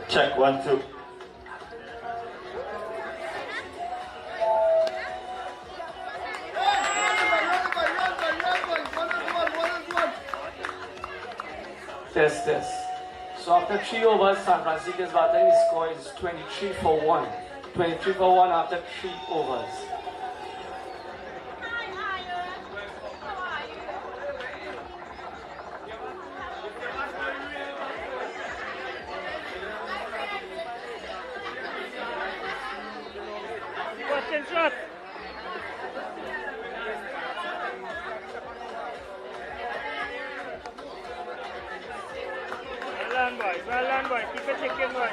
Check 1, 2. Test. So after 3 overs, San Francisco's batting score is 23 for 1. 23 for 1 after 3 overs. Well done, boy. Keep it chicken, boy.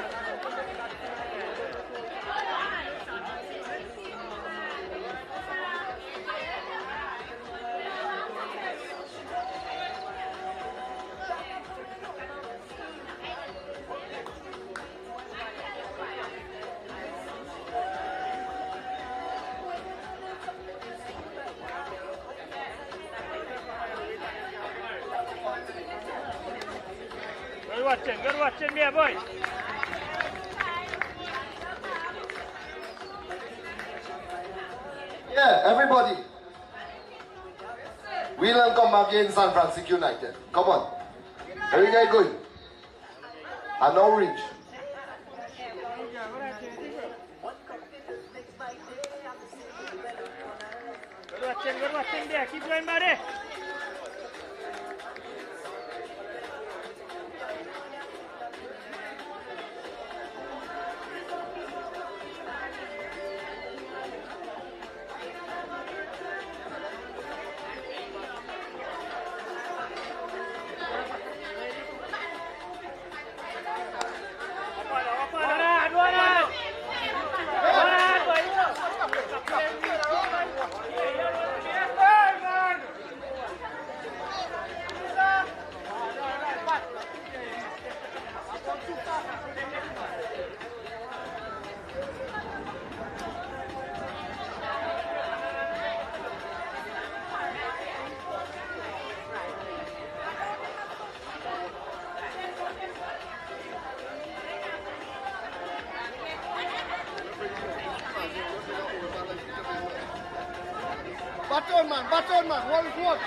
Good watching, me, boy. Yeah, everybody. We'll come back in San Francisco United. Come on. Where you guys going? And now reach. Good watching there. Keep going, buddy. Baton man, one.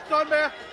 Baton be.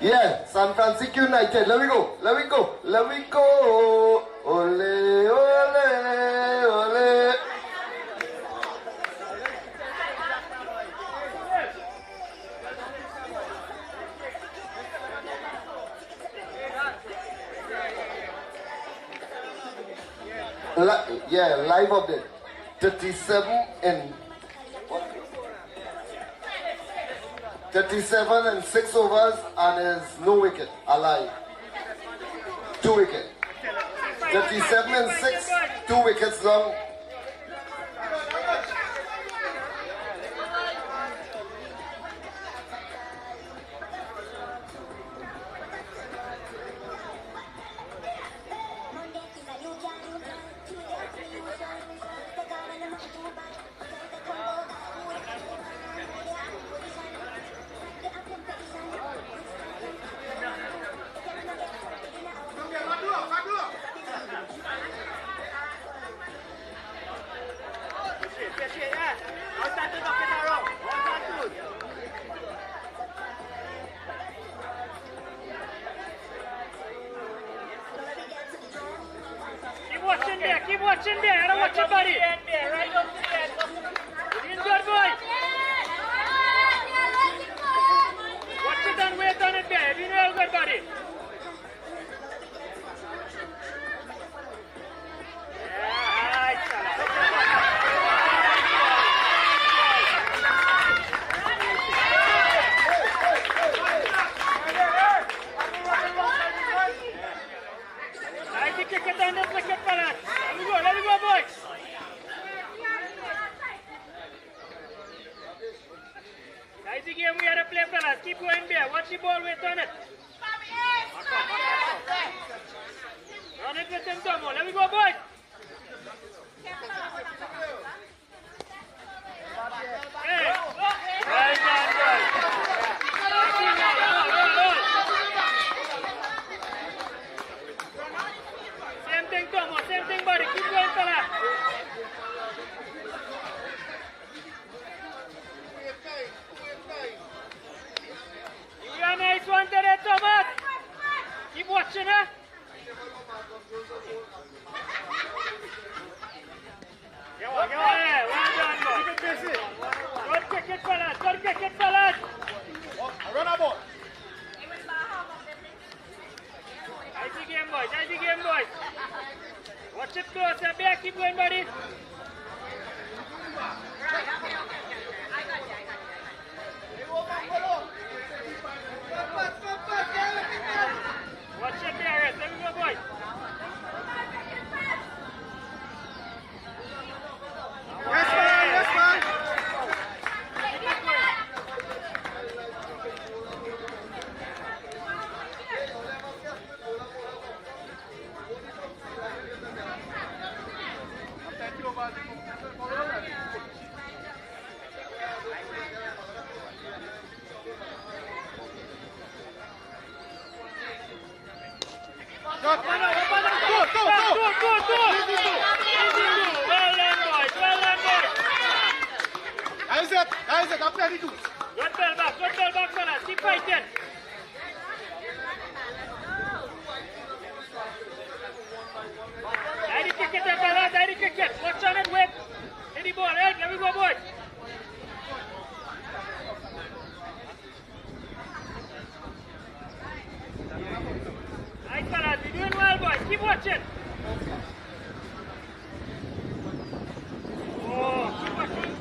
Yeah, San Francisco United. Let me go. Let me go. Let me go. Ole, ole, ole. Yeah, live update. 37 and 37 and 6 overs and is no wicket alive. 2 wickets. 37 and 6, 2 wickets long. Keep watching there. I don't watch your body. Right up to the end. He's good, boy. Watch it and wait on it there. You know, good body. Let me go, boys. Nice game we had to play, fellas. Keep going there. Watch the ball, wait on it. Run it with them, Tomo. Let me go, boys. Hey. Right on, boys. Same thing, Tomo. Same thing, buddy. Keep going, fella. You got a nice one today, Thomas. Keep watching, huh? Get on there. Well done, boy. Good cricket, fellas. Good cricket, fellas. Run a ball. Nice game, boys. Nice game, boys. Watch it close. Back. Keep going, buddy. Watch it there. Let me go, boys. Yes, man. Yes, man. Isaac, up 32. Good ball back, fellas. Keep fighting. Daddy kick it, fellas. Daddy kick it. Watch on it, wait. Hit the ball, right? Let me go, boys. Nice, fellas. You're doing well, boys. Keep watching. Oh, keep watching.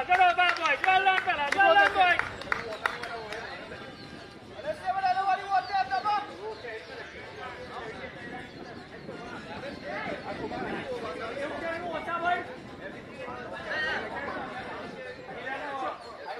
Good over, boys. Well done, fellas. Well done, boys. Let's see what everybody wants to have.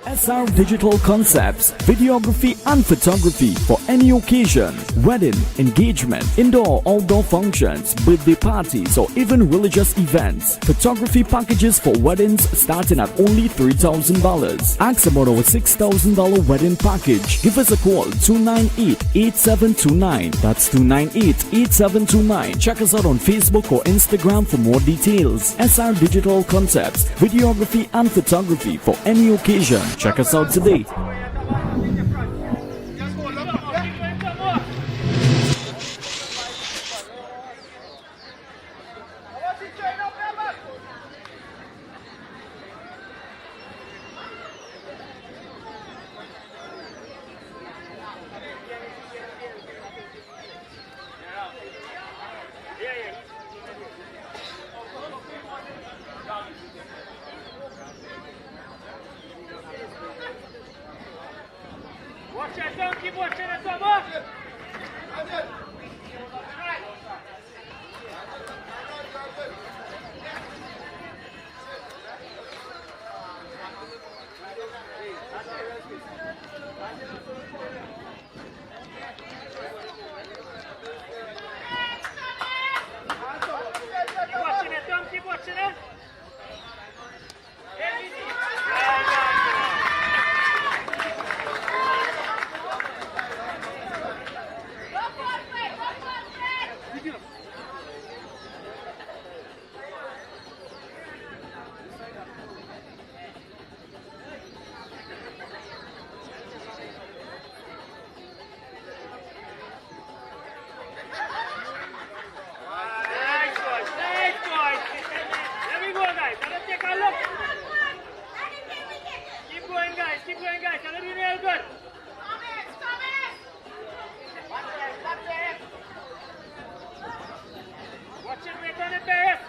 SR Digital Concepts, videography and photography for any occasion, wedding, engagement, indoor, outdoor functions, birthday parties or even religious events. Photography packages for weddings starting at only $3,000. Ask about our $6,000 wedding package. Give us a call 298-8729. That's 298-8729. Check us out on Facebook or Instagram for more details. SR Digital Concepts, videography and photography for any occasion. Check Check us out today. Just go, look up, yeah? Watch that, don't keep watching it, Thomas. Keep watching it, Tom, keep watching it. Keep going, guys. That'll be real good. Watch it, wait on it, Barrett.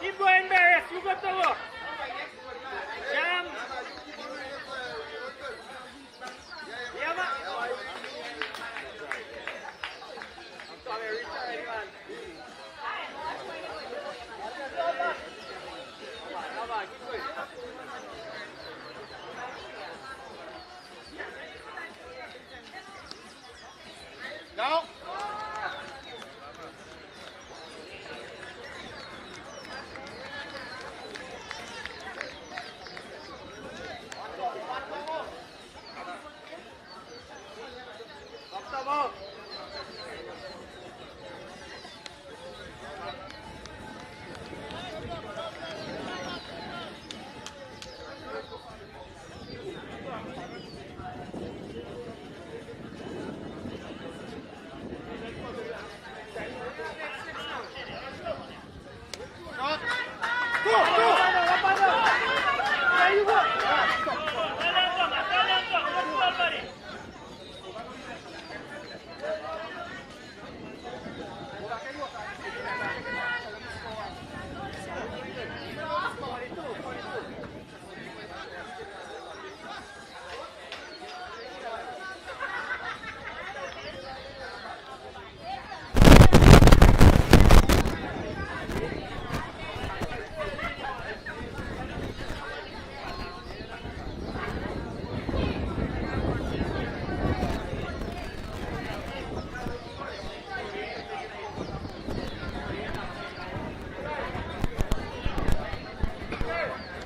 Keep going, Barrett. You got the look. Jam. Yeah, man. I'm sorry, reach already, man. Come on, keep going. Now.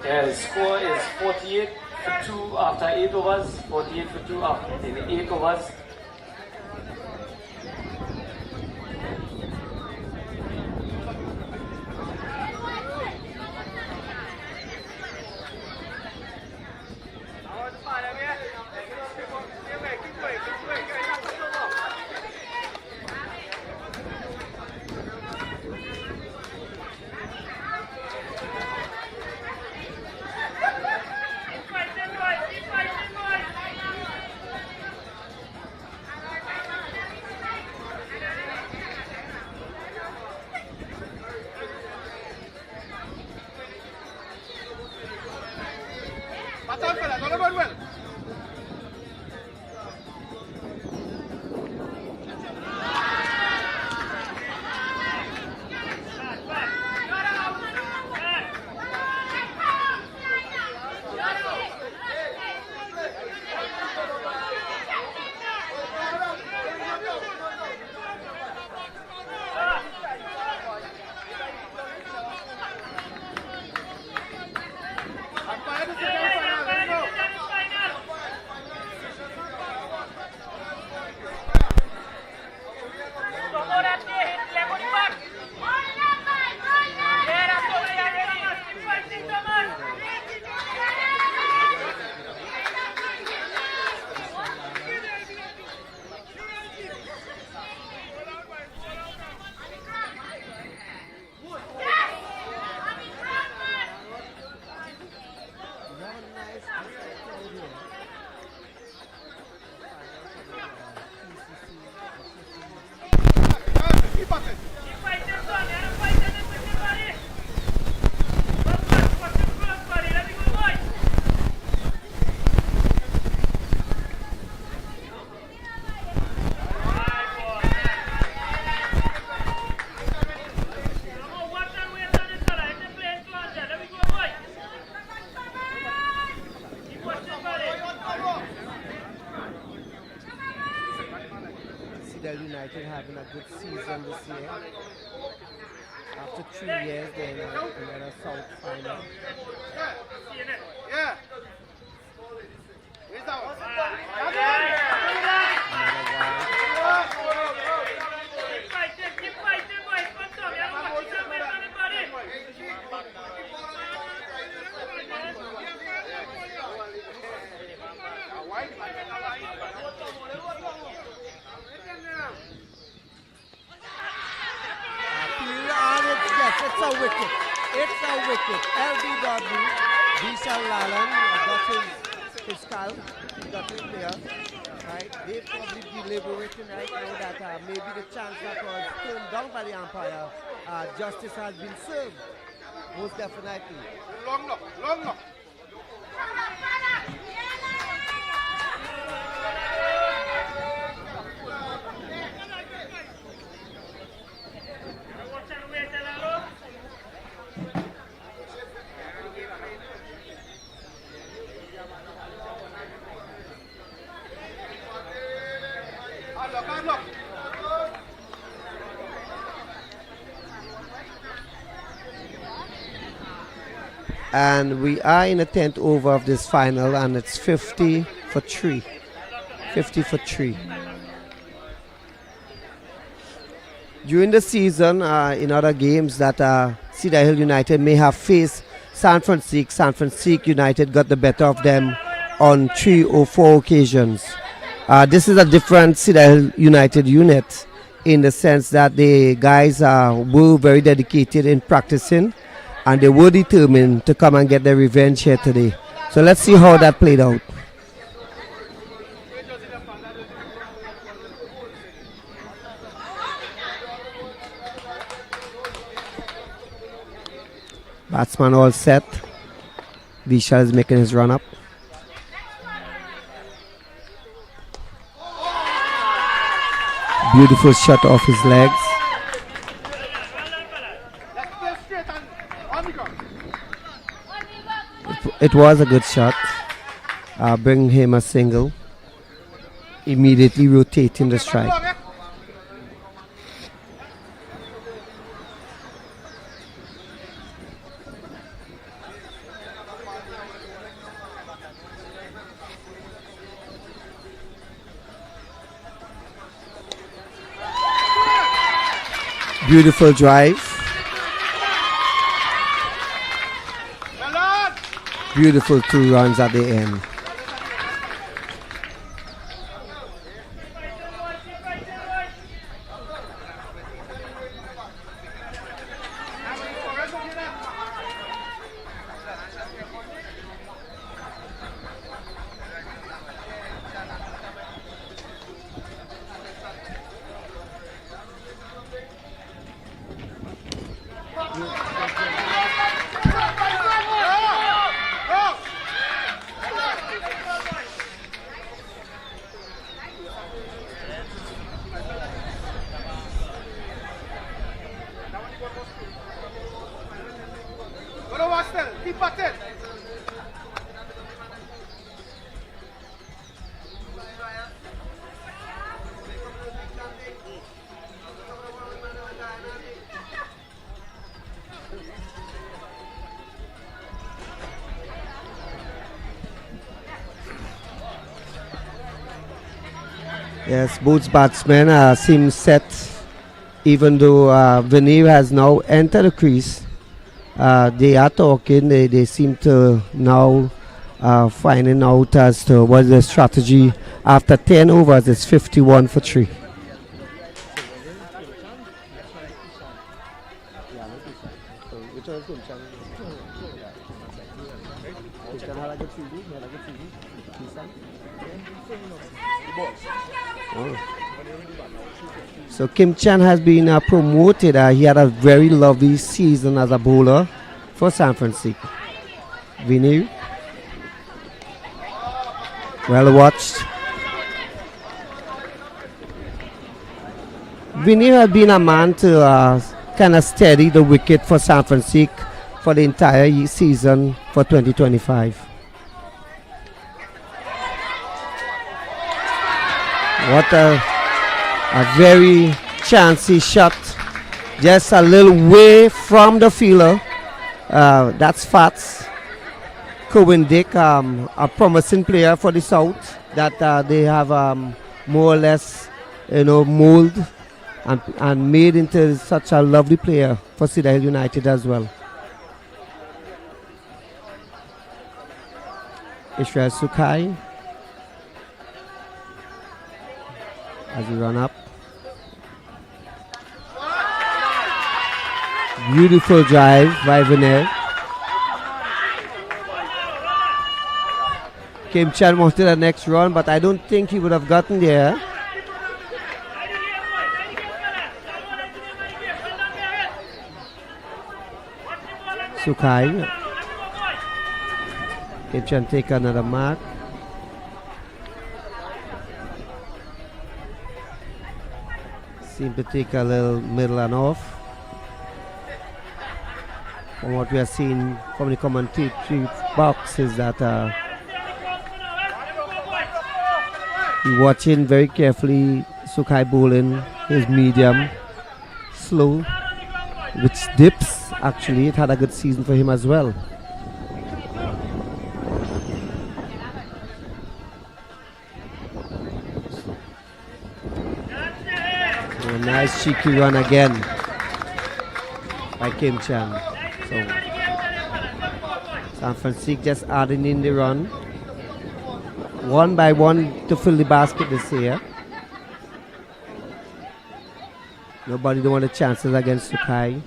Yeah, the score is 48 for 2 after 8 overs, 48 for 2 after in 8 overs. Pasan, fella, no le vuelven. Cedar United having a good season this year. After 3 years, they're in another South final. Yeah. Where's that one? Keep fighting, boys. Come on, you have to keep on everybody. It's a wicket. It's a wicket. LBW, Vishal Lalan got his scalp, got his player. Right? They probably deliberating right now that maybe the chance that was turned down by the umpire, justice has been served. Most definitely. Long look, long look. And we are in the 10th over of this final, and it's 50 for 3. 50 for 3. During the season, in other games that Cedar Hill United may have faced San Francique United got the better of them on 3 or 4 occasions. This is a different Cedar Hill United unit in the sense that the guys were very dedicated in practicing, and they were determined to come and get their revenge here today. So let's see how that played out. Batsman all set. Vishal is making his run up. Beautiful shot off his legs. It was a good shot. Bring him a single. Immediately rotating the strike. Beautiful drive. Beautiful 2 runs at the end. Keep batting. Yes, both batsmen seem set, even though Veneer has now entered the crease. They are talking, they seem to now finding out as to what's the strategy. After 10 overs, it's 51 for 3. So Kim Chan has been promoted. He had a very lovely season as a bowler for San Francique. Vinny, well watched. Vinny has been a man to kind of steady the wicket for San Francique for the entire season for 2025. A very chancy shot, just a little way from the fielder. That's Fats. Cohen Dick, a promising player for the South that they have more or less, mold and made into such a lovely player for Cedar Hill United as well. Israel Sukai as he run up. Beautiful drive by Vinay. Kim Chan wanted the next run, but I don't think he would have gotten there. Sukai. Kim Chan take another mark. Seem to take a little middle and off. From what we are seeing from the commentary box is that we're watching very carefully Sukai bowling his medium, slow, which dips. Actually, it had a good season for him as well. A nice cheeky run again by Kim Chan. So San Francique just adding in the run. One by one to fill the basket this year. Nobody don't want the chances against Sukai.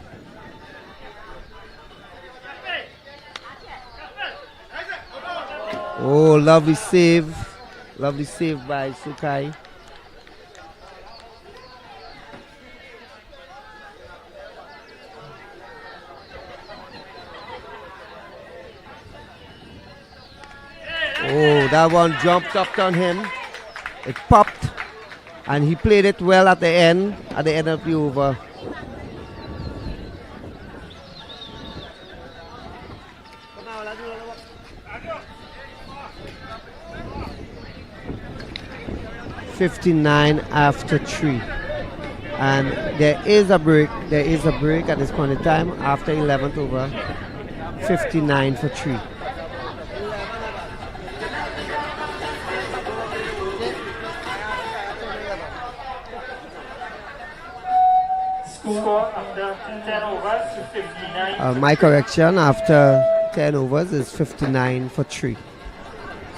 Oh, lovely save. Lovely save by Sukai. Oh, that one jumped up on him. It popped. And he played it well at the end of the over. .59 after 3. And there is a break. There is a break at this point in time after 11th over. 59 for 3. Score after 10 overs, 59. My correction, after 10 overs is 59 for 3.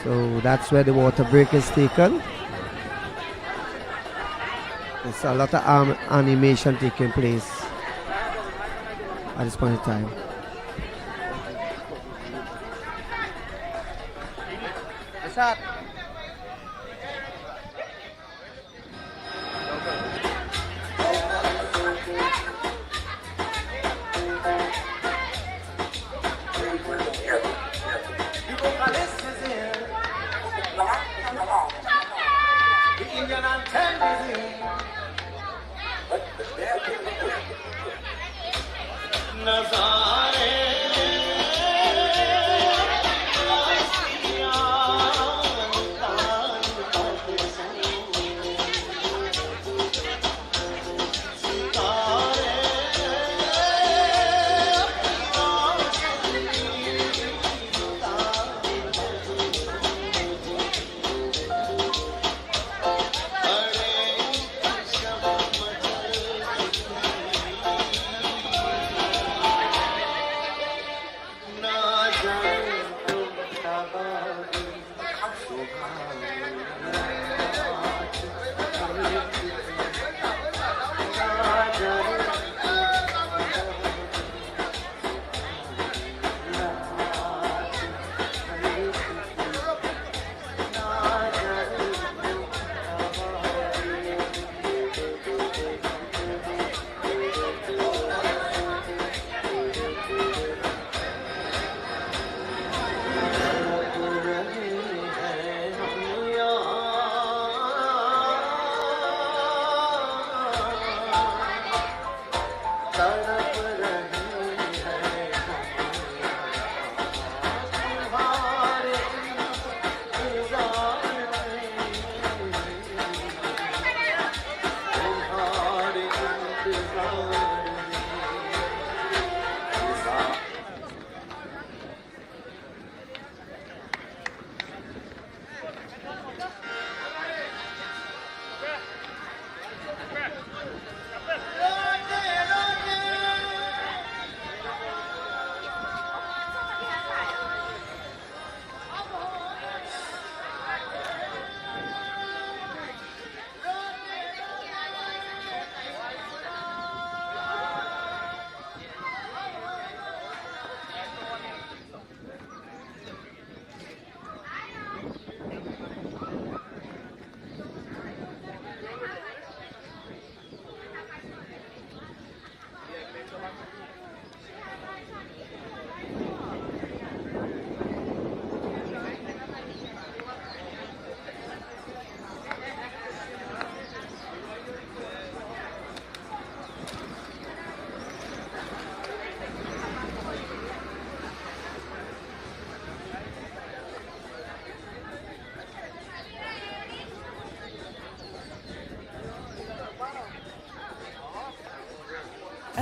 So that's where the water break is taken. There's a lot of animation taking place at this point in time.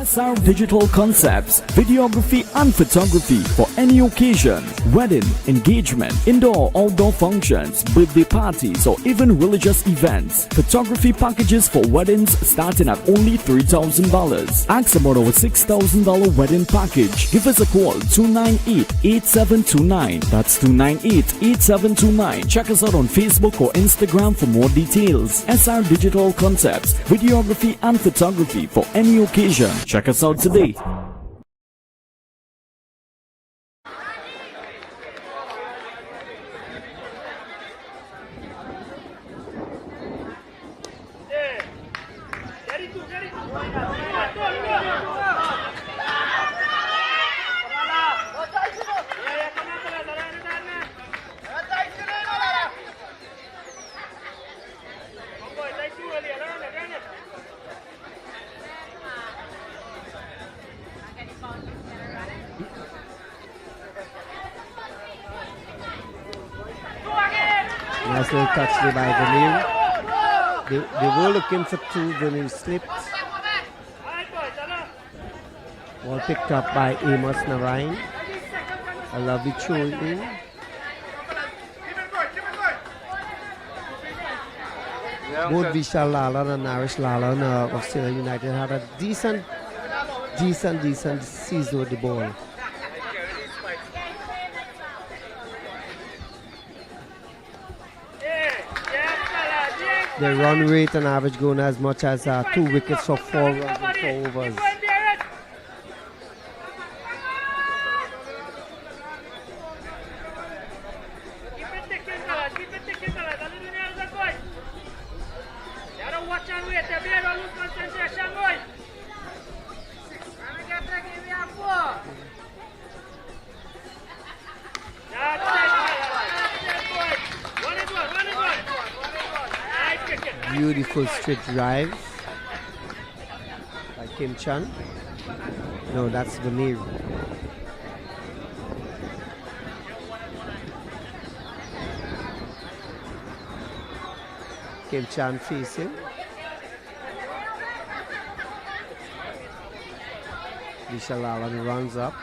SR Digital Concepts, videography and photography for any occasion, wedding, engagement, indoor, outdoor functions, birthday parties or even religious events. Photography packages for weddings starting at only $3,000. Ask about our $6,000 wedding package. Give us a call 298-8729. That's 298-8729. Check us out on Facebook or Instagram for more details. SR Digital Concepts, videography and photography for any occasion. Check us out today. Nice little touch there by Vanille. They were looking for two. Vanille slipped. Ball picked up by Amos Narayan. A lovely throw in. Both Vishal Lalan and Naresh Lalan of Cedar United had a decent season with the ball. The run rate on average going as much as 2 wickets for 4 runs in 4 overs. Beautiful straight drive by Kim Chan. No, that's Vanir. Kim Chan facing. Vishal Lalan runs up.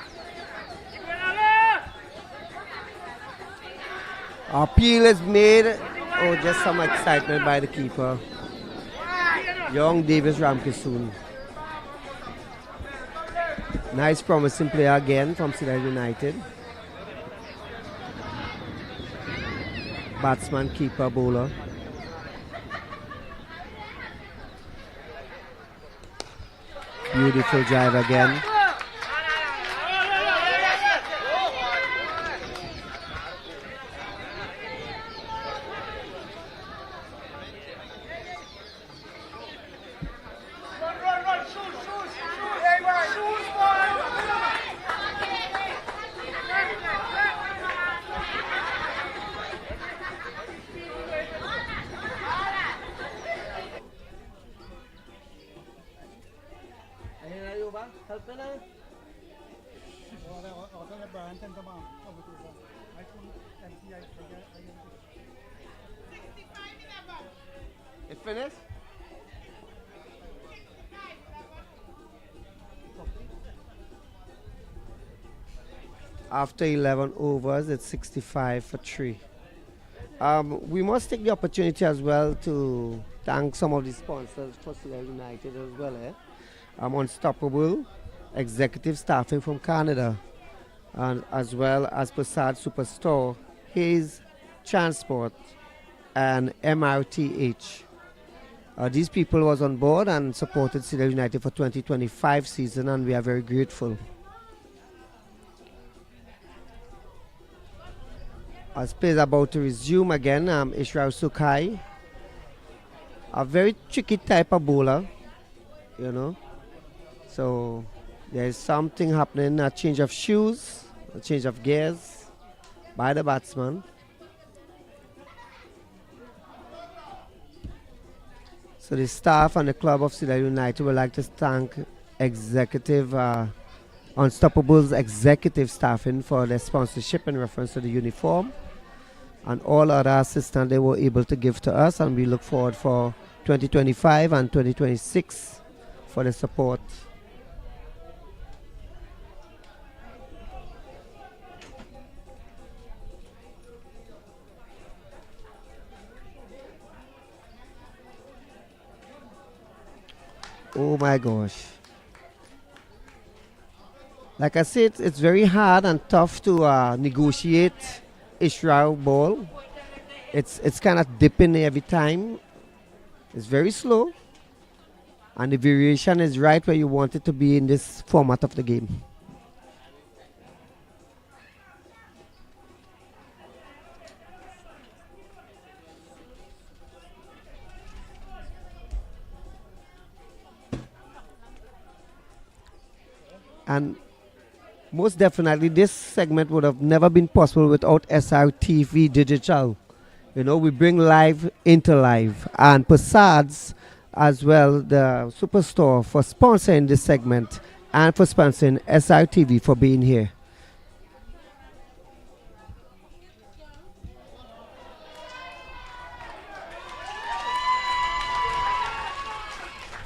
Appeal is made. Oh, just some excitement by the keeper. Young Davis Ramkisoon. Nice promising player again from Cedar United. Batsman, keeper, bowler. Beautiful drive again. It finished? After 11 overs, it's 65 for 3. We must take the opportunity as well to thank some of the sponsors for Cedar United as well. Unstoppable executive staffing from Canada, and as well as Prasad Superstore, Hayes Transport, and MRTH. These people was on board and supported Cedar United for 2025 season, and we are very grateful. As play is about to resume again, Israel Sukai, a very tricky type of bowler, you know. So there is something happening, a change of shoes, a change of gears by the batsman. So the staff and the club of Cedar United would like to thank Unstoppable's executive staffing for their sponsorship in reference to the uniform and all other assistance they were able to give to us, and we look forward for 2025 and 2026 for the support Oh my gosh. Like I said, it's very hard and tough to negotiate Israel ball. It's kind of dipping every time. It's very slow. And the variation is right where you want it to be in this format of the game. And most definitely, this segment would have never been possible without SRTV Digital. You know, we bring live into live. And Passads, as well, the superstore, for sponsoring this segment and for sponsoring SRTV for being here.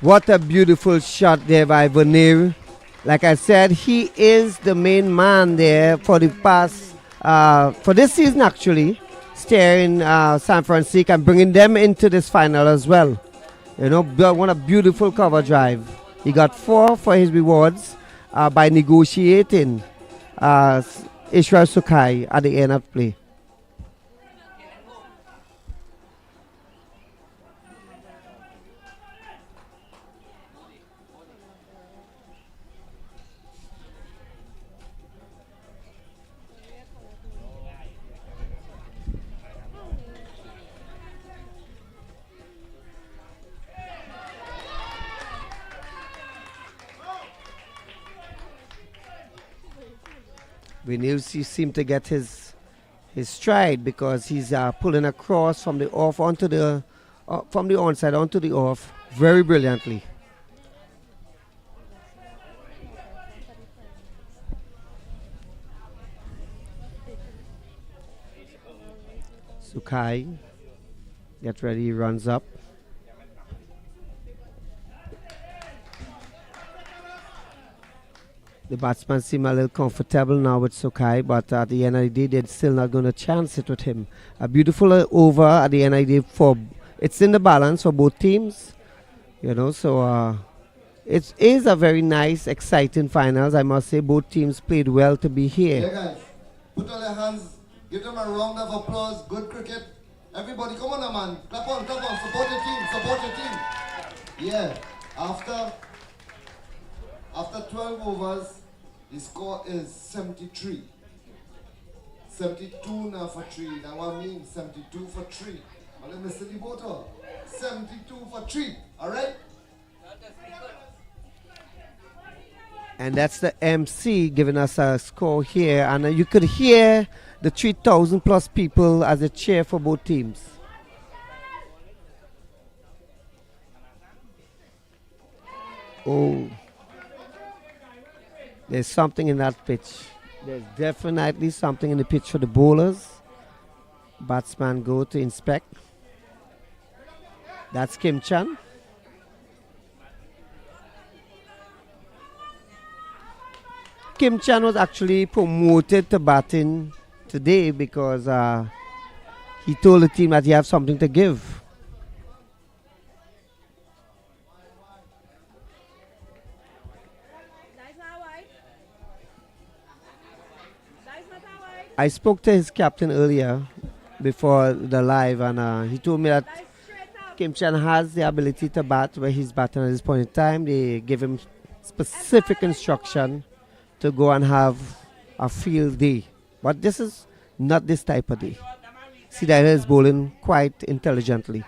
What a beautiful shot there by Vanir. Like I said, he is the main man there for the past, for this season actually, steering San Francisco and bringing them into this final as well. You know, what a beautiful cover drive. He got 4 for his rewards by negotiating Israel Sukai at the end of play. Vinilsi seemed to get his stride because he's pulling across from the off onto the from the onside onto the off very brilliantly. Sukai, get ready, he runs up. The batsman seem a little comfortable now with Sukai, but at the end of the day, they're still not going to chance it with him. A beautiful over at the end of the day for, it's in the balance for both teams, you know, so it is a very nice, exciting finals. I must say both teams played well to be here. Yeah, guys, put all your hands, give them a round of applause, good cricket. Everybody, come on now, man, clap on, support your team, support your team. Yeah, after 12 overs, the score is 73. 72 now for 3. That one means 72 for 3. But let me see the bottle. 72 for 3. Alright? And that's the MC giving us a score here. And you could hear the 3,000 plus people as a cheer for both teams. Oh. There's something in that pitch. There's definitely something in the pitch for the bowlers. Batsman go to inspect. That's Kim Chan. Kim Chan was actually promoted to batting today because he told the team that he has something to give. I spoke to his captain earlier before the live, and he told me that Kim Chan has the ability to bat where he's batting at this point in time. They give him specific instruction to go and have a field day. But this is not this type of day. Cedar Hill is bowling quite intelligently.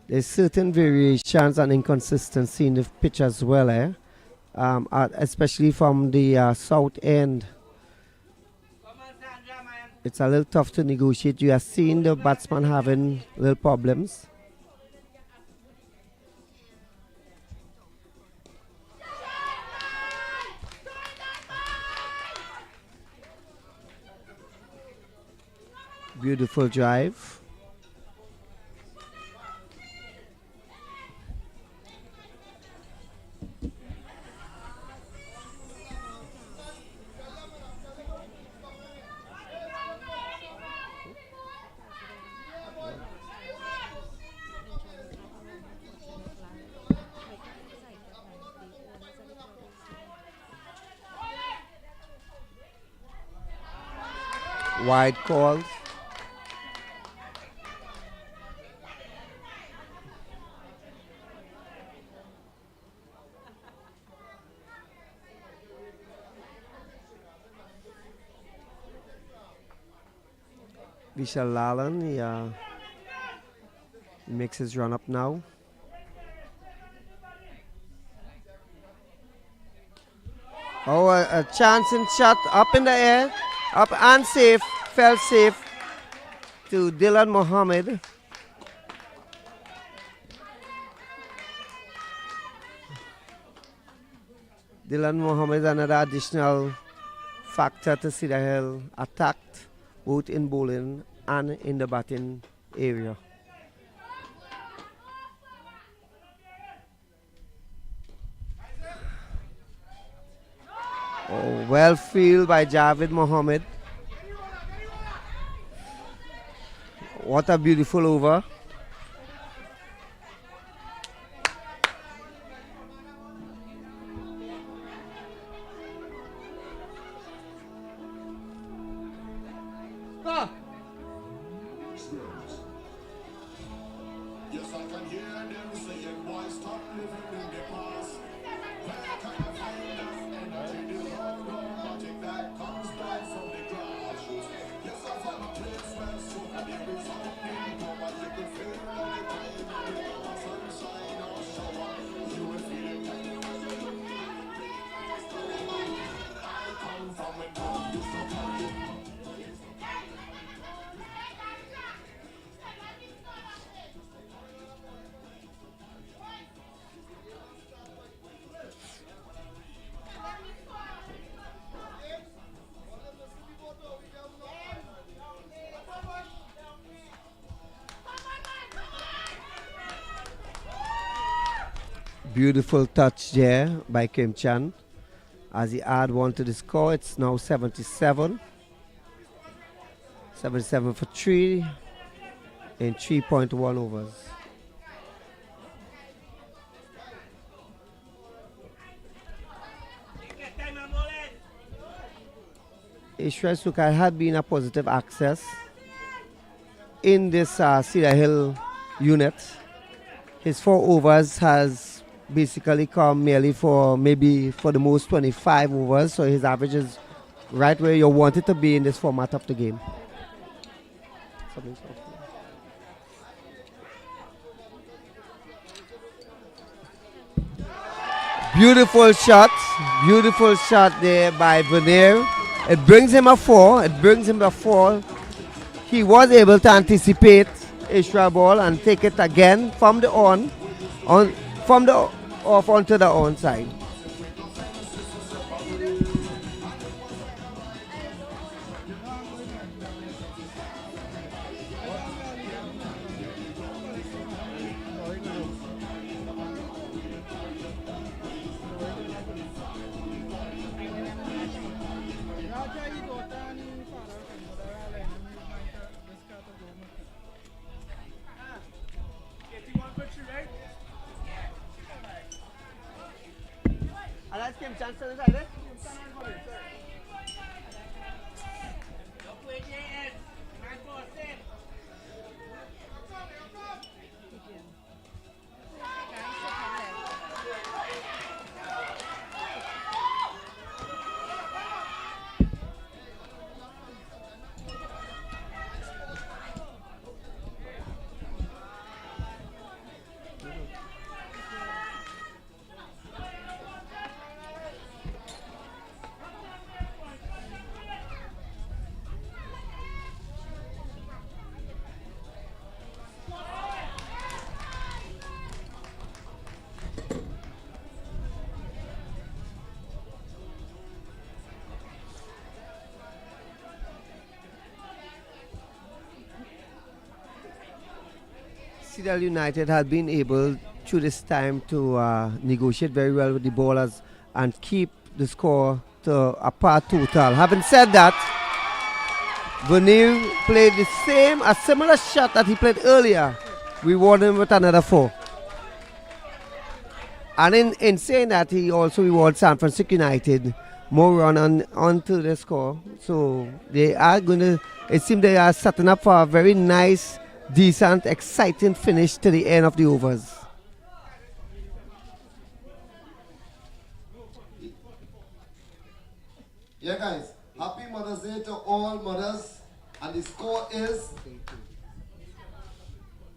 There's certain variations and inconsistency in the pitch as well, especially from the south end. It's a little tough to negotiate. You are seeing the batsman having little problems. Beautiful drive. Wide calls. Vishal Lalan, he makes his run up now. Oh, a chance in shot up in the air, up and safe, fell safe to Dylan Mohammed. Dylan Mohammed, another additional factor to Cedar Hill, attacked both in bowling and in the batting area. Oh, well fielded by Javed Mohammed. What a beautiful over. Beautiful touch there by Kim Chan. As he add one to the score, it's now 77. 77 for 3 in 3.1 overs. Ishwar Sukar had been a positive access in this Cedar Hill unit. His 4 overs has basically come merely for maybe for the most 25 overs, so his average is right where you want it to be in this format of the game. Beautiful shot there by Vernier. It brings him a 4. He was able to anticipate Ishra ball and take it again from the off onto the onside. Cedar United had been able through this time to negotiate very well with the bowlers and keep the score to a par total. Having said that, Vernier played a similar shot that he played earlier. We rewarded him with another 4. And in saying that, he also rewarded San Francisco United more run onto the score. So they are going to, it seems they are setting up for a very nice, decent, exciting finish to the end of the overs. Yeah, guys, happy Mother's Day to all mothers. And the score is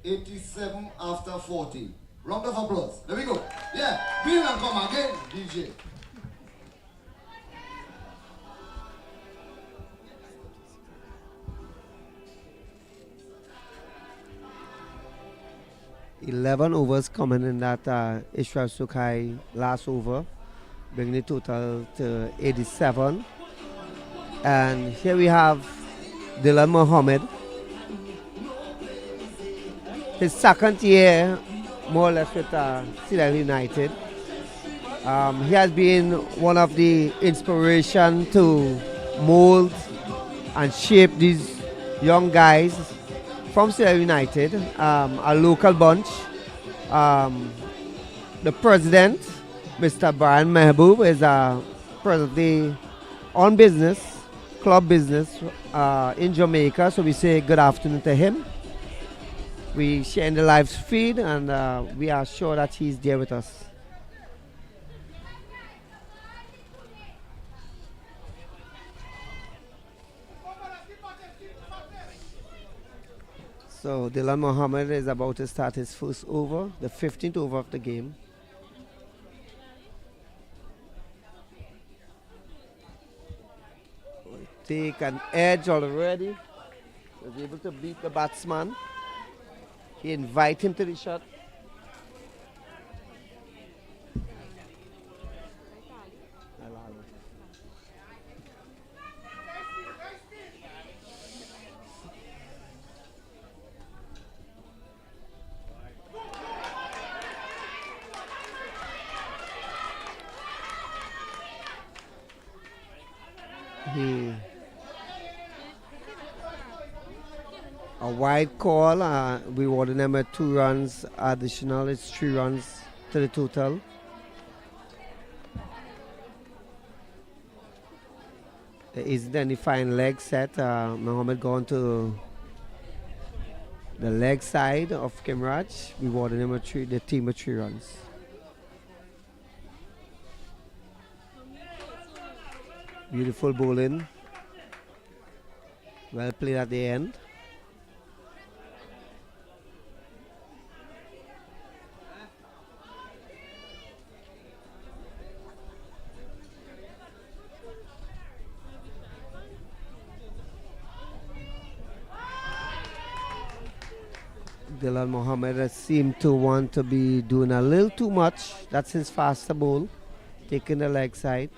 87 after 40. Round of applause. There we go. Yeah, Bill and come again, DJ. $11 coming in that Ishra Sukai last over, bringing the total to 87. And here we have Dylan Mohammed. His second year, more or less, with Cedar Hill United. He has been one of the inspiration to mold and shape these young guys from Cedar Hill United, a local bunch. The president, Mr. Brian Mehboob, is presently on business, club business in Jamaica. So we say good afternoon to him. We share in the live feed, and we are sure that he's there with us. So Dylan Mohammed is about to start his first over, the 15th over of the game. Take an edge already. Was able to beat the batsman. He invite him to the shot. A wide call, we awarded them at 2 runs additional. It's 3 runs to the total. There isn't any fine leg set. Mohammed gone to the leg side of Kimraj. We awarded him the team at 3 runs. Beautiful bowling. Well played at the end. Dylan Mohammed seemed to want to be doing a little too much. That's his faster ball, taking the leg side.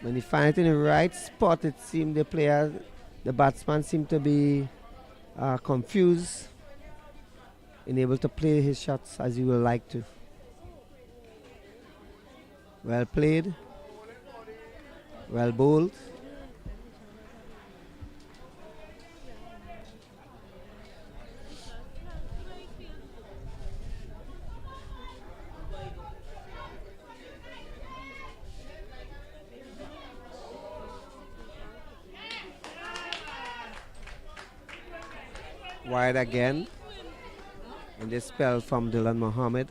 When he finds it in the right spot, it seemed the batsman seemed to be confused, unable to play his shots as he would like to. Well played, well bowled. Wide again, and this spell from Dylan Mohammed.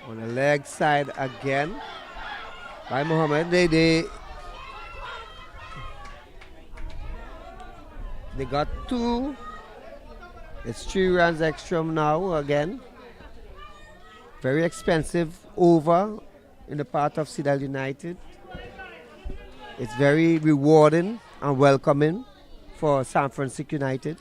On the leg side again by Mohammed. They got 2. It's 3 runs extra now again. Very expensive over in the part of Cedar United. It's very rewarding and welcoming for San Francique United.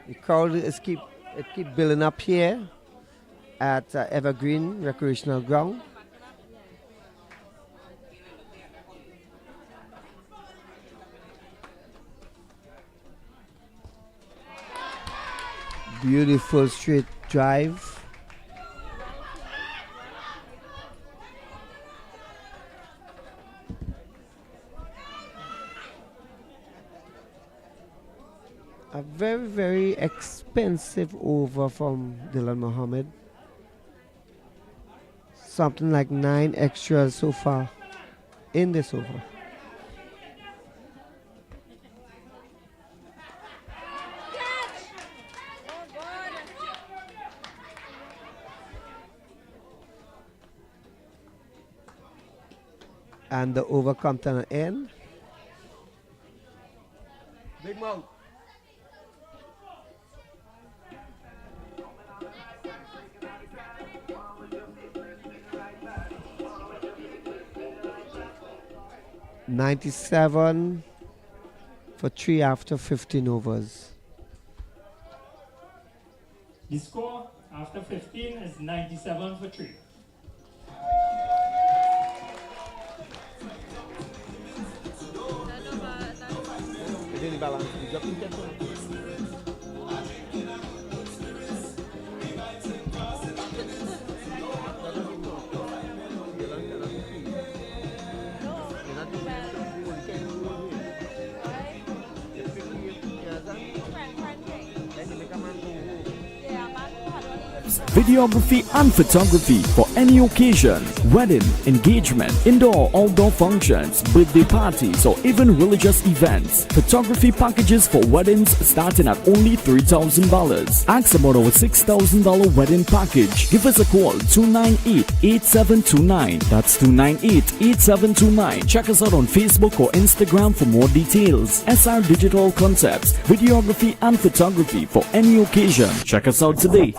The crowd keep building up here at Evergreen Recreational Ground. Beautiful straight drive. A very, very expensive over from Dylan Mohammed. Something like 9 extras so far in this over. And the over comes to an end. Big mouth. $97 for 3 after 15 overs. The score after 15 is 97 for 3. Videography and photography for any occasion, wedding, engagement, indoor, outdoor functions, birthday parties, or even religious events. Photography packages for weddings starting at only $3,000. Ask about our $6,000 wedding package. Give us a call 298-8729. That's 298-8729. Check us out on Facebook or Instagram for more details. SR Digital Concepts, videography and photography for any occasion. Check us out today.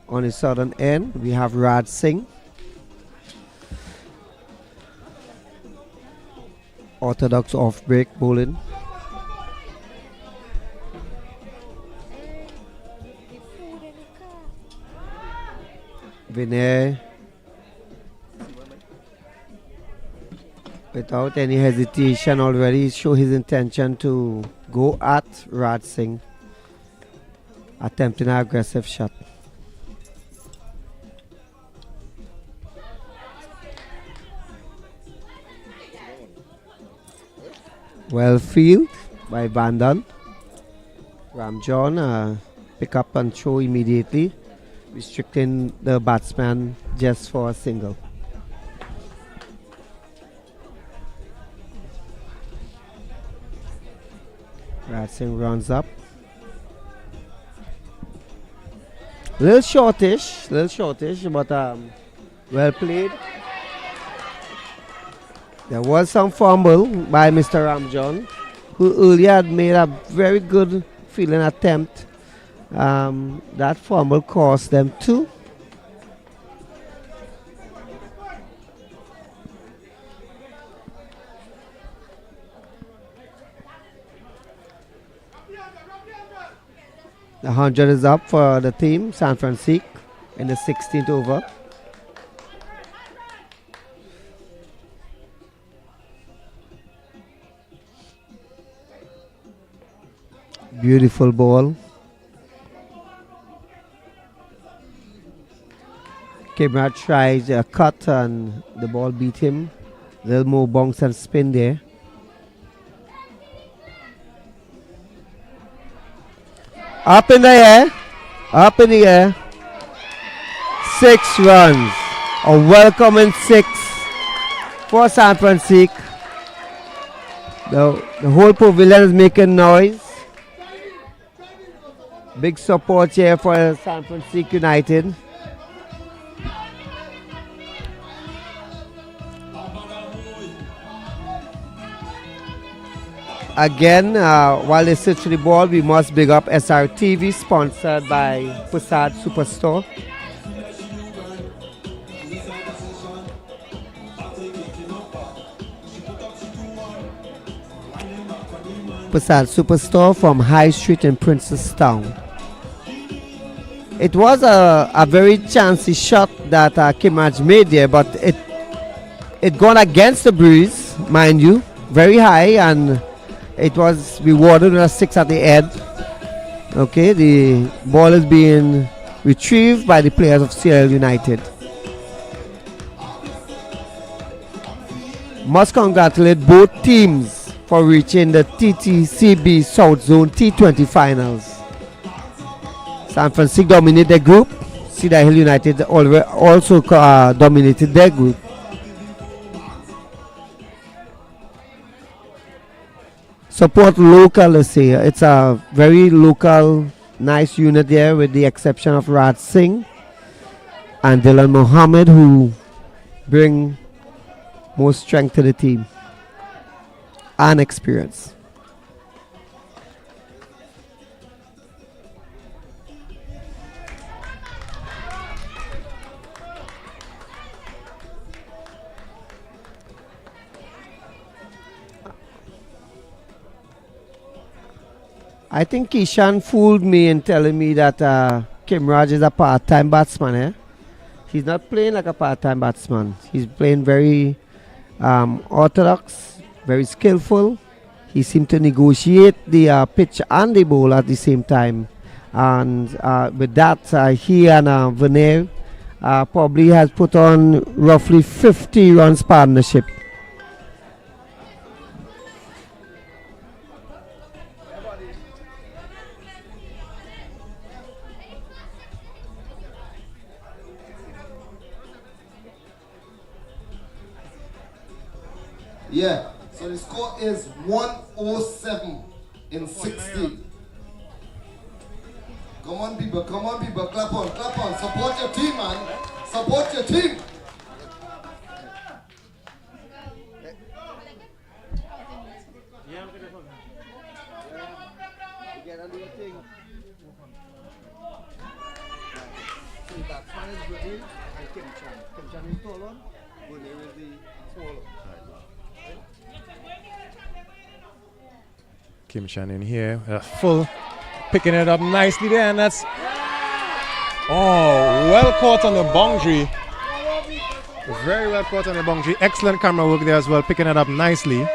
On the southern end, we have Raj Singh, orthodox off-break bowling. Vinay, without any hesitation, already show his intention to go at Raj Singh, attempting an aggressive shot. Well field by Bandan. Ramjohn pick up and throw immediately, restricting the batsman just for a single. Raj Singh runs up. Little shortish, but well played. There was some fumble by Mr. Ramjohn, who earlier had made a very good fielding attempt. That fumble cost them 2. The 100 is up for the team, San Francique, in the 16th over. Beautiful ball. Kimra tries a cut and the ball beat him. Little more bounce and spin there. Up in the air. 6 runs. A welcoming 6 for San Francique. The whole pavilion is making noise. Big support here for San Francique United. Again, while they search for the ball, we must big up SRTV, sponsored by Prasad Superstore. Prasad Superstore from High Street in Princestown. It was a very chancy shot that Kimraj made there, but it gone against the breeze, mind you, very high, and it was rewarded with a 6 at the end. Okay, the ball is being retrieved by the players of Cedar Hill United. Must congratulate both teams for reaching the Ttcb South Zone T20 finals. San Francique dominated the group. Cedar Hill United also dominated their group. Support local, let's say. It's a very local, nice unit there, with the exception of Raj Singh and Dylan Mohammed, who bring more strength to the team and experience. I think Kishan fooled me in telling me that Kimraj is a part-time batsman. He's not playing like a part-time batsman. He's playing very orthodox, very skillful. He seemed to negotiate the pitch and the ball at the same time. And with that, he and Veneer probably has put on roughly 50 runs partnership. Yeah, so the score is 107 in 60. Come on people, clap on, support your team, man. Support your team. Kimshan in here, full, picking it up nicely there, and that's, well caught on the boundary. Very well caught on the boundary. Excellent camera work there as well, picking it up nicely.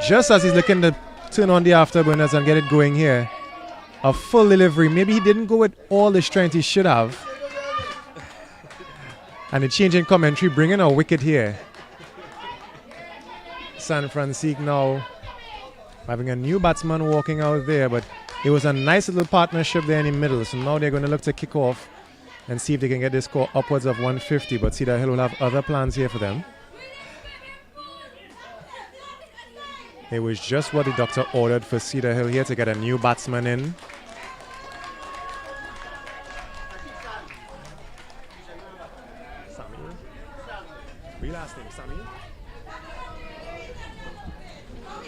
Just as he's looking to turn on the afterburners and get it going here. A full delivery. Maybe he didn't go with all the strength he should have. And the change in commentary, bringing a wicket here. San Francique now having a new batsman walking out there, but it was a nice little partnership there in the middle. So now they're going to look to kick off and see if they can get this score upwards of 150. But Cedar Hill will have other plans here for them. It was just what the doctor ordered for Cedar Hill here, to get a new batsman in. Sammy. What's your last name, Sammy?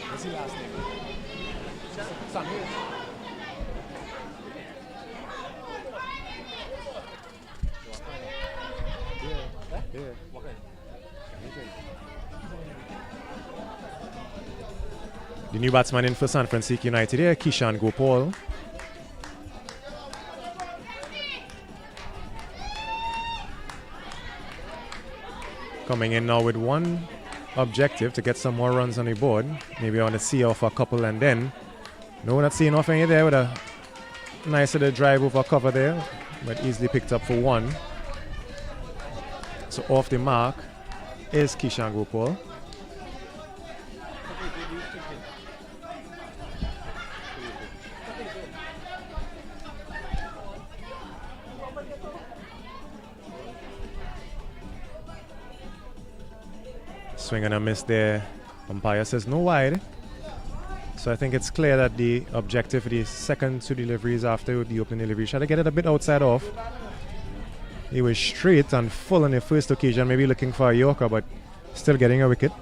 What's your last name? Sammy. The new batsman in for San Francique United here, Kishan Gopal. Coming in now with one objective, to get some more runs on the board. Maybe on the see off a couple, and then no, not seeing off any there, with a nice little drive over cover there, but easily picked up for one. So off the mark is Kishan Gopal. Swing and a miss there. Umpire says no wide. So I think it's clear that the objective for the second two deliveries after the opening delivery, try to get it a bit outside off. He was straight and full on the first occasion, maybe looking for a Yorker, but still getting a wicket.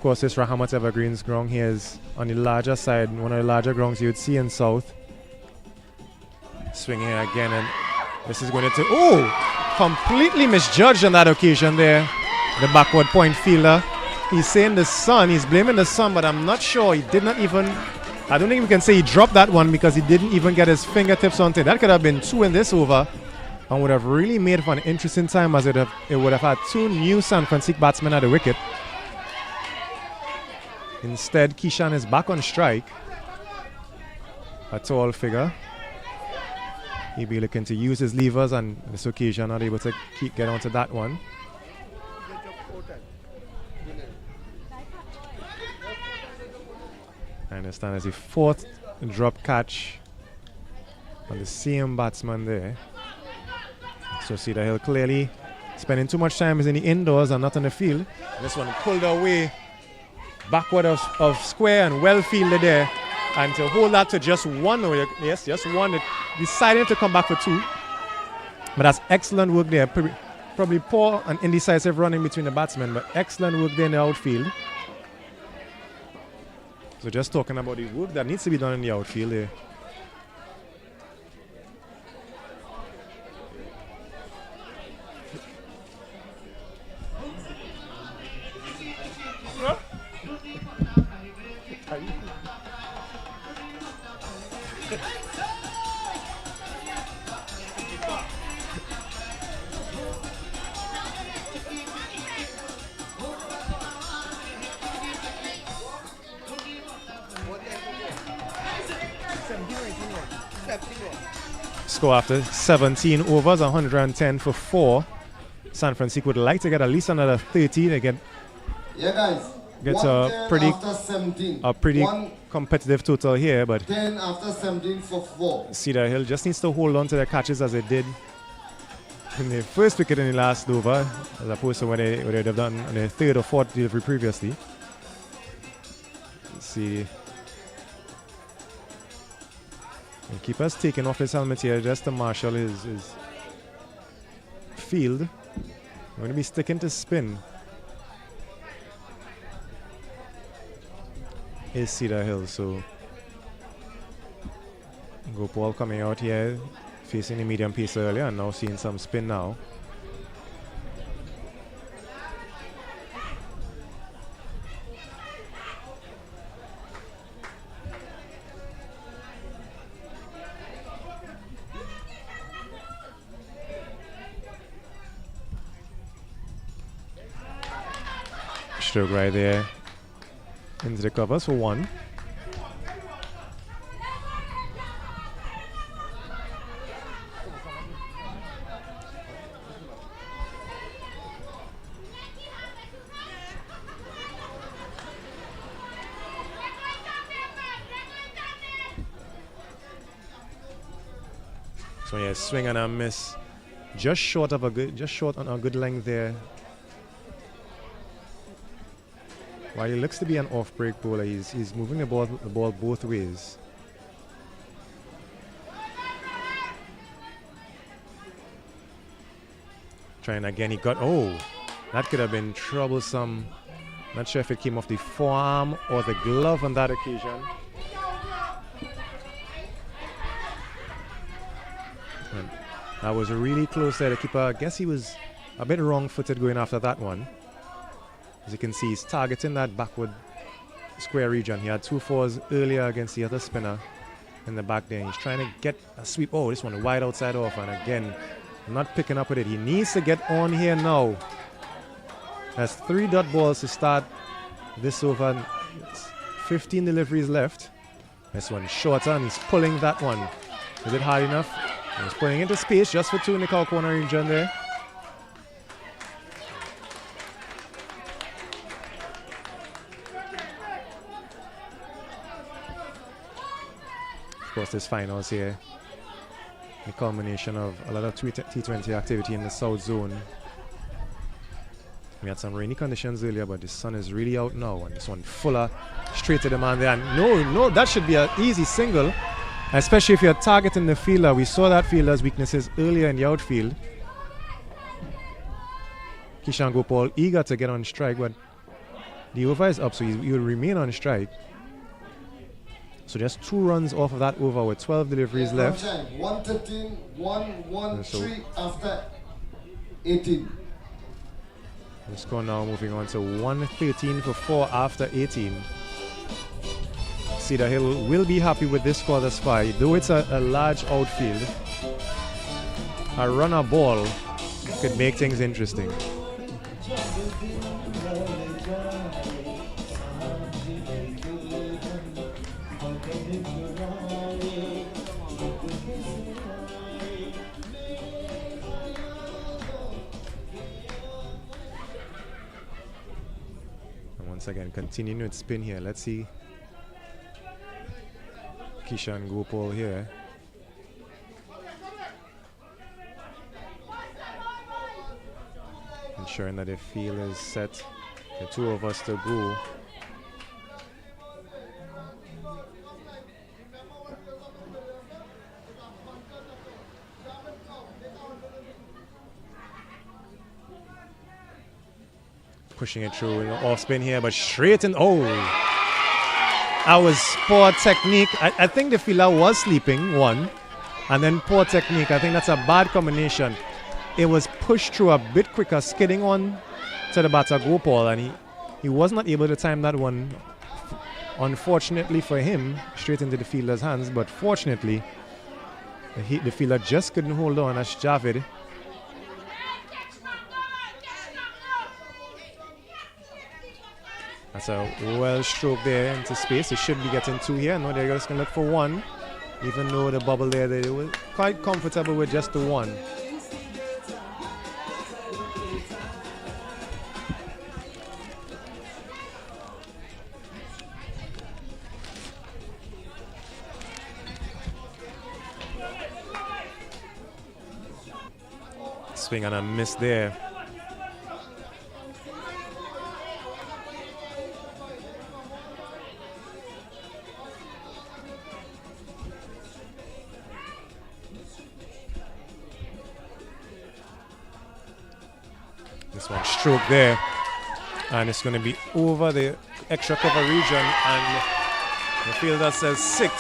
course, this Rahamat Evergreen's ground here is on the larger side, one of the larger grounds you would see in South. Swinging again, and this is going to, completely misjudged on that occasion there. The backward point fielder. He's saying the sun, he's blaming the sun, but I'm not sure. He did not even, I don't think we can say he dropped that one because he didn't even get his fingertips onto it. That could have been 2 in this over and would have really made for an interesting time, as it would have had 2 new San Francisco batsmen at the wicket. Instead, Kishan is back on strike. A tall figure. He'll be looking to use his levers, and this occasion not able to get onto that one. I understand as the 4th drop catch on the same batsman there. So Cedar Hill clearly spending too much time is in the indoors and not on the field. This one pulled away backward of square and well fielded there. And to hold that to just 1, yes, just 1, deciding to come back for 2. But that's excellent work there. Probably poor and indecisive running between the batsmen, but excellent work there in the outfield. So just talking about the work that needs to be done in the outfield there. Score after 17 overs, 110 for 4. San Francisco would like to get at least another 30. They get a pretty competitive total here, but 10 after 17 for 4. Cedar Hill just needs to hold on to their catches as they did in the first wicket in the last over, as opposed to what they would have done on the 3rd or 4th delivery previously. Let's see. The keeper's taking off his helmet here just to marshal his field. We're going to be sticking to spin. Is Cedar Hill, so Gopal coming out here, facing the medium pace earlier and now seeing some spin now. Stroke right there into the covers for 1. So yeah, swing and a miss, just short on a good length there. While he looks to be an off-break bowler, he's moving the ball both ways. Trying again, he got, that could have been troublesome. Not sure if it came off the forearm or the glove on that occasion. And that was really close there. The keeper, I guess he was a bit wrong-footed going after that one. As you can see, he's targeting that backward square region. He had 2 fours earlier against the other spinner in the back there. He's trying to get a sweep. Oh, this one wide outside off, and again, not picking up with it. He needs to get on here now. That's 3 dot balls to start this over. 15 deliveries left. This one shorter, and he's pulling that one. Is it hard enough? He's pulling into space just for 2 in the cow corner region there. Of course, this finals here, the culmination of a lot of T20 activity in the south zone. We had some rainy conditions earlier, but the sun is really out now, and this one Fuller straight to the man there. And no, that should be an easy single, especially if you're targeting the fielder. We saw that fielder's weaknesses earlier in the outfield. Kishan Gopal eager to get on strike, but The over is up, so he will remain on strike. So just 2 runs off of that over with 12 deliveries left. 113, 113 after 18. The score now moving on to 113 for 4 after 18. Cedar Hill will be happy with this score thus far, though it's a large outfield. A runner ball could make things interesting. Once again, continuing with spin here. Let's see Kishan Gopal here. Ensuring that the field is set. The 2 of us to go. Pushing it through, off spin here, but straight in. Oh, that was poor technique. I think the fielder was sleeping, one, and then poor technique. I think that's a bad combination. It was pushed through a bit quicker, skidding on to the batter Gopal, and he was not able to time that one. Unfortunately for him, straight into the fielder's hands, but fortunately, the fielder just couldn't hold on as Javid. That's a well stroke there into space. It should be getting 2 here. No, they're just going to look for 1. Even though the bubble there, they were quite comfortable with just the 1. Swing and a miss there. This one stroke there, and it's going to be over the extra cover region, and the fielder says 6.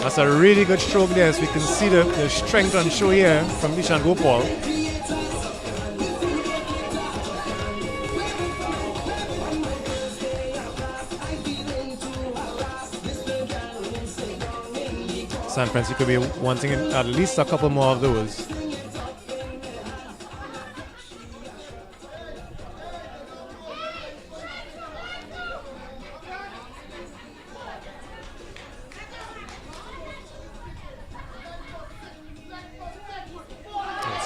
That's a really good stroke there, so we can see the strength on show here from Kishan Gopal. San Francisco could be wanting at least a couple more of those.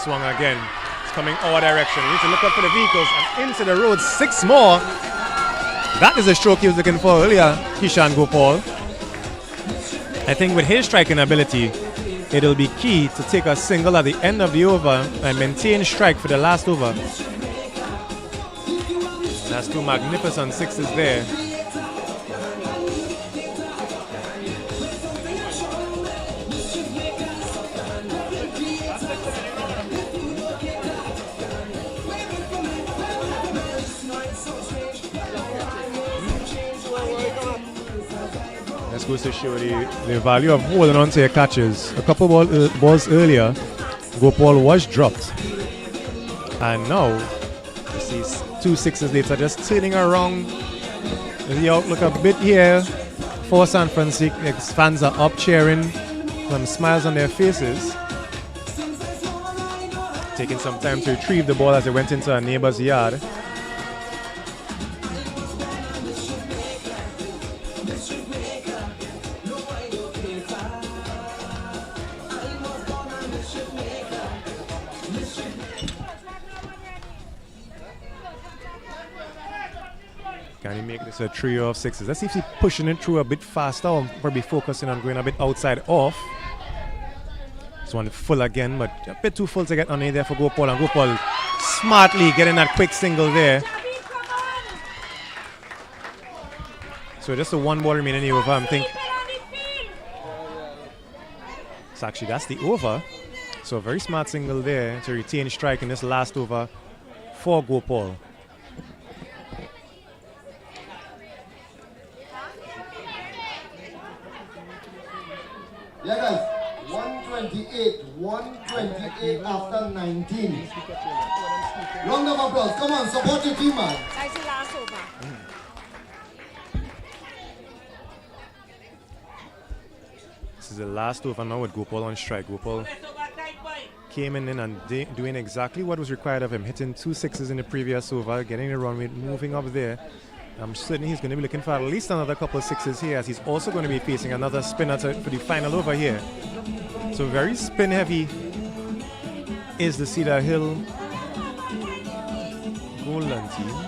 Swung again. It's coming our direction. We need to look up for the vehicles and into the road. 6 more. That is a stroke he was looking for earlier, Kishan Gopal. I think with his striking ability, it'll be key to take a single at the end of the over and maintain strike for the last over. That's 2 magnificent 6s there. Goes to show the value of holding on to your catches. A couple balls earlier, Gopal was dropped, and now you see 2 6s later, just turning around. The outlook a bit here for San Francique. His fans are up cheering, some smiles on their faces, taking some time to retrieve the ball as it went into a neighbor's yard. Can he make this a trio of 6s? Let's see if he's pushing it through a bit faster, or probably focusing on going a bit outside off. This one full again, but a bit too full to get on there for Gopal, and Gopal smartly getting that quick single there. So just a 1 ball remaining in the over, I think. So actually that's the over. So a very smart single there to retain strike in this last over for Gopal. Yeah, guys. 128. 128 after 19. Round of applause. Come on, support your team, man. That's the last over. This is the last over now with Gopal on strike. Gopal came in and doing exactly what was required of him, hitting 2 sixes in the previous over, getting the run rate, moving up there. I'm certain he's going to be looking for at least another couple of sixes here, as he's also going to be facing another spinner for the final over here. So very spin heavy is the Cedar Hill Golden team.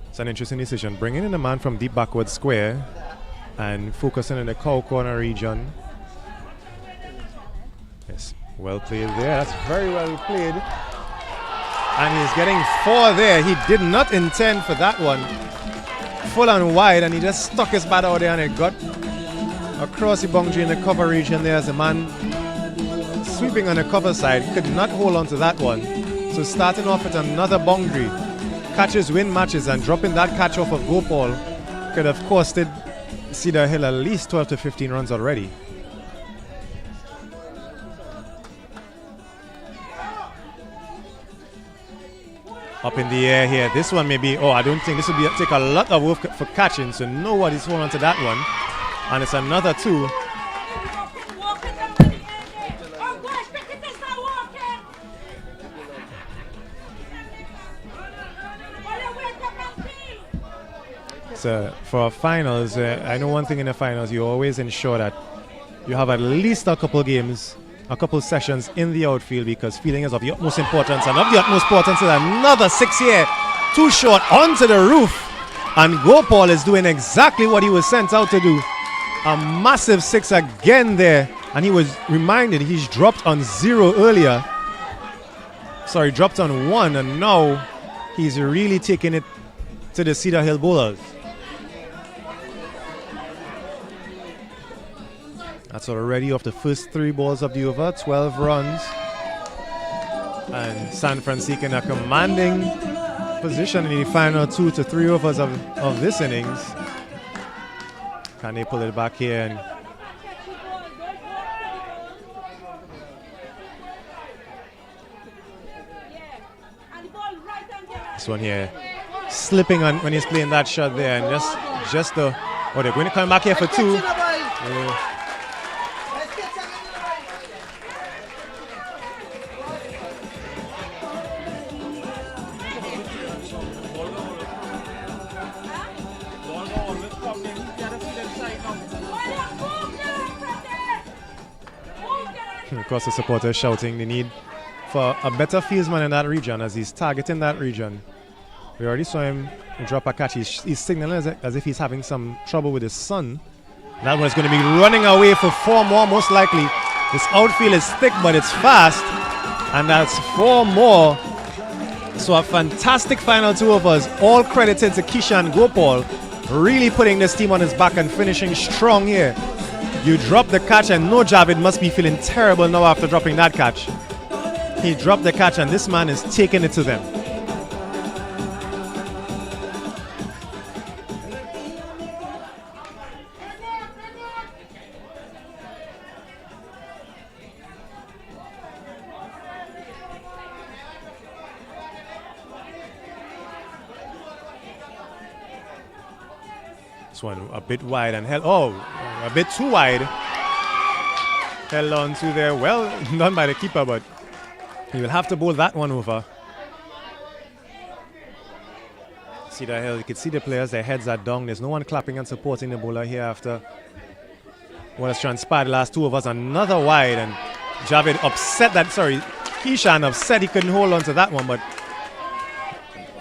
It's an interesting decision, bringing in a man from deep backward square and focusing in the cow corner region. Yes, well played there. That's very well played. And he's getting 4 there. He did not intend for that one. Full and wide, and he just stuck his bat out there and it got across the boundary in the cover region there as the man sweeping on the cover side could not hold on to that one. So starting off with another boundary. Catches win matches, and dropping that catch off of Gopal could have costed Cedar Hill at least 12 to 15 runs already. Up in the air here. This one may be, I don't think this will take a lot of work for catching, so nobody's holding on to that one. And it's another 2. So for finals, I know one thing in the finals, you always ensure that you have at least a couple games, a couple sessions in the outfield, because fielding is of the utmost importance. And of the utmost importance is another 6 here, too short onto the roof. And Gopal is doing exactly what he was sent out to do. A massive 6 again there. And he was reminded he's dropped on 0 earlier. Sorry, dropped on 1, and now he's really taking it to the Cedar Hill bowlers. That's already off the first 3 balls of the over, 12 runs. And San Francique in a commanding position in the final 2 to 3 overs of this innings. Can they pull it back here? And this one here, slipping on when he's playing that shot there, and just they're going to come back here for 2. Of course, the supporters shouting the need for a better fieldsman in that region as he's targeting that region. We already saw him drop a catch. He's signaling as if he's having some trouble with his son. That one's going to be running away for 4 more, most likely. This outfield is thick, but it's fast. And that's 4 more. So a fantastic final 2 overs. All credited to Kishan Gopal, really putting this team on his back and finishing strong here. You drop the catch, and no Javid must be feeling terrible now after dropping that catch. He dropped the catch, and this man is taking it to them. This one a bit wide and a bit too wide. Held on to there. Well done by the keeper, but he will have to bowl that one over. Cedar Hill, you can see the players, their heads are down. There's no one clapping and supporting the bowler here after what has transpired the last 2 overs. Another wide, and Javid Kishan upset he couldn't hold on to that one, but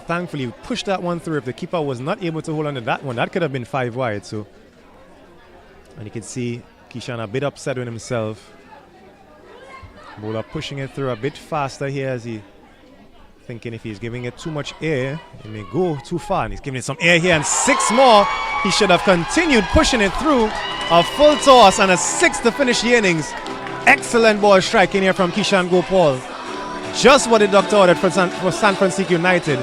thankfully pushed that one through. If the keeper was not able to hold on to that one, that could have been 5 wide. So, and you can see Kishan a bit upset with himself. Bowler pushing it through a bit faster here as he thinking if he's giving it too much air, he may go too far. And he's giving it some air here, and 6 more. He should have continued pushing it through. A full toss and a 6 to finish the innings. Excellent ball striking here from Kishan Gopal. Just what the doctor ordered for San Francisco United.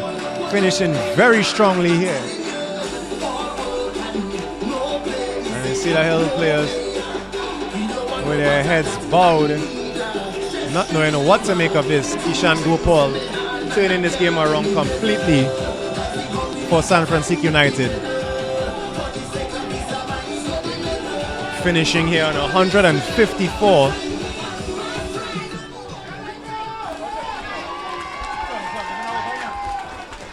Finishing very strongly here. And the Cedar Hill players with their heads bowed, not knowing what to make of this. Kishan Gopal turning this game around completely for San Francisco United. Finishing here on 154.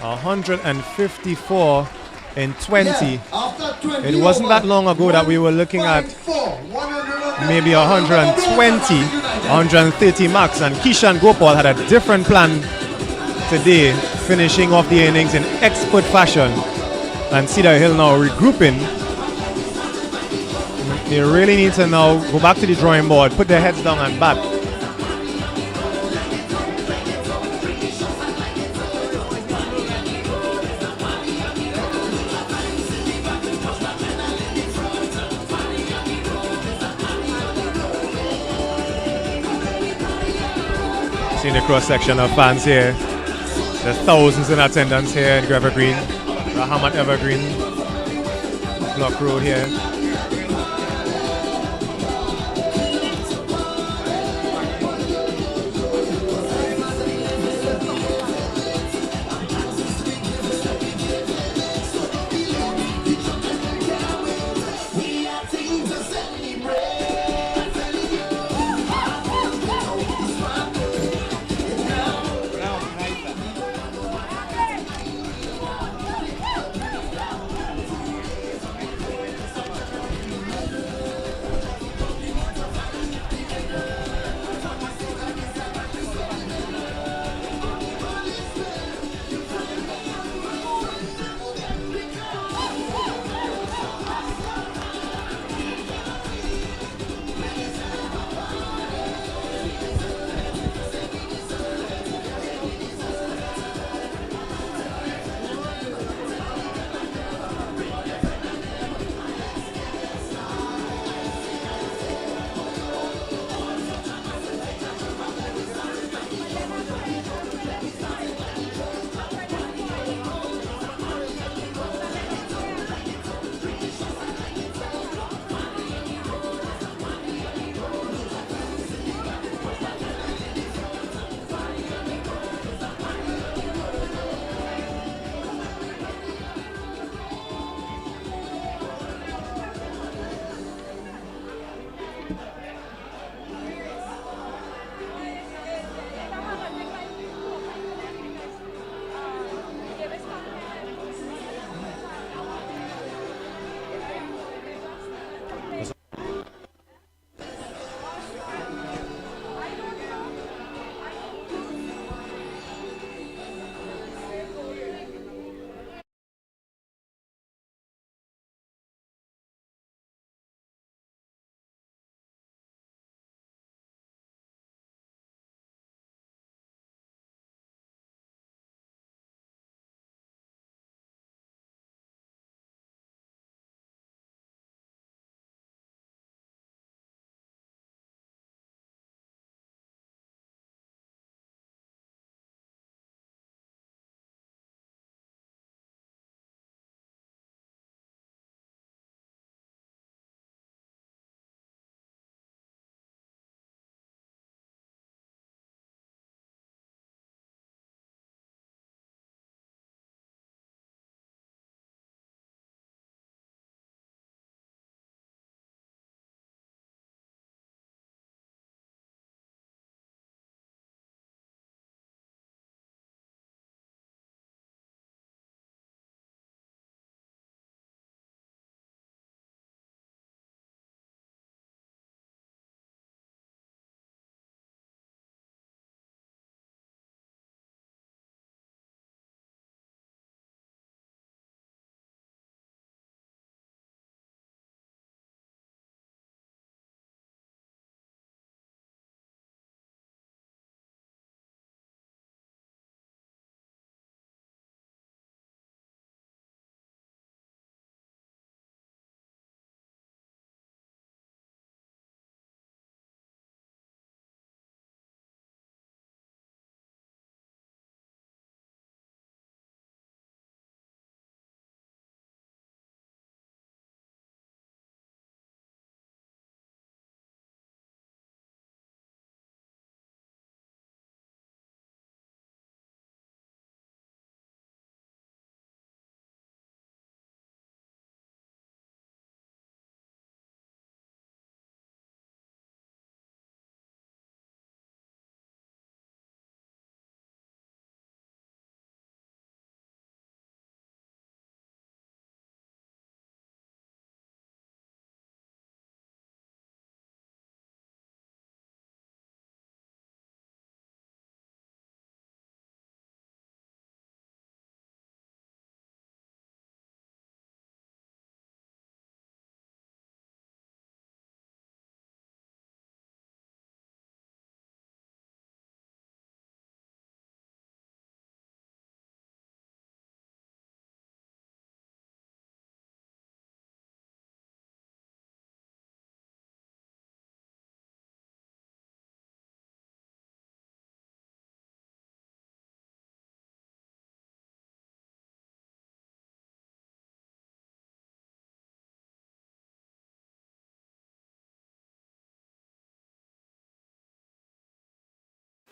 $154 in 20. It wasn't that long ago that we were looking at maybe 120, 130 max, and Kishan Gopal had a different plan today, finishing off the innings in expert fashion. And Cedar Hill now regrouping. They really need to now go back to the drawing board, put their heads down and bat. Seeing the cross section of fans here. There's thousands in attendance here in Evergreen, Rahamat Evergreen Block Road here.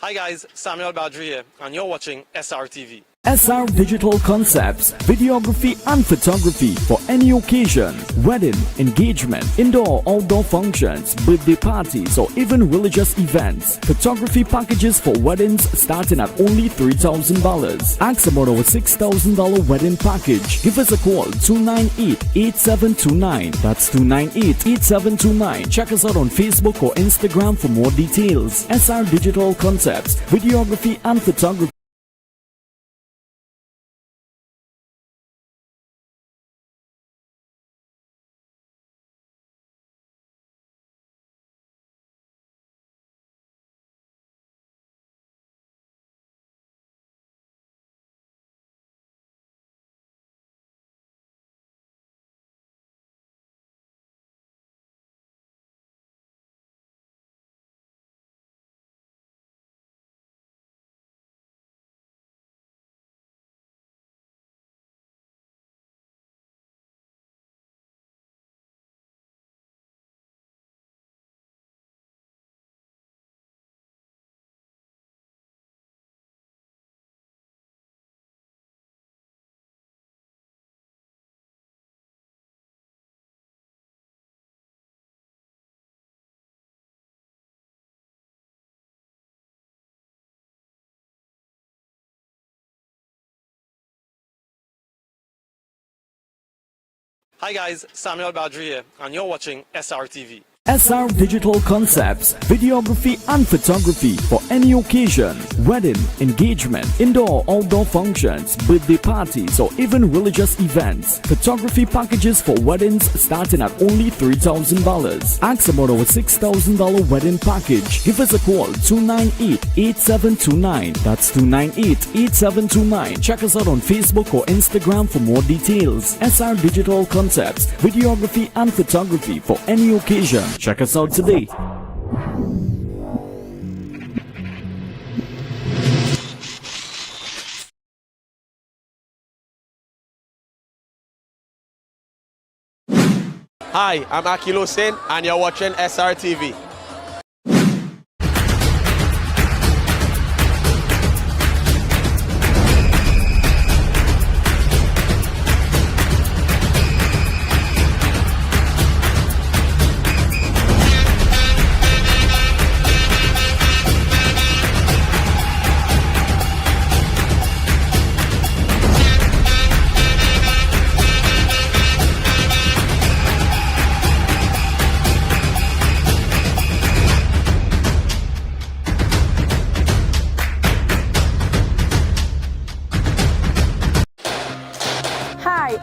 Hi guys, Samuel Badri here, and you're watching SRTV. SR Digital Concepts, videography and photography for any occasion, wedding, engagement, indoor, outdoor functions, birthday parties or even religious events. Photography packages for weddings starting at only $3,000. Ask about our $6,000 wedding package. Give us a call 298-8729. That's 298-8729. Check us out on Facebook or Instagram for more details. SR Digital Concepts, videography and photography. Hi guys, Samuel Badri here, and you're watching SRTV. SR Digital Concepts, videography and photography for any occasion, wedding, engagement, indoor, outdoor functions, birthday parties or even religious events. Photography packages for weddings starting at only $3,000. Ask about our $6,000 wedding package. Give us a call 298-8729. That's 298-8729. Check us out on Facebook or Instagram for more details. SR Digital Concepts, videography and photography for any occasion. Check us out today. Hi, I'm Akil Hussain and you're watching SRTV.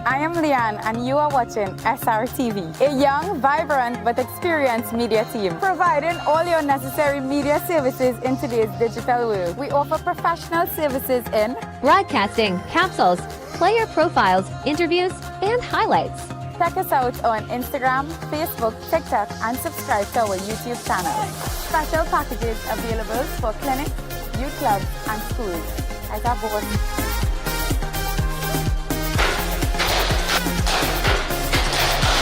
I am Leanne and you are watching SRTV, a young, vibrant but experienced media team, providing all your necessary media services in today's digital world. We offer professional services in broadcasting, capsules, player profiles, interviews, and highlights. Check us out on Instagram, Facebook, TikTok, and subscribe to our YouTube channel. Special packages available for clinics, youth clubs, and schools. I got board.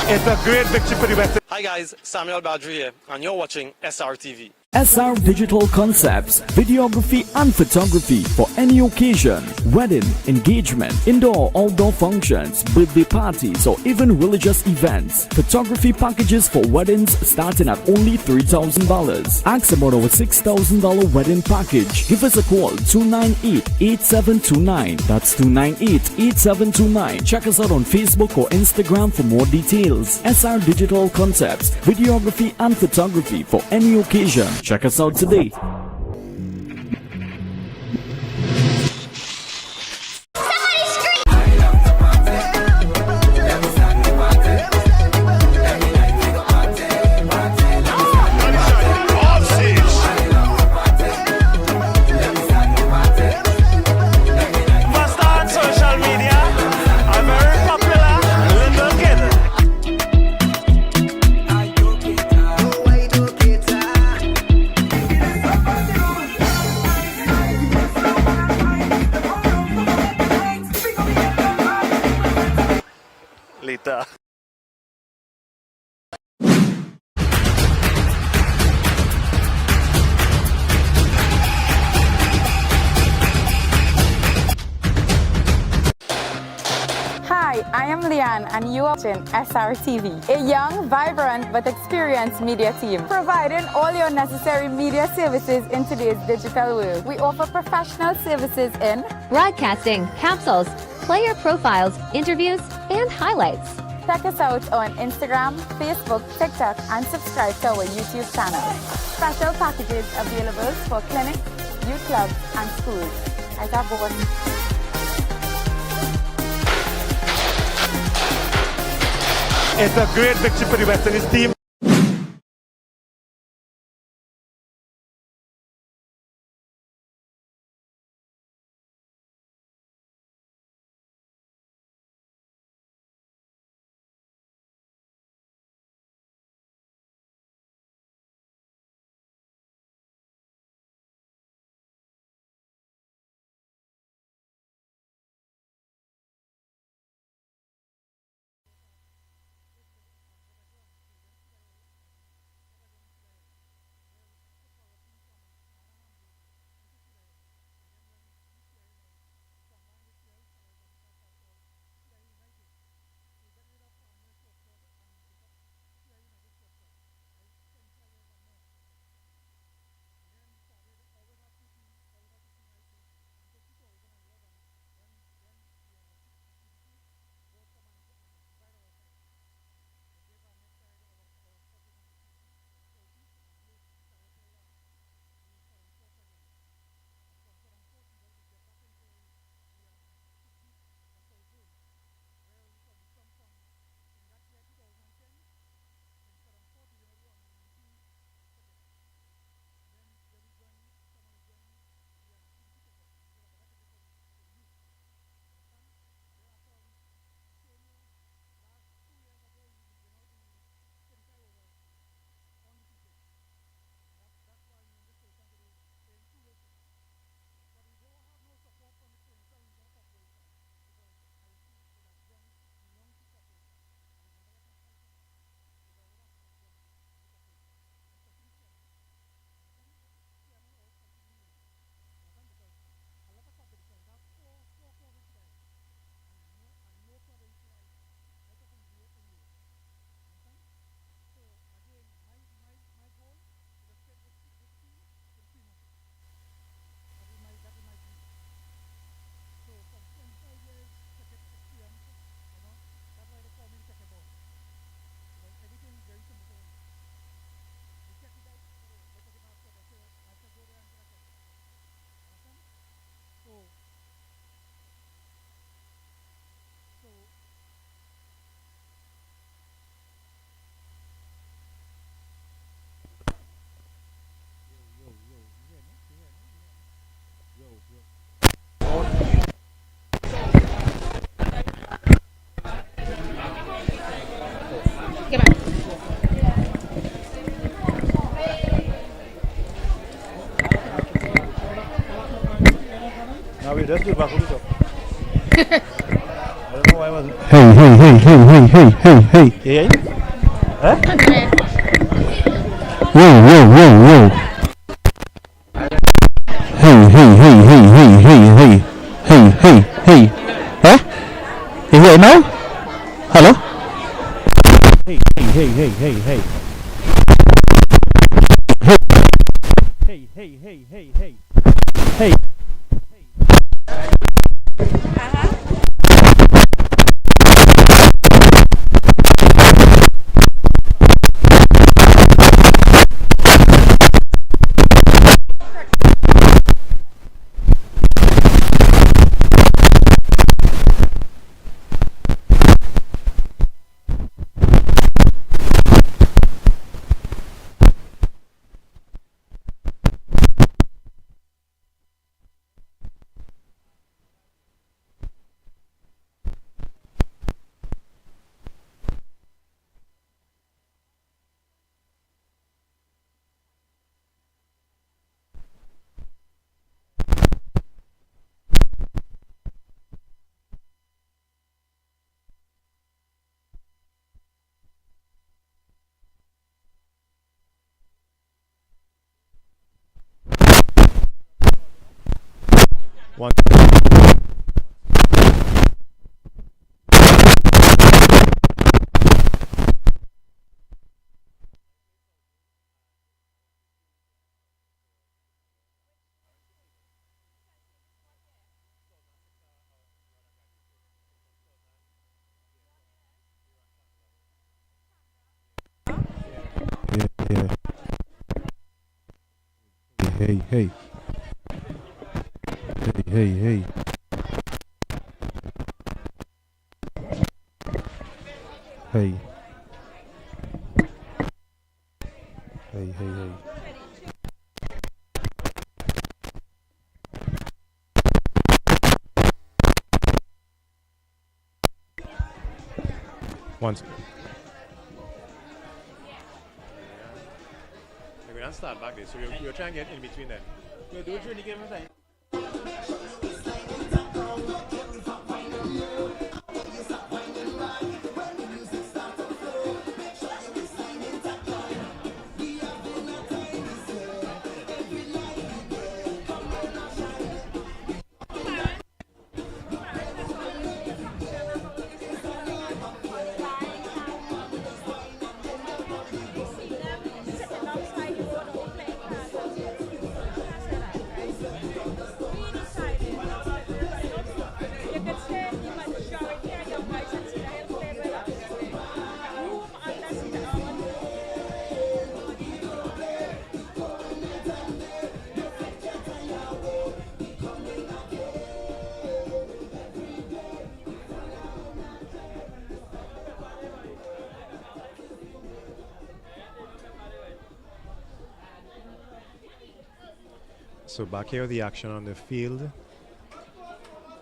It's a great victory for the West. Hi guys, Samuel Badri here, and you're watching SRTV. SR Digital Concepts, videography and photography for any occasion, wedding, engagement, indoor, outdoor functions, birthday parties or even religious events. Photography packages for weddings starting at only $3,000. Ask about our $6,000 wedding package. Give us a call 298-8729. That's 298-8729. Check us out on Facebook or Instagram for more details. SR Digital Concepts, videography and photography for any occasion. Check us out today. Leanne and you are watching SRTV, a young, vibrant but experienced media team, providing all your necessary media services in today's digital world. We offer professional services in broadcasting, capsules, player profiles, interviews, and highlights. Check us out on Instagram, Facebook, TikTok, and subscribe to our YouTube channel. Special packages available for clinics, youth clubs, and schools. I got board. It's a great victory for the West Indies team. Now we just do back up. I don't know why I wasn't. Hey. Huh? Whoa. Hey. Huh? You hear it now? Hello? Hey. Hey. One. hey, hey. Hey, hey, hey. Hey. Hey, hey, hey. Once. We're going to start back there, so you're trying to get in between them. No, do it during the game of time. So back here with the action on the field.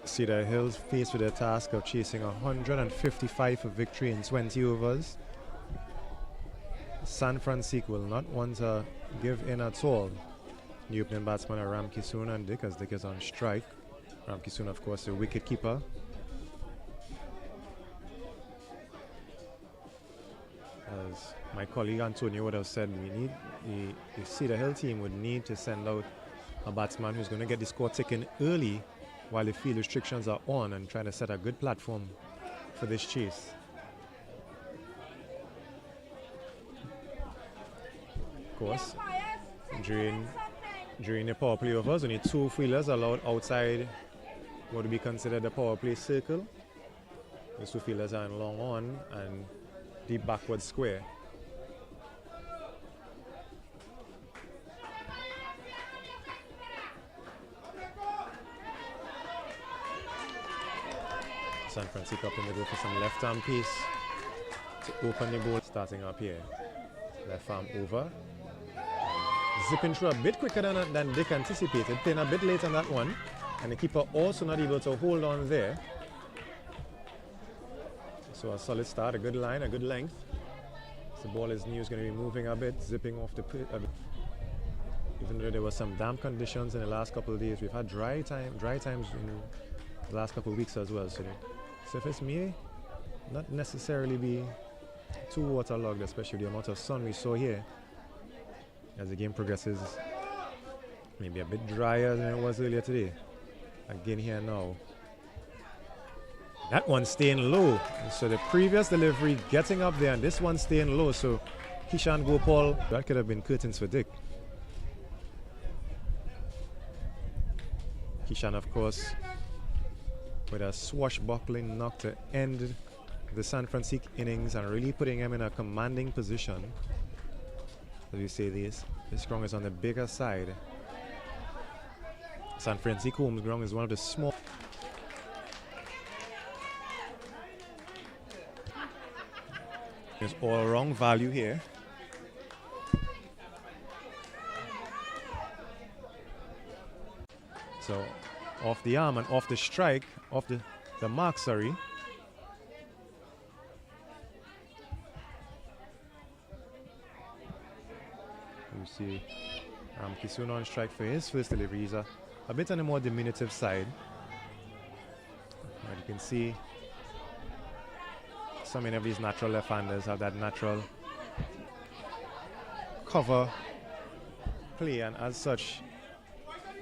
Cedar Hill faced with the task of chasing 155 for victory in 20 overs. San Francique will not want to give in at all. The opening batsmen are Ram Kisoon and Dick, as Dick is on strike. Ram Kisoon, of course, the wicket keeper. As my colleague Antonio would have said, we need the Cedar Hill team would need to send out a batsman who's going to get the score ticking early while the field restrictions are on and trying to set a good platform for this chase. Of course, during the power play overs, only 2 fielders allowed outside what would be considered the power play circle. Those 2 fielders are in long on and deep backward square. San Francisco up in the go for some left arm piece to open the ball. Starting up here, left arm over, zipping through a bit quicker than Dick anticipated, playing a bit late on that one, and the keeper also not able to hold on there. So a solid start, a good line, a good length. So the ball is going to be moving a bit, zipping off the pitch. Even though there were some damp conditions in the last couple of days, we've had dry times in the last couple of weeks as well. So the surface may not necessarily be too waterlogged, especially the amount of sun we saw here. As the game progresses, maybe a bit drier than it was earlier today. Again here now. That one staying low. So the previous delivery getting up there, and this one staying low. So Kishan Gopal, that could have been curtains for Dick. Kishan, of course, with a swashbuckling knock to end the San Francique innings and really putting him in a commanding position. As we say this, the strong is on the bigger side. San Francique home ground is one of the small. There's all wrong value here. So off the arm and off the strike, off the mark, sorry. You see Kisoon on strike for his first delivery. He's a bit on the more diminutive side. But you can see so many of these natural left-handers have that natural cover play, and as such,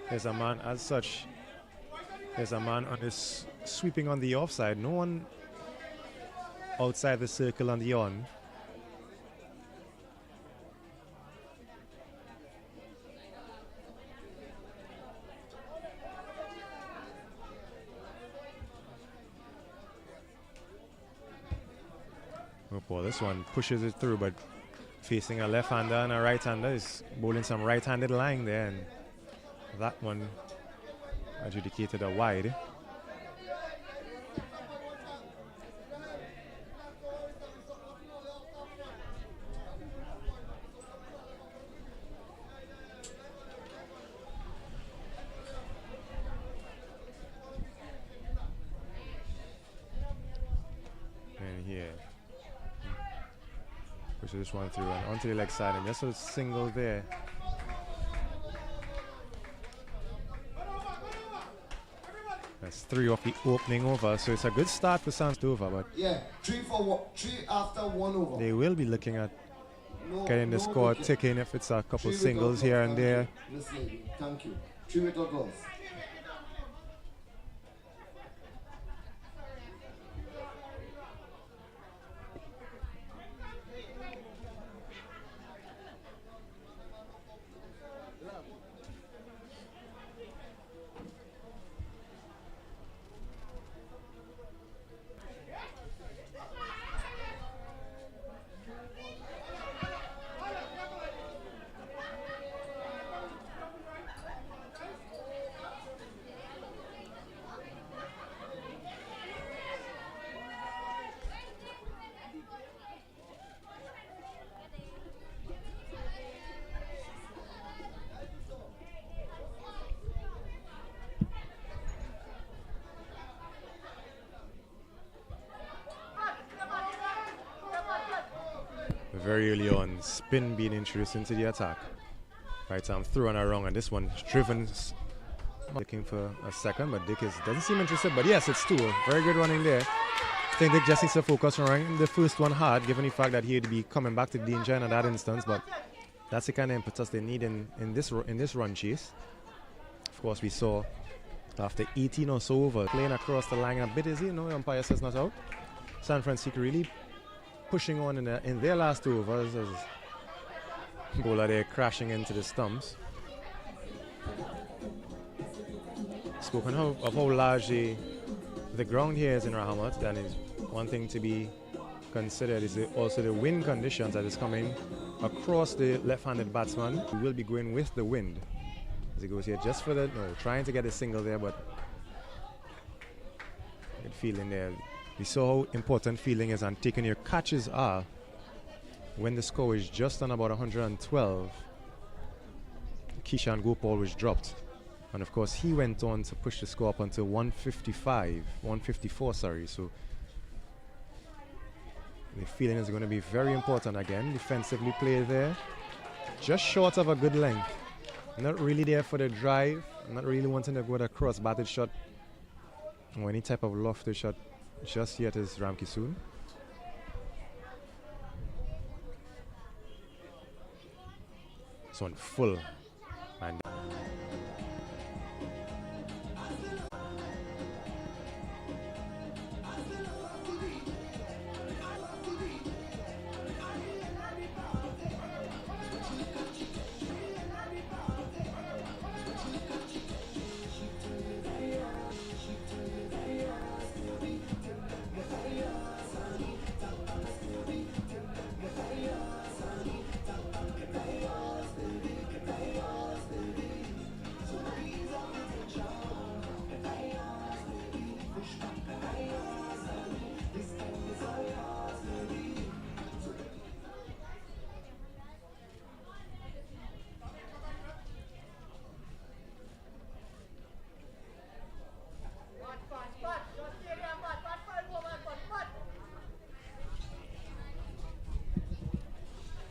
there's a man on this sweeping on the offside. No one outside the circle on the on. Oh boy, this one pushes it through, but facing a left-hander and a right-hander is bowling some right-handed line there, and That one adjudicated a wide. And here, pushes this one through and onto the leg side, and just a single there. That's 3 off the opening over, so it's a good start for Sanstova, but yeah, 3 after 1 over. They will be looking at getting the score ticking if it's a couple singles here and there. Miss Lady, thank you. 3 wicket loss. Very early on, spin being introduced into the attack. Right arm through and around, and this one driven. Looking for a second, but Dick doesn't seem interested. But yes, it's 2. Very good running there. I think Dick just needs to focus on running the first one hard, given the fact that he'd be coming back to danger in that instance. But that's the kind of impetus they need in this run chase. Of course, we saw after 18 or so over, playing across the line a bit easy. No, umpire says not out. San Francisco really pushing on in their last 2 overs as bowler there crashing into the stumps. Spoken of how large the ground here is in Rahmat, then is one thing to be considered is also the wind conditions that is coming across the left-handed batsman. He will be going with the wind as he goes here just for trying to get a single there, but good feeling there. We saw how important fielding is and taking your catches are when the score is just on about 112. Kishan Gopal was dropped. And of course, he went on to push the score up until 154, sorry. So the feeling is going to be very important again. Defensively play there. Just short of a good length. Not really there for the drive. Not really wanting to go with a cross-batted shot or any type of lofted shot just yet is Ramki soon. So on full. And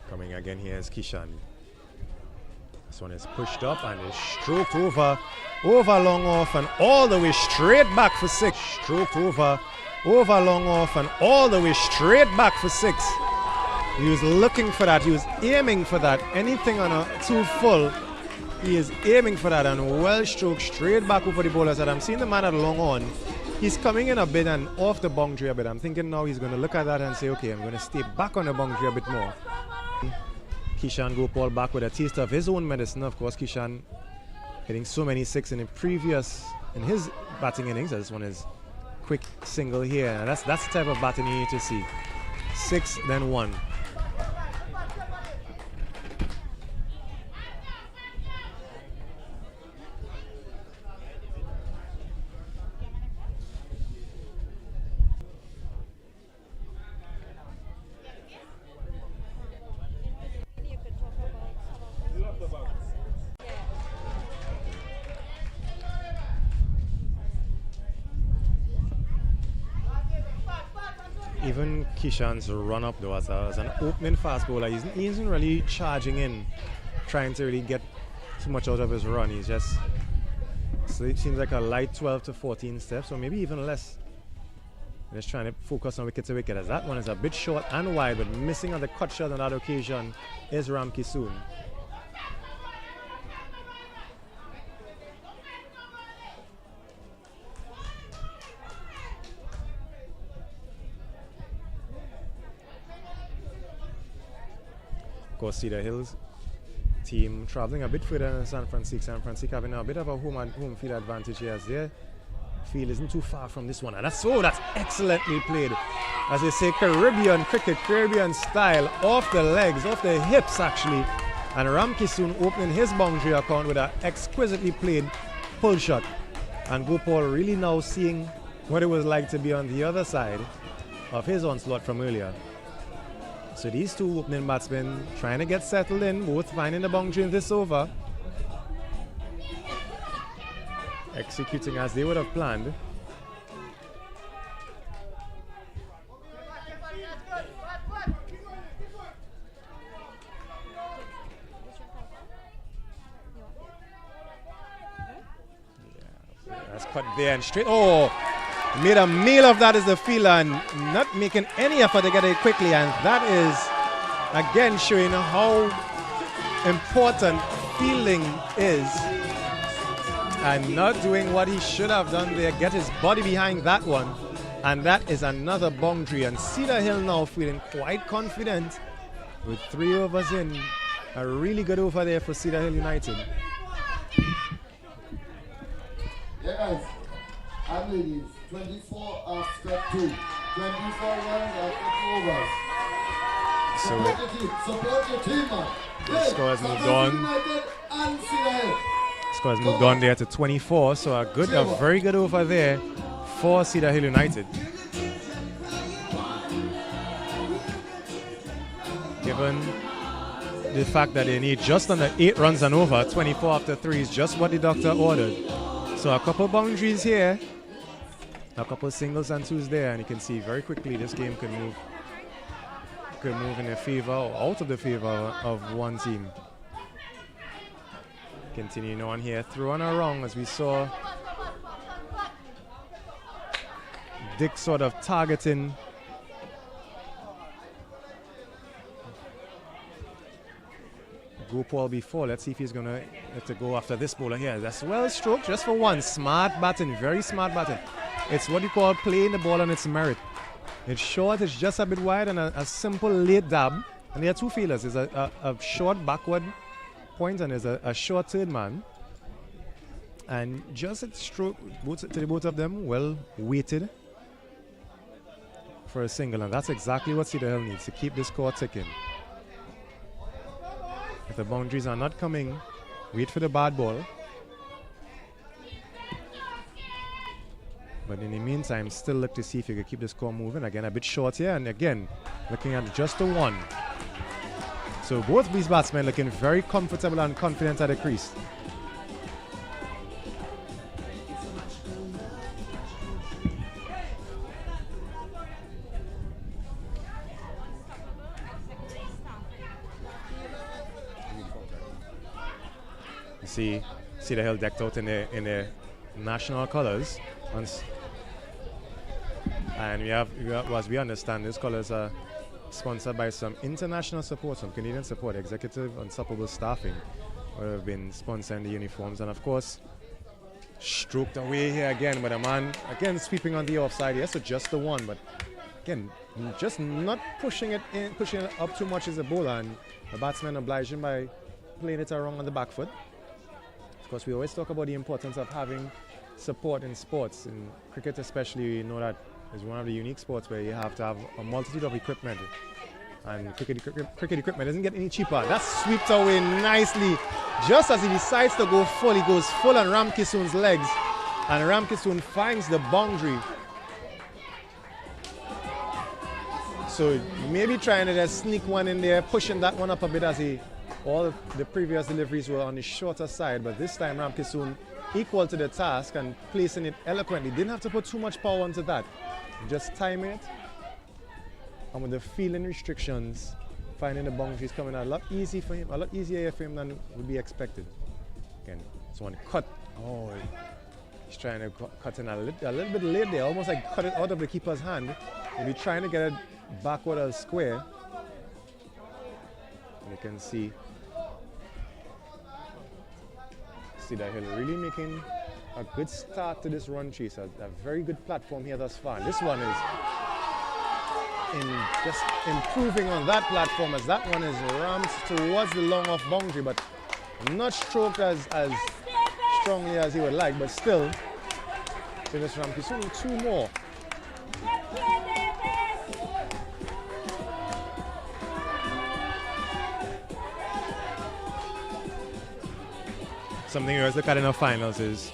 coming again here is Kishan. This one is pushed up and is stroked over long off and all the way straight back for 6. Stroked over long off and all the way straight back for 6. He was looking for that. He was aiming for that. Anything on a 2 full, he is aiming for that and well stroked straight back over the bowler's head. I'm seeing the man at long on. He's coming in a bit and off the boundary a bit. I'm thinking now he's going to look at that and say, okay, I'm going to stay back on the boundary a bit more. Kishan Gopal back with a taste of his own medicine. Of course, Kishan hitting so many 6 in his batting innings. This one is quick single here. And that's the type of batting you need to see. 6, then 1. Even Kishan's run up though as an opening fast bowler, he isn't really charging in, trying to really get too much out of his run. He's just, so it seems like a light 12 to 14 steps, or maybe even less. Just trying to focus on wicket to wicket, as that one is a bit short and wide, but missing on the cut shot on that occasion is Ram Kishan. Of course, Cedar Hill's team traveling a bit further than San Francique. San Francique having a bit of a home field advantage here, as their field isn't too far from this one. And that's excellently played. As they say, Caribbean cricket, Caribbean style, off the legs, off the hips actually. And Ram Kishan opening his boundary account with an exquisitely played pull shot. And Gopal really now seeing what it was like to be on the other side of his onslaught from earlier. So these two opening batsmen trying to get settled in, both finding the boundary in this over. Executing as they would have planned. Yeah, that's cut there and straight. Oh! Made a meal of that as the fielder and not making any effort to get it quickly, and that is again showing how important fielding is and not doing what he should have done there, get his body behind that one, and that is another boundary. And Cedar Hill now feeling quite confident with 3 overs in. A really good over there for Cedar Hill United. Yeah, guys, and ladies, 24 after 2. 24 runs after 2 overs. Support your team, man. The score has moved on. Score has moved on there to 24, so a very good over there for Cedar Hill United. Given the fact that they need just under 8 runs and over, 24 after 3 is just what the doctor ordered. So a couple boundaries here, a couple singles and twos there, and you can see very quickly this game could move in the favor or out of the favor of one team. Continuing on here, through and around as we saw Dick sort of targeting Gopal before. Let's see if he's gonna have to go after this bowler here. That's well stroked just for one. Smart batting, very smart batting. It's what you call playing the ball on its merit. It's short, it's just a bit wide, and a simple late dab. And there are two fielders. There's a short backward point and there's a short third man. And just a stroke to the both of them, well weighted for a single. And that's exactly what Cedar Hill needs to keep the score ticking. If the boundaries are not coming, wait for the bad ball. But in the meantime, still look to see if you can keep the score moving. Again, a bit short here, and again, looking at just the one. So both these batsmen looking very comfortable and confident at the crease. You see Cedar Hill decked out in the national colors. And we have, as we understand, these colors are sponsored by some international support, some Canadian support, executive unstoppable staffing, who have been sponsoring the uniforms. And of course, stroked away here again, but a man again sweeping on the offside. Yes, so just the one, but again, just not pushing it in, pushing it up too much as a bowler, and the batsman obliging by playing it around on the back foot. Of course, we always talk about the importance of having support in sports. In cricket especially, we know that it's one of the unique sports where you have to have a multitude of equipment. And cricket equipment doesn't get any cheaper. That's swept away nicely. Just as he decides to go full, he goes full on Ram Kishan's legs. And Ram Kishan finds the boundary. So maybe trying to just sneak one in there, pushing that one up a bit, as all the previous deliveries were on the shorter side. But this time Ram Kishan equal to the task and placing it eloquently. Didn't have to put too much power into that. Just timing it and with the fielding restrictions, finding the boundaries coming out a lot easier for him than would be expected. Again, this one cut. Oh, he's trying to cut in a little bit late there, almost like cut it out of the keeper's hand. He'll be trying to get it backward or square. You can see Cedar Hill really making a good start to this run chase. A very good platform here thus far. And this one is just improving on that platform, as that one is rammed towards the long off boundary, but not stroked as strongly as he would like, but still finish Ramki soon. 2 more. Something you always look at in the finals is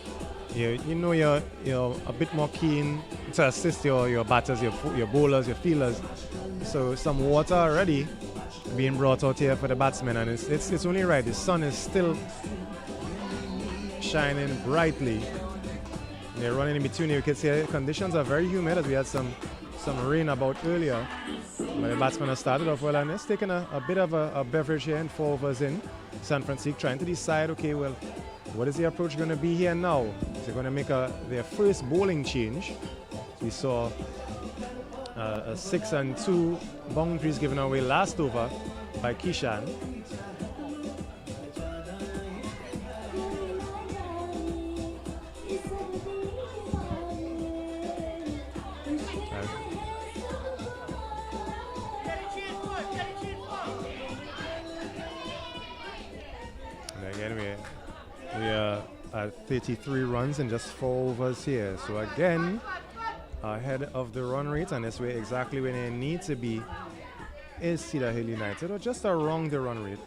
you're a bit more keen to assist your batters, your bowlers, your fielders. So some water already being brought out here for the batsmen, and it's only right. The sun is still shining brightly. They're running in between the wickets here. Conditions are very humid, as we had some rain about earlier. But the batsmen have started off well, and it's taken a bit of a beverage here and 4 overs in. San Francique trying to decide, okay, well, what is the approach going to be here now? They're going to make their first bowling change. We saw a 6 and 2 boundaries given away last over by Kishan. And again, we are at 33 runs and just 4 overs here. So again, ahead of the run rate, and this way exactly where they need to be is Cedar Hill United, or just around the run rate.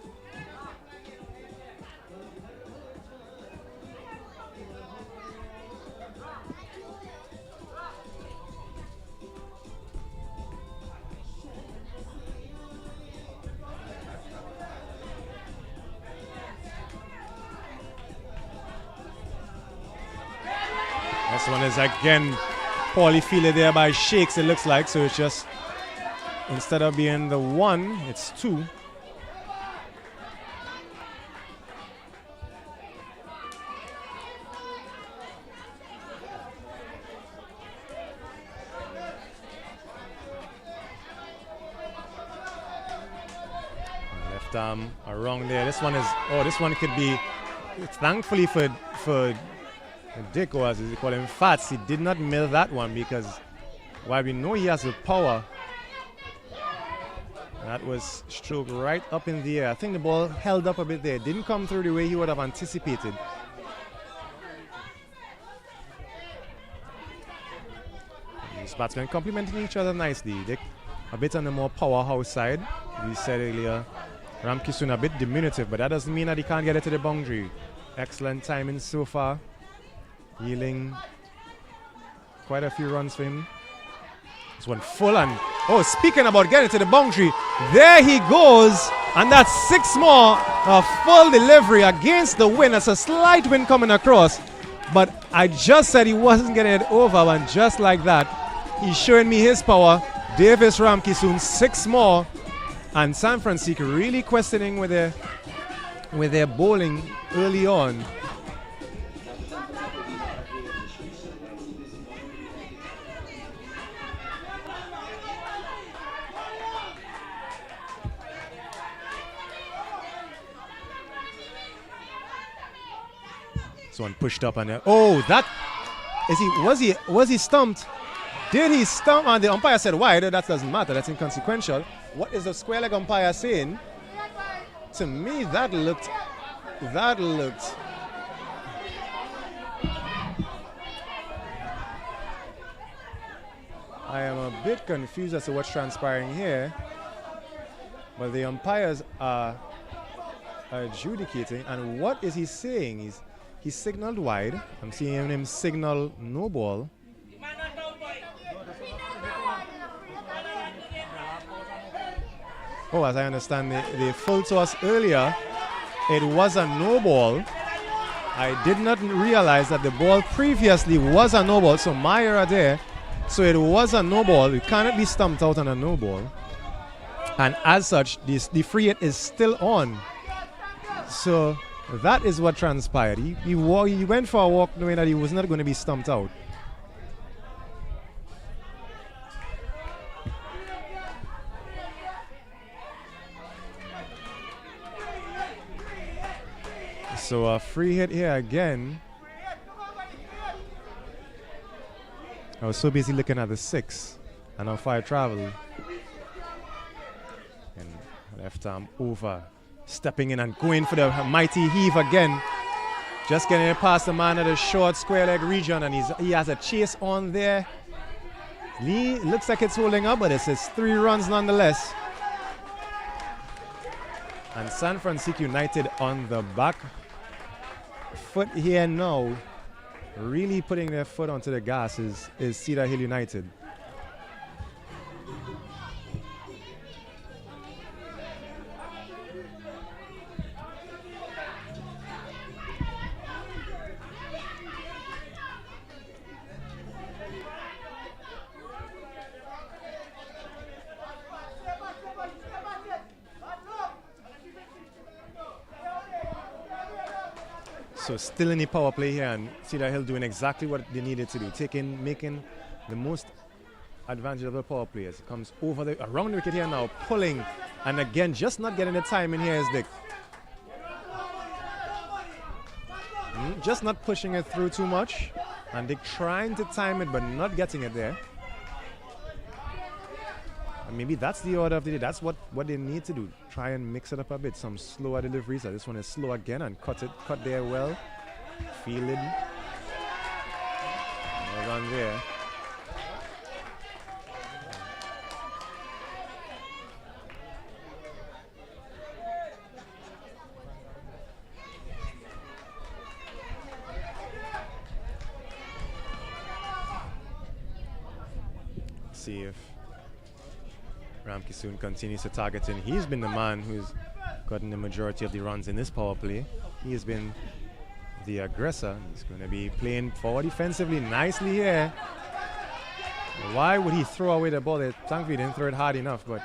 This one is again poorly fielded there by Shakes, it looks like. So it's just, instead of being the 1, it's 2. Left arm around there. This one is, this one could be, thankfully for Dick, or as they call him, Fats, he did not mill that one, because while we know he has the power, that was stroked right up in the air. I think the ball held up a bit there. It didn't come through the way he would have anticipated. These batsmen complementing each other nicely. Dick a bit on the more powerhouse side. We said earlier, Ramkisoon a bit diminutive, but that doesn't mean that he can't get it to the boundary. Excellent timing so far, yielding quite a few runs for him. This one full, and speaking about getting to the boundary, there he goes, and that's 6 more. A full delivery against the wind. That's a slight wind coming across, but I just said he wasn't getting it over, and just like that, he's showing me his power. Davis Ramkisoon 6 more, and San Francisco really questioning with their bowling early on. This one pushed up, and that is he. Was he stumped? Did he stump? And the umpire said wide. That doesn't matter. That's inconsequential. What is the square leg umpire saying? To me, that looked. I am a bit confused as to what's transpiring here, but the umpires are adjudicating. And what is he saying? He signaled wide. I'm seeing him signal no ball. As I understand, the full toss earlier, it was a no ball. I did not realize that the ball previously was a no ball, so my error there. So it was a no ball. You cannot be stumped out on a no ball. And as such, the free hit is still on. So that is what transpired. He went for a walk knowing that he was not going to be stumped out. So a free hit here again. I was so busy looking at the 6 and how far I traveled. And left arm over, stepping in and going for the mighty heave again. Just getting it past the man at the short square leg region, and he has a chase on there. Lee looks like it's holding up, but it's 3 runs nonetheless. And San Francisco United on the back foot here now, really putting their foot onto the gas is Cedar Hill United. So still in the power play here, and Cedar Hill doing exactly what they needed to do, making the most advantage of the power players. Comes over around the wicket here now, pulling, and again just not getting the time in here is Dick. Just not pushing it through too much, and Dick trying to time it but not getting it there. And maybe that's the order of the day. That's what they need to do. Try and mix it up a bit. Some slower deliveries. This one is slow again and cut there well. Fielded. Well done there. Let's see if Ramki soon continues to target him. He's been the man who's gotten the majority of the runs in this power play. He has been the aggressor. He's going to be playing forward defensively nicely here. Why would he throw away the ball? Thankfully, he didn't throw it hard enough, but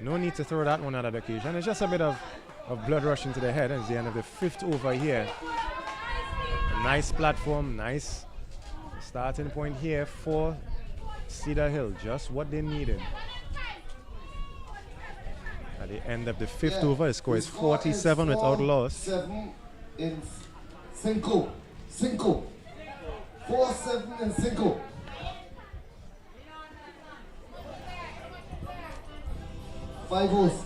no need to throw that one on that occasion. It's just a bit of blood rushing to the head. It's the end of the 5th over here. A nice platform, nice starting point here for Cedar Hill. Just what they needed. At the end of the 5th over, the score is 47 without loss. 7 in 5. 4-7 in 5. Five goals.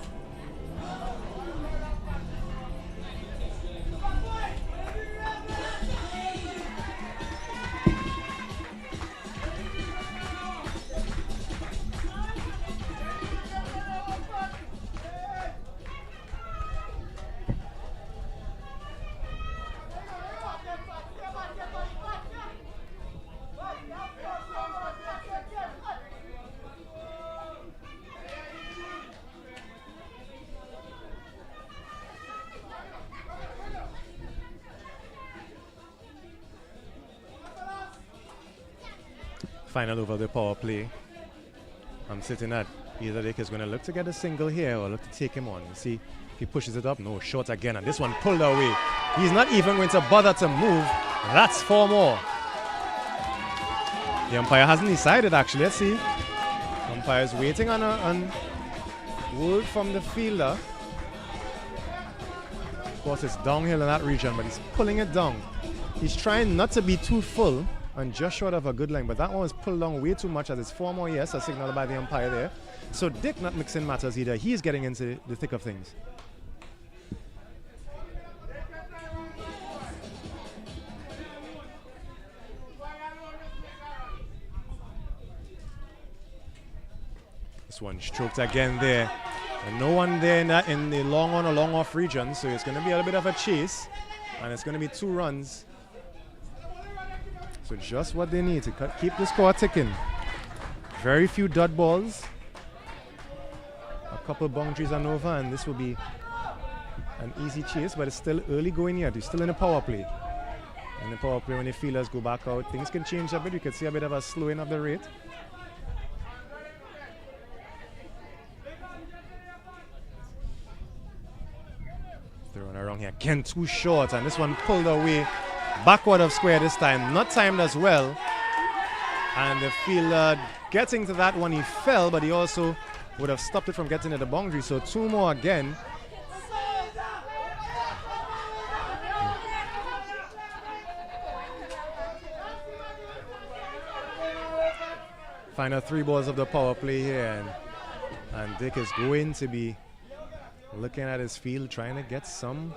Final over the power play. I'm sitting at either Dick is going to look to get a single here or look to take him on. You see, if he pushes it up, no, short again, and this one pulled away. He's not even going to bother to move. That's 4 more. The umpire hasn't decided actually. Let's see. The umpire is waiting on word from the fielder. Of course, it's downhill in that region, but he's pulling it down. He's trying not to be too full and just short of a good line, but that one was pulled down way too much as it's 4 more yes, as signaled by the umpire there. So Dick not mixing matters either. He's getting into the thick of things. This one stroked again there. And no one there in the long on or long off region, so it's going to be a little bit of a chase, and it's going to be 2 runs. So just what they need to keep the score ticking. Very few dot balls. A couple boundaries are over, and this will be an easy chase, but it's still early going yet. You're still in a power play. In the power play, when the fielders go back out, things can change a bit. You can see a bit of a slowing of the rate. Throwing around here again, too short, and this one pulled away backward of square this time, not timed as well. And the fielder getting to that one, he fell, but he also would have stopped it from getting to the boundary. So 2 more again. Final 3 balls of the power play here, and Dick is going to be looking at his field, trying to get some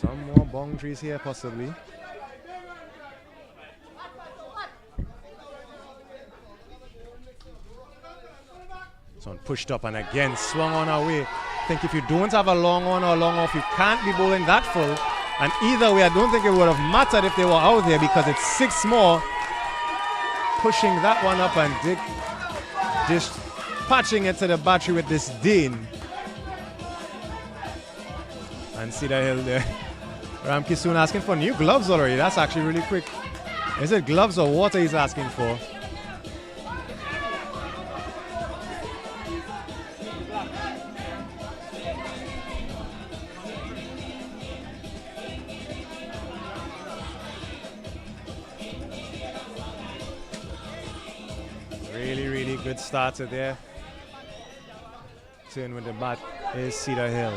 more boundaries here, possibly. This one pushed up and again swung on away. I think if you don't have a long on or a long off, you can't be bowling that full. And either way, I don't think it would have mattered if they were out there, because it's 6 more. Pushing that one up, and Dick just patching it to the battery with this Dane. And Cedar Hill there. Ramki soon asking for new gloves already. That's actually really quick. Is it gloves or water he's asking for? Really good starter there. Turn with the bat is Cedar Hill.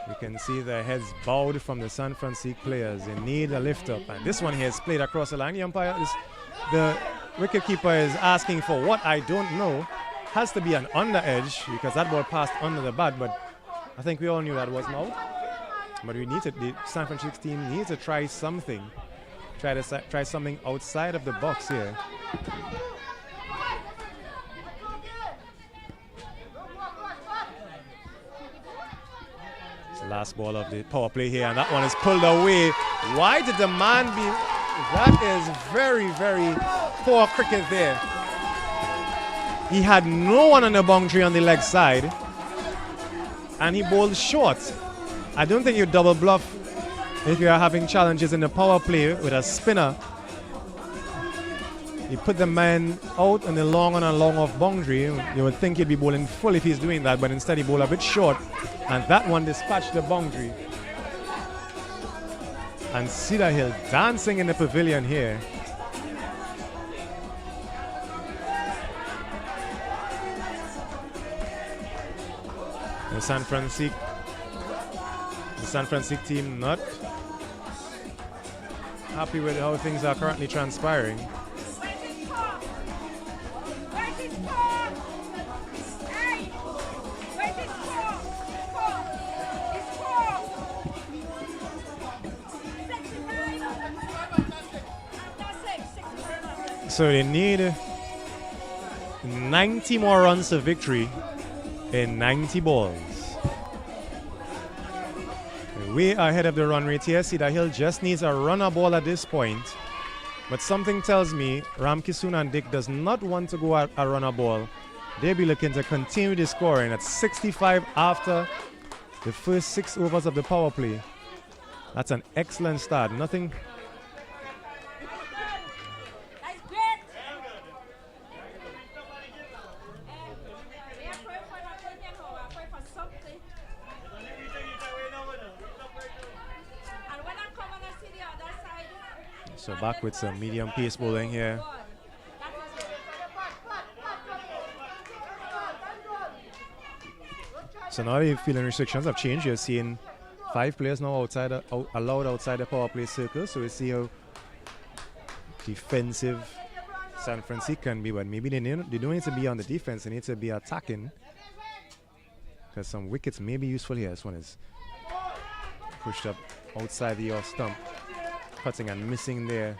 You can see the heads bowed from the San Francique players. They need a lift up, and this one here is played across the line. The umpire the wicketkeeper is asking for what I don't know. Has to be an under edge, because that ball passed under the bat, but I think we all knew that wasn't out. But we need to, the San Francisco team needs to try something. Try something outside of the box here. It's the last ball of the power play here, and that one is pulled away. Why did the man be? That is very, very poor cricket there. He had no one on the boundary on the leg side, and he bowled short. I don't think you double bluff if you are having challenges in the power play with a spinner. You put the man out on the long on and long off boundary. You would think he'd be bowling full if he's doing that, but instead he bowled a bit short, and that one dispatched the boundary. And Cedar Hill dancing in the pavilion here. The San Francique team not happy with how things are currently transpiring. So they need 90 more runs of victory in 90 balls. Way ahead of the run rate here. Cedar Hill just needs a runner ball at this point. But something tells me Ramkisoon and Dick does not want to go at a runner ball. They'll be looking to continue the scoring at 65 after the first 6 overs of the power play. That's an excellent start. Nothing. So back with some medium pace bowling here. So now the fielding restrictions have changed. You're seeing 5 players now allowed outside the power play circle. So we see how defensive San Francisco can be, but maybe they don't need to be on the defense. They need to be attacking, because some wickets may be useful here. This one is pushed up outside the off stump. Cutting and missing there.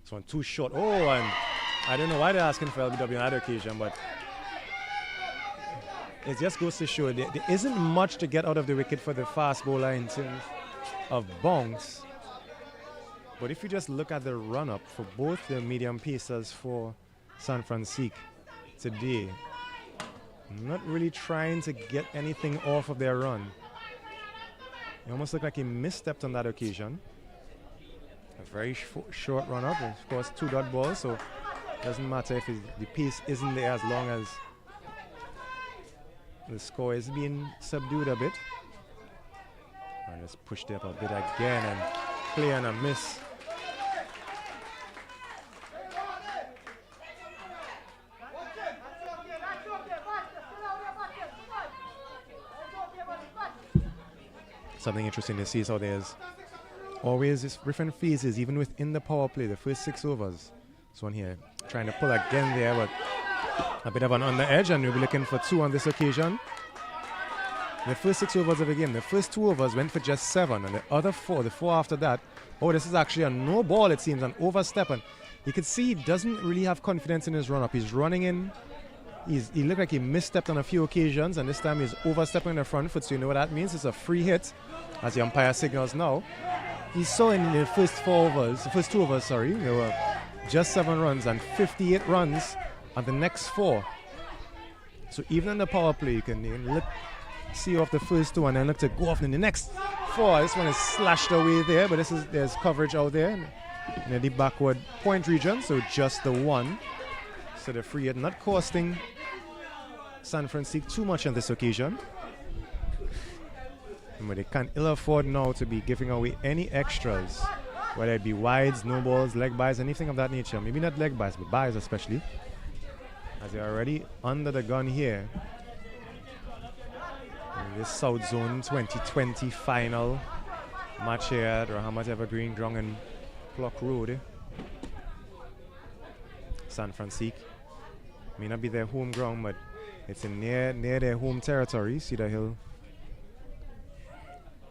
This one too short. Oh, and I don't know why they're asking for LBW on that occasion, but it just goes to show there isn't much to get out of the wicket for the fast bowler in terms of bounce. But if you just look at the run-up for both the medium pacers for San Francique today, not really trying to get anything off of their run. It almost looked like he misstepped on that occasion. A very short run-up, of course 2 dot balls, so it doesn't matter if the pace isn't there as long as the score is being subdued a bit. And let's push it up a bit again and play on a miss. Something interesting to see is how there's always this different phases, even within the power play, the first 6 overs. This one here, trying to pull again there, but a bit of an on the edge, and we'll be looking for 2 on this occasion. The first 6 overs of the game, the first 2 overs went for just 7, and the other 4, the 4 after that, oh, this is actually a no ball, it seems, an overstep, and you can see he doesn't really have confidence in his run-up. He's running in. He looked like he misstepped on a few occasions, and this time he's overstepping the front foot, so you know what that means. It's a free hit, as the umpire signals now. He saw in the first 4 overs, the first 2 overs, sorry, there were just 7 runs and 58 runs on the next 4. So even in the power play, you can see off the first 2 and then look to go off in the next 4. This one is slashed away there, but there's coverage out there in the backward point region, so just the 1. So the free hit not costing San Francique too much on this occasion. But they can't ill afford now to be giving away any extras, whether it be wides, no balls, leg buys, anything of that nature. Maybe not leg buys, but buys especially, as they're already under the gun here in this South Zone 2020 final match here at Rahamat Evergreen Ground and Clock Road. San Francique may not be their home ground, but it's in near their home territory, Cedar Hill.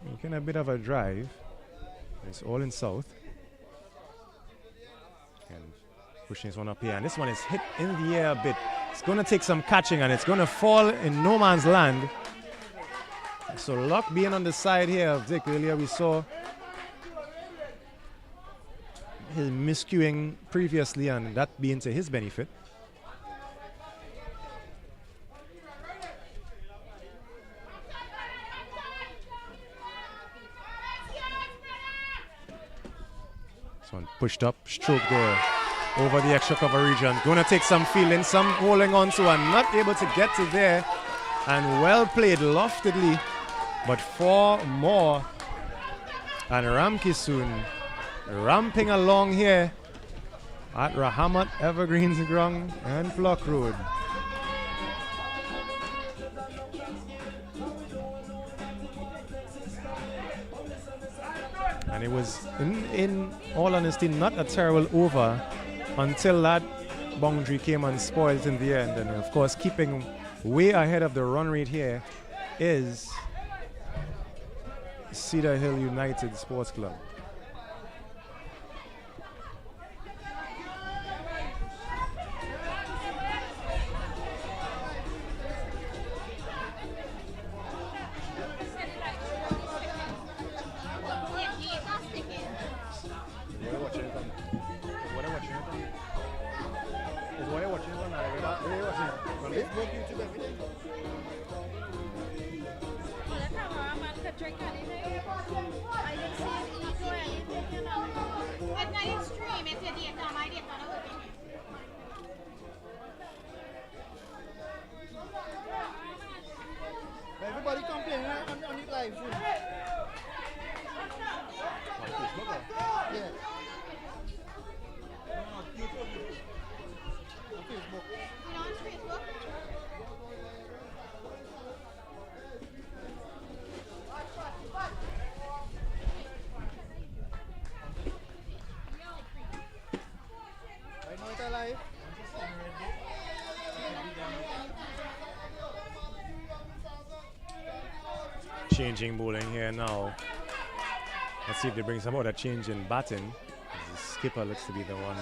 Making a bit of a drive. It's all in south. And pushing this one up here. And this one is hit in the air a bit. It's going to take some catching, and it's going to fall in no man's land. So luck being on the side here of Dick. Earlier we saw his miscuing previously, and that being to his benefit. This one pushed up, stroke there over the extra cover region. Going to take some feeling, some holding on to, and not able to get to there. And well played loftedly, but 4 more. And Ramkisoon ramping along here at Rahamat Evergreens Ground and Flock Road. And it was, in all honesty, not a terrible over until that boundary came unspoiled in the end. And of course, keeping way ahead of the run rate here is Cedar Hill United Sports Club. Everybody complaining on it live. Yeah. Changing bowling here now. Let's see if they bring some other change in batting. The skipper looks to be the one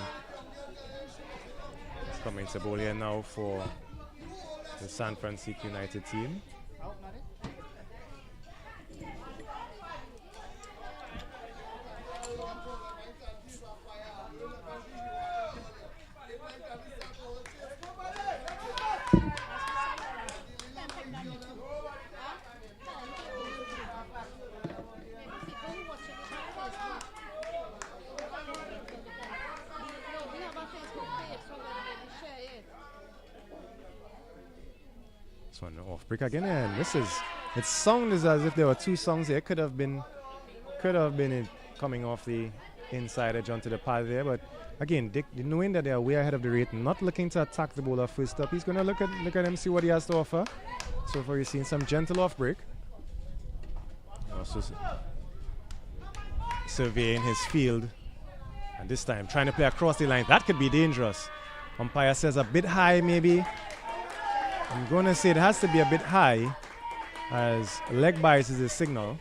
that's coming to bowl here now for the San Francisco United team. This one off break again, and it sounds as if there were two songs there. Could have been it coming off the inside edge onto the pad there, but again, Dick, knowing that they are way ahead of the rate, not looking to attack the bowler first up, he's going to look at him, see what he has to offer. So far, you've seen some gentle off break. Also surveying his field, and this time trying to play across the line. That could be dangerous. Umpire says a bit high, maybe. I'm going to say it has to be a bit high, as leg bias is a signal.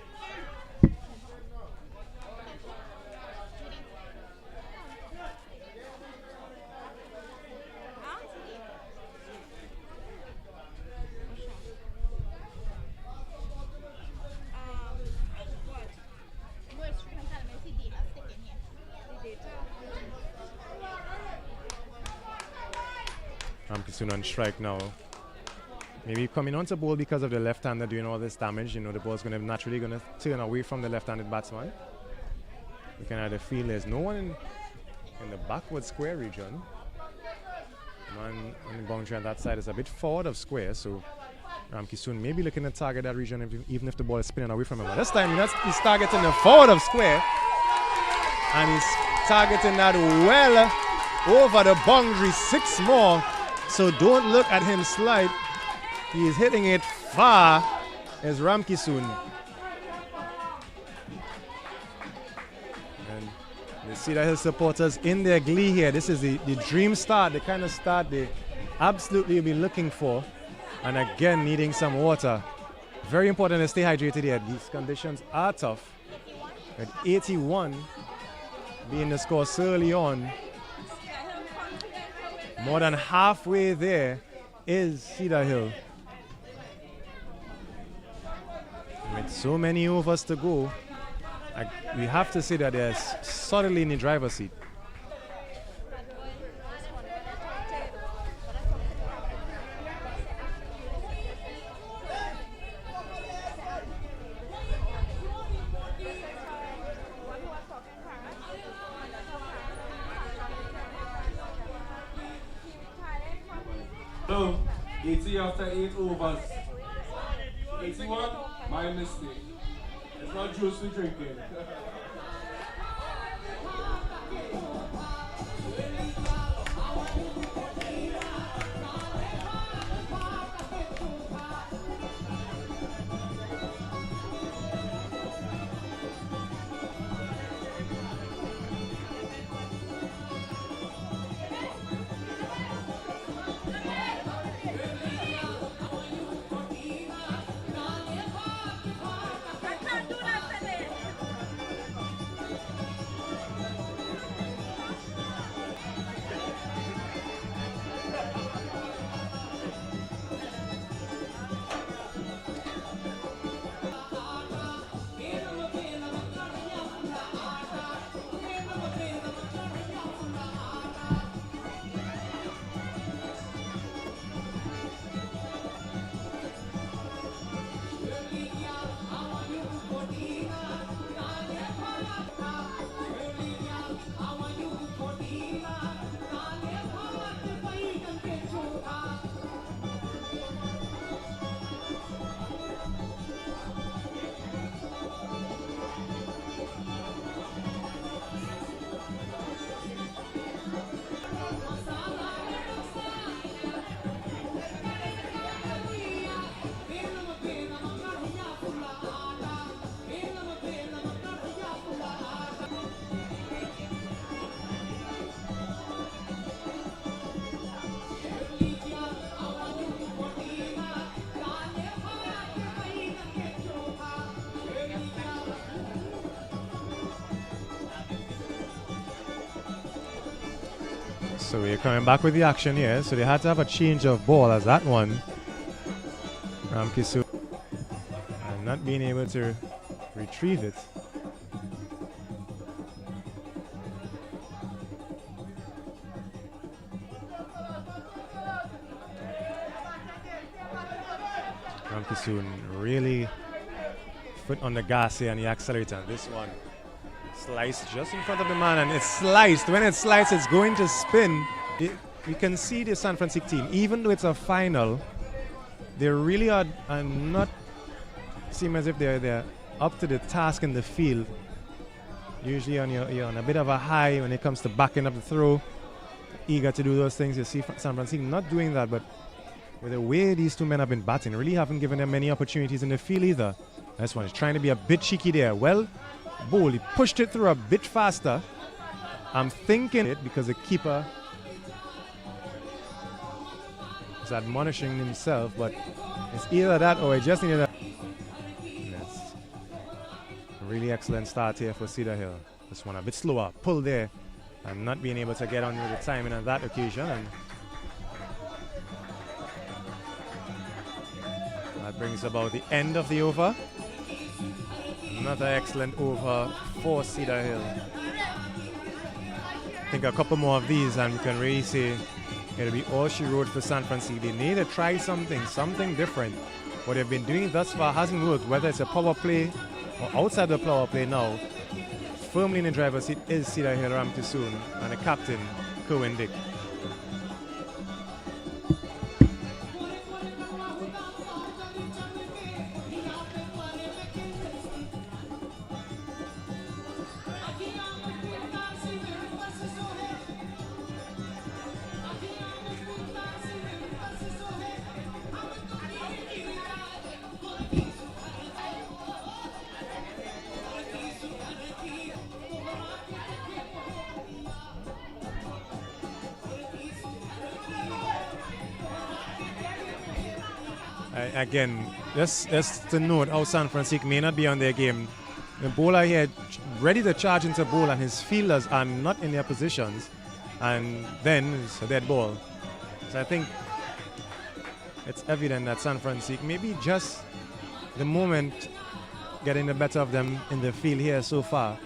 Soon on strike now. Maybe coming onto bowl because of the left-hander doing all this damage. You know, the ball's naturally going to turn away from the left-handed batsman. Looking at the field, there's no one in the backward square region. Man on the boundary on that side is a bit forward of square, so Kishan may be looking to target that region even if the ball is spinning away from him. But this time he's targeting the forward of square, and he's targeting that well over the boundary. 6 more. So don't look at him slide. He is hitting it far as Kishan. And the Cedar Hill supporters in their glee here. This is the dream start, the kind of start they absolutely been looking for. And again, needing some water. Very important to stay hydrated here. These conditions are tough. At 81 being the score so early on. More than halfway there is Cedar Hill. With so many overs to go, we have to say that they're solidly in the driver's seat. No, 80 after 8 overs. 81, my mistake. It's not juice we're drinking. So we're coming back with the action here. So they had to have a change of ball, as that one Ramkisu and not being able to retrieve it. Ramkisu really foot on the gas here and the accelerator. This one sliced just in front of the man, and it's sliced. When it's sliced, it's going to spin. We can see the San Francique team, even though it's a final, they really are not seem as if they're up to the task in the field. Usually you're on a bit of a high when it comes to backing up the throw, eager to do those things. You see San Francique not doing that, but with the way these two men have been batting, really haven't given them many opportunities in the field either. This one is trying to be a bit cheeky there. Well, Bowl, he pushed it through a bit faster. I'm thinking it because the keeper is admonishing himself, but it's either that or he just needed a really excellent start here for Cedar Hill. This one a bit slower, pull there, and not being able to get on with the timing on that occasion. And that brings about the end of the over. Another excellent over for Cedar Hill. I think a couple more of these and we can really say it'll be all she wrote for San Francisco. They need to try something different. What they've been doing thus far hasn't worked, whether it's a power play or outside the power play now. Firmly in the driver's seat is Cedar Hill Ramkisoon and the captain, Kerwin Dick. Again, just to note how San Francisco may not be on their game. The bowler here ready to charge into bowl and his fielders are not in their positions, and then it's a dead ball. So I think it's evident that San Francisco maybe just the moment getting the better of them in the field here so far.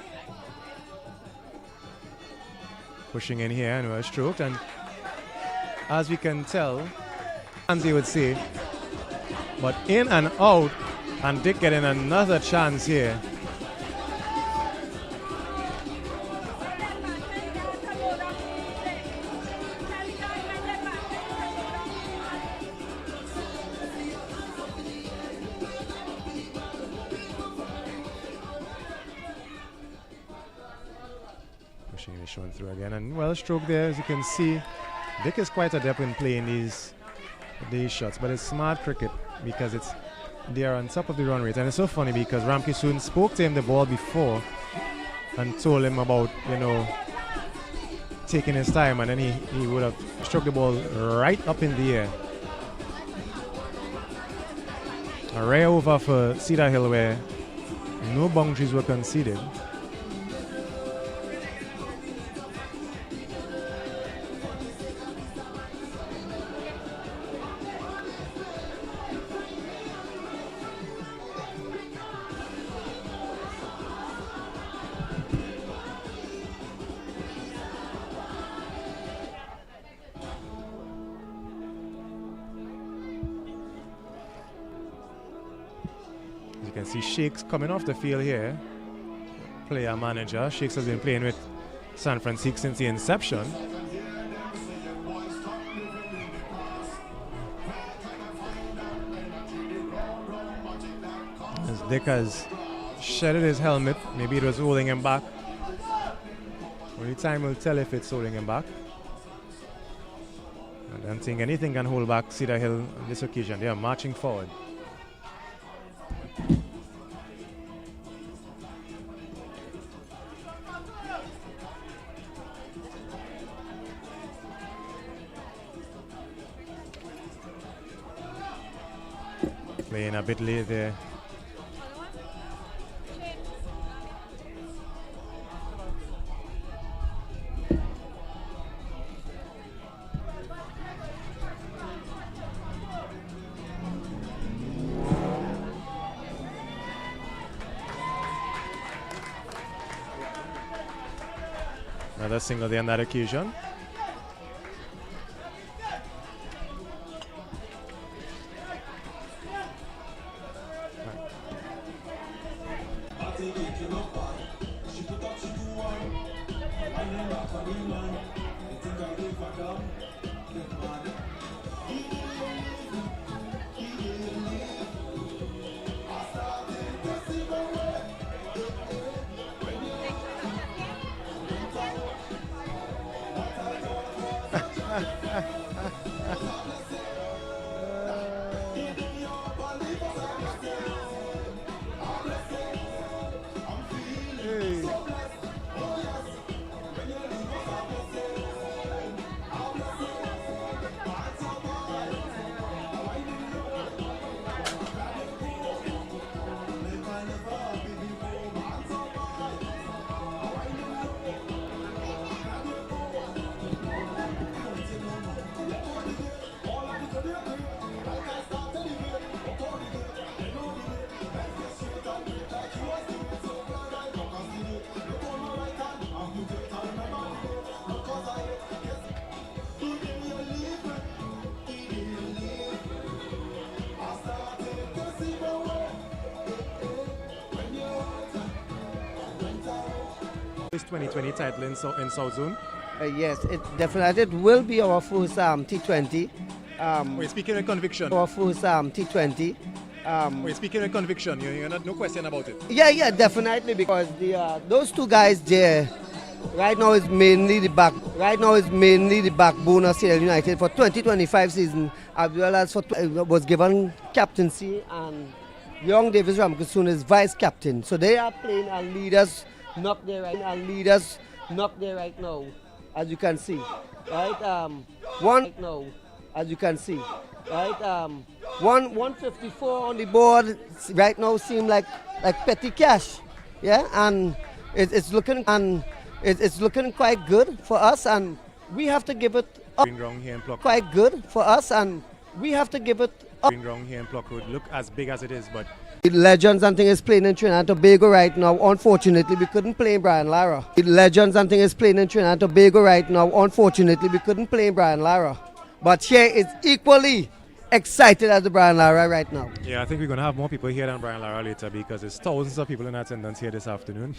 Pushing in here and we're stroked, and as we can tell, as they would say, but in and out, and Dick getting another chance here. Pushing it, showing through again, and well stroke there, as you can see. Dick is quite adept in playing these shots, but it's smart cricket because they are on top of the run rate. And it's so funny because Ramkisoon spoke to him the ball before and told him about, taking his time, and then he would have struck the ball right up in the air. A rare over for Cedar Hill where no boundaries were conceded. You can see Shakes coming off the field here. Player manager. Shakes has been playing with San Francisco since the inception. As Dick has shedded his helmet, maybe it was holding him back. Only time will tell if it's holding him back. I don't think anything can hold back Cedar Hill on this occasion. They are marching forward. Playing a bit late there. Another single there on that occasion. This 2020 title in South Zone. Yes, it definitely will be our first T20. We're speaking with conviction. Our first T20. We're speaking with conviction. You're not, no question about it. Yeah, definitely, because those two guys there right now is mainly the backbone of Cedar Hill United for 2025 season, as well as for was given captaincy, and young Davis Ramkasoon is vice captain. So they are playing and leaders not there right now, as you can see, right? 154 on the board right now seem like petty cash, yeah, and it's looking quite good for us, and we have to give it up. Quite good for us, and we have to give it up. Wrong here in Pluck Road look as big as it is, but the Legends and thing is playing in Trinidad and Tobago right now. Unfortunately, we couldn't play Brian Lara. The Legends and thing is playing in Trinidad and Tobago right now. Unfortunately, we couldn't play Brian Lara. But here is equally excited as the Brian Lara right now. Yeah, I think we're going to have more people here than Brian Lara later, because there's thousands of people in attendance here this afternoon.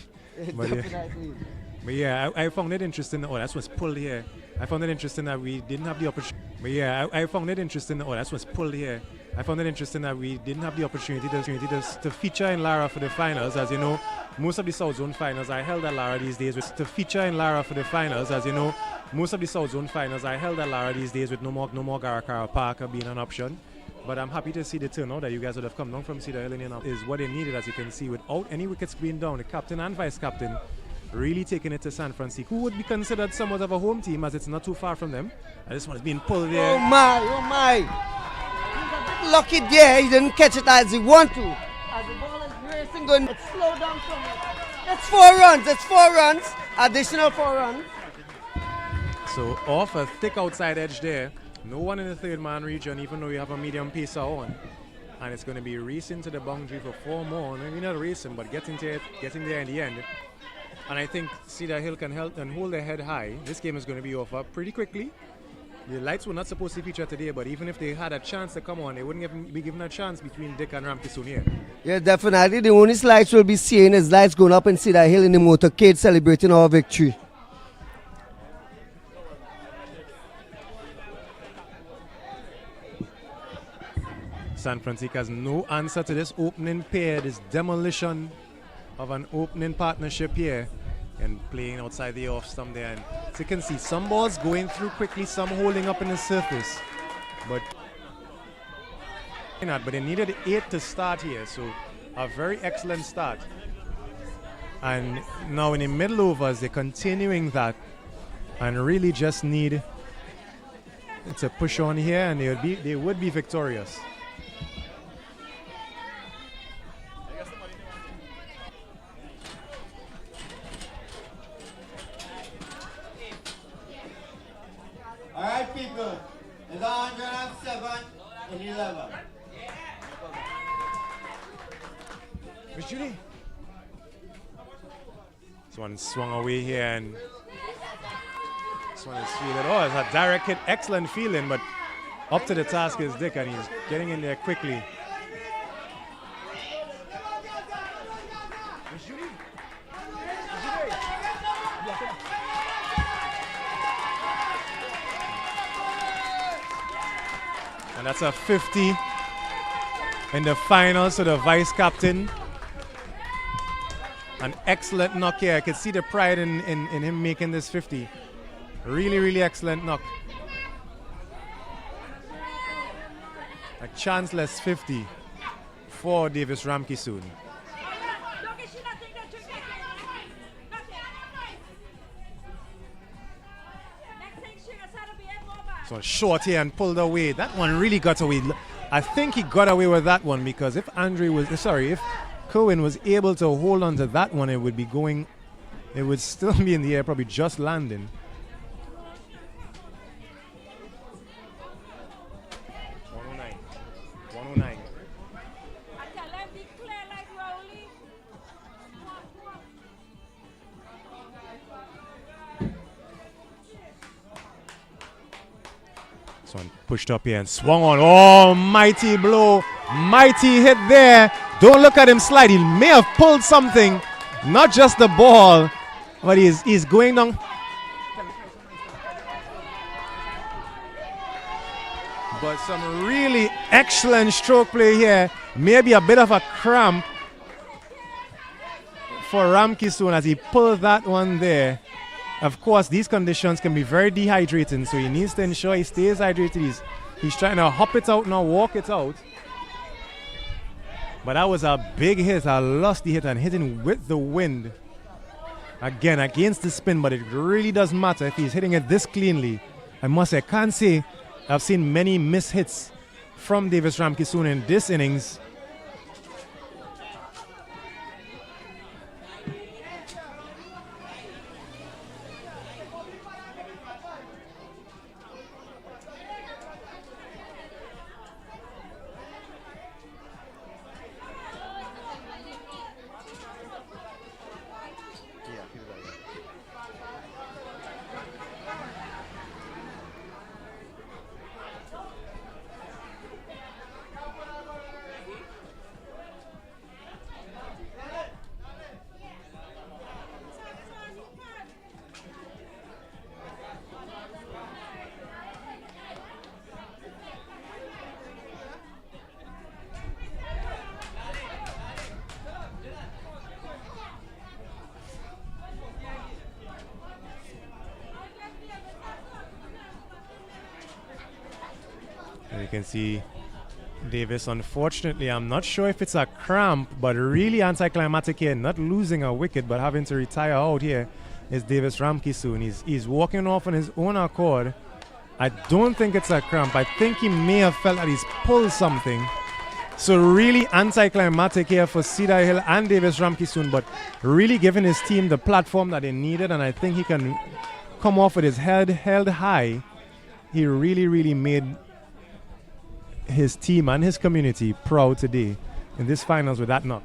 But yeah, I found it interesting. Oh, that's what's pulled here. I found it interesting that we didn't have the opportunity. But yeah, I found it interesting. Oh, that's what's pulled here. I found it interesting that we didn't have the opportunity to feature in Lara for the finals. As you know, most of the South Zone finals are held at Lara these days. To feature in Lara for the finals, as you know, most of the South Zone finals are held at Lara these days with no more Garakara Park being an option. But I'm happy to see the turnout that you guys would have come down from Cedar Hill is what they needed, as you can see, without any wickets being down. The captain and vice captain really taking it to San Francique, who would be considered somewhat of a home team, as it's not too far from them. And this one's being pulled there. Oh my! Lucky there, he didn't catch it as he wanted to. As the ball is racing, going, it's slow down from it. It's 4 runs, additional 4 runs. So off a thick outside edge there. No one in the third man region, even though you have a medium pacer on. And it's going to be racing to the boundary for 4 more. Maybe not racing, but getting there in the end. And I think Cedar Hill can help and hold their head high. This game is going to be over pretty quickly. The lights were not supposed to feature today, but even if they had a chance to come on, they wouldn't be given a chance between Dick and Ramkasoon here. Yeah, definitely. The only lights we'll be seeing is lights going up in Cedar Hill in the motorcade celebrating our victory. San Francique has no answer to this opening pair, this demolition of an opening partnership here, and playing outside the off stump there. And as you can see, some balls going through quickly, some holding up in the surface. But they needed 8 to start here, so a very excellent start. And now in the middle overs, they're continuing that and really just need to push on here, and they would be victorious. All right, people. It's 107-11. Miss Judy. This one swung away here, and Next one is fielded. Oh, it's a direct hit. Excellent fielding, but up to the task is Dick, and he's getting in there quickly. And that's a 50 in the final, so the vice captain. An excellent knock here. I could see the pride in him making this 50. Really, really excellent knock. A chanceless 50 for Davis Ramke soon. So short here and pulled away. That one really got away. I think he got away with that one because if if Cohen was able to hold on to that one, it would still be in the air, probably just landing. So pushed up here and swung on. Oh, mighty blow. Mighty hit there. Don't look at him slide. He may have pulled something. Not just the ball, but he's going down. But some really excellent stroke play here. Maybe a bit of a cramp for Ramke soon as he pulled that one there. Of course, these conditions can be very dehydrating, so he needs to ensure he stays hydrated. He's trying to hop it out now, walk it out. But that was a big hit, a lusty hit, and hitting with the wind. Again, against the spin, but it really doesn't matter if he's hitting it this cleanly. I must say, I can't say I've seen many miss hits from Davis Ramke soon in this innings. You can see Davis, unfortunately, I'm not sure if it's a cramp, but really anticlimactic here, not losing a wicket, but having to retire out here is Davis Ramke soon. He's walking off on his own accord. I don't think it's a cramp. I think he may have felt that he's pulled something. So really anticlimactic here for Cedar Hill and Davis Ramke soon, but really giving his team the platform that they needed, and I think he can come off with his head held high. He really, really made his team and his community proud today in this finals with that knock.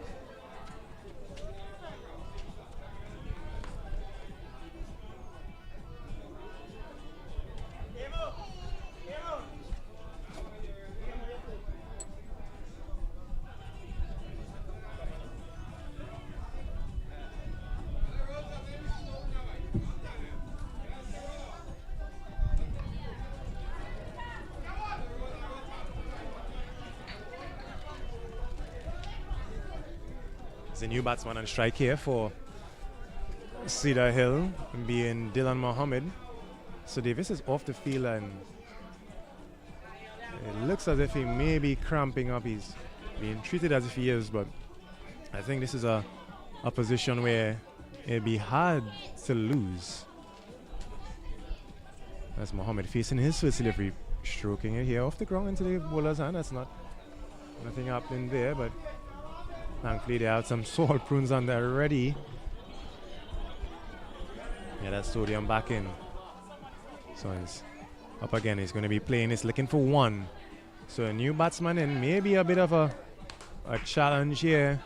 There's a new batsman on strike here for Cedar Hill, being Dylan Mohammed. So Davis is off the field and it looks as if he may be cramping up. He's being treated as if he is, but I think this is a position where it'd be hard to lose. That's Mohammed facing his first delivery, stroking it here off the ground into the bowler's hand. That's nothing happening there, but thankfully they have some salt prunes on there already. Yeah, that's sodium back in. So he's up again. He's going to be playing. He's looking for one. So a new batsman and maybe a bit of a challenge here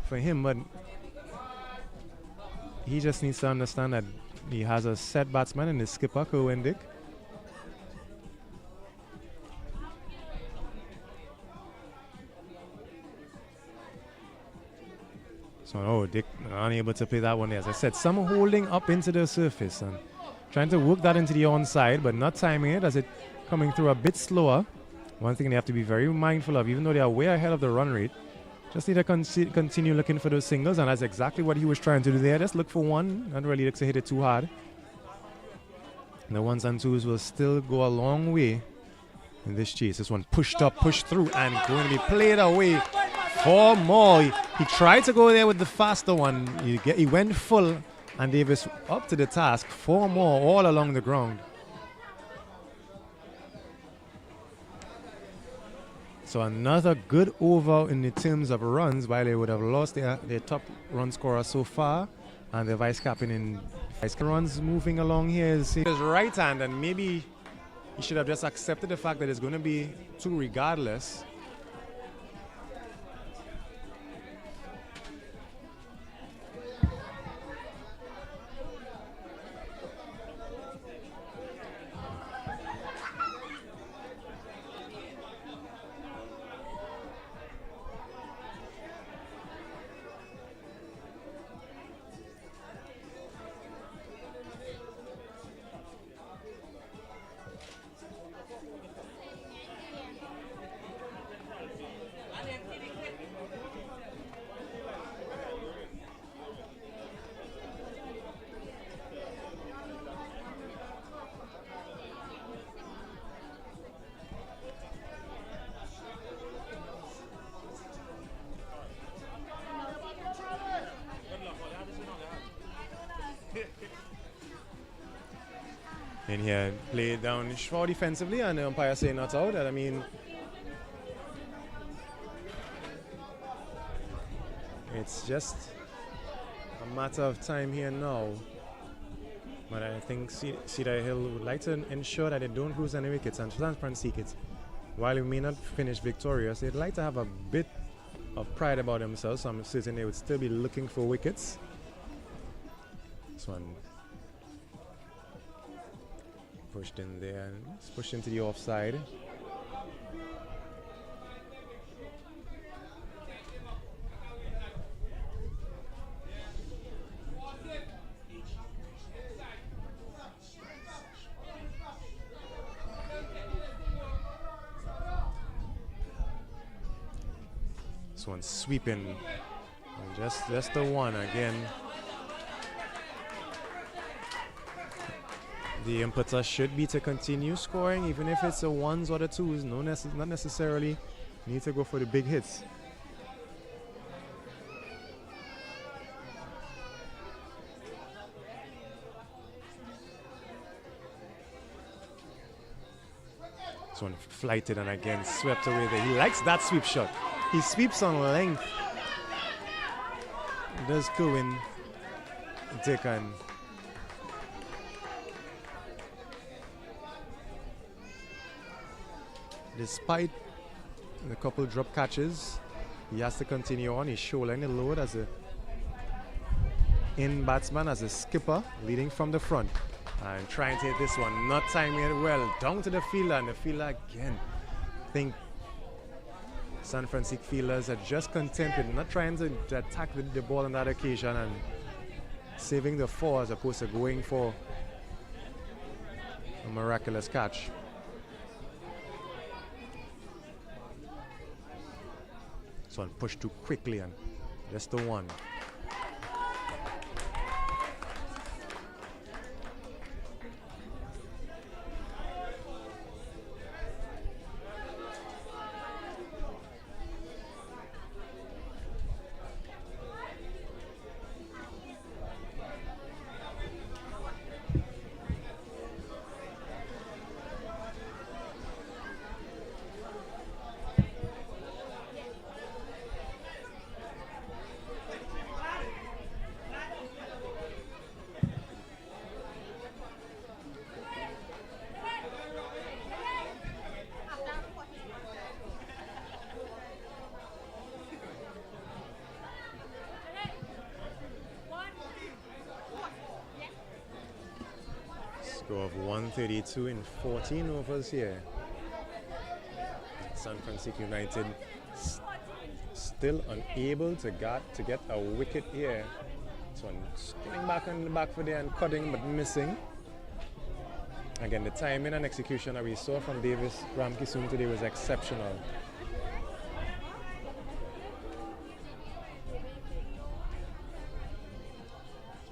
for him, but he just needs to understand that He has a set batsman in his skipper, Kerwin Dick. So, Dick unable to play that one there. As I said, some holding up into the surface and trying to work that into the onside, but not timing it as it coming through a bit slower. One thing they have to be very mindful of, even though they are way ahead of the run rate, just need to continue looking for those singles, and that's exactly what he was trying to do there. Just look for one, not really look to hit it too hard. And the ones and twos will still go a long way in this chase. This one pushed up, pushed through, and going to be played away. 4 more. He tried to go there with the faster one. He went full, and Davis up to the task. 4 more all along the ground. So another good over in the terms of runs, while they would have lost their top run scorer so far, and the vice captain in vice runs moving along here is his right hand, and maybe he should have just accepted the fact that it's going to be 2 regardless. In here, played down short defensively, and the umpire saying not out. And I mean, it's just a matter of time here now. But I think Cedar Hill would like to ensure that they don't lose any wickets. And Francique, while we may not finish victorious, they'd like to have a bit of pride about themselves. So I'm certain they would still be looking for wickets. This one pushed in there and it's pushed into the offside. This one's sweeping, and just the one again. The impetus should be to continue scoring, even if it's the ones or the twos. Not necessarily need to go for the big hits. This one flighted and again swept away there. He likes that sweep shot. He sweeps on length. Does Kerwin Dick, and despite the couple drop catches, he has to continue on. He's shouldering the load as a in batsman, as a skipper, leading from the front. And trying to hit this one, not timing it well. Down to the fielder, and the fielder again. I think San Francisco fielders are just content with not trying to attack the ball on that occasion and saving the 4 as opposed to going for a miraculous catch. This one pushed too quickly and just the one. Score of 132 in 14 overs here. San Francisco United still unable to get a wicket here. So spinning back on the back for there and cutting but missing. Again, the timing and execution that we saw from Davis Ramkisoon today was exceptional.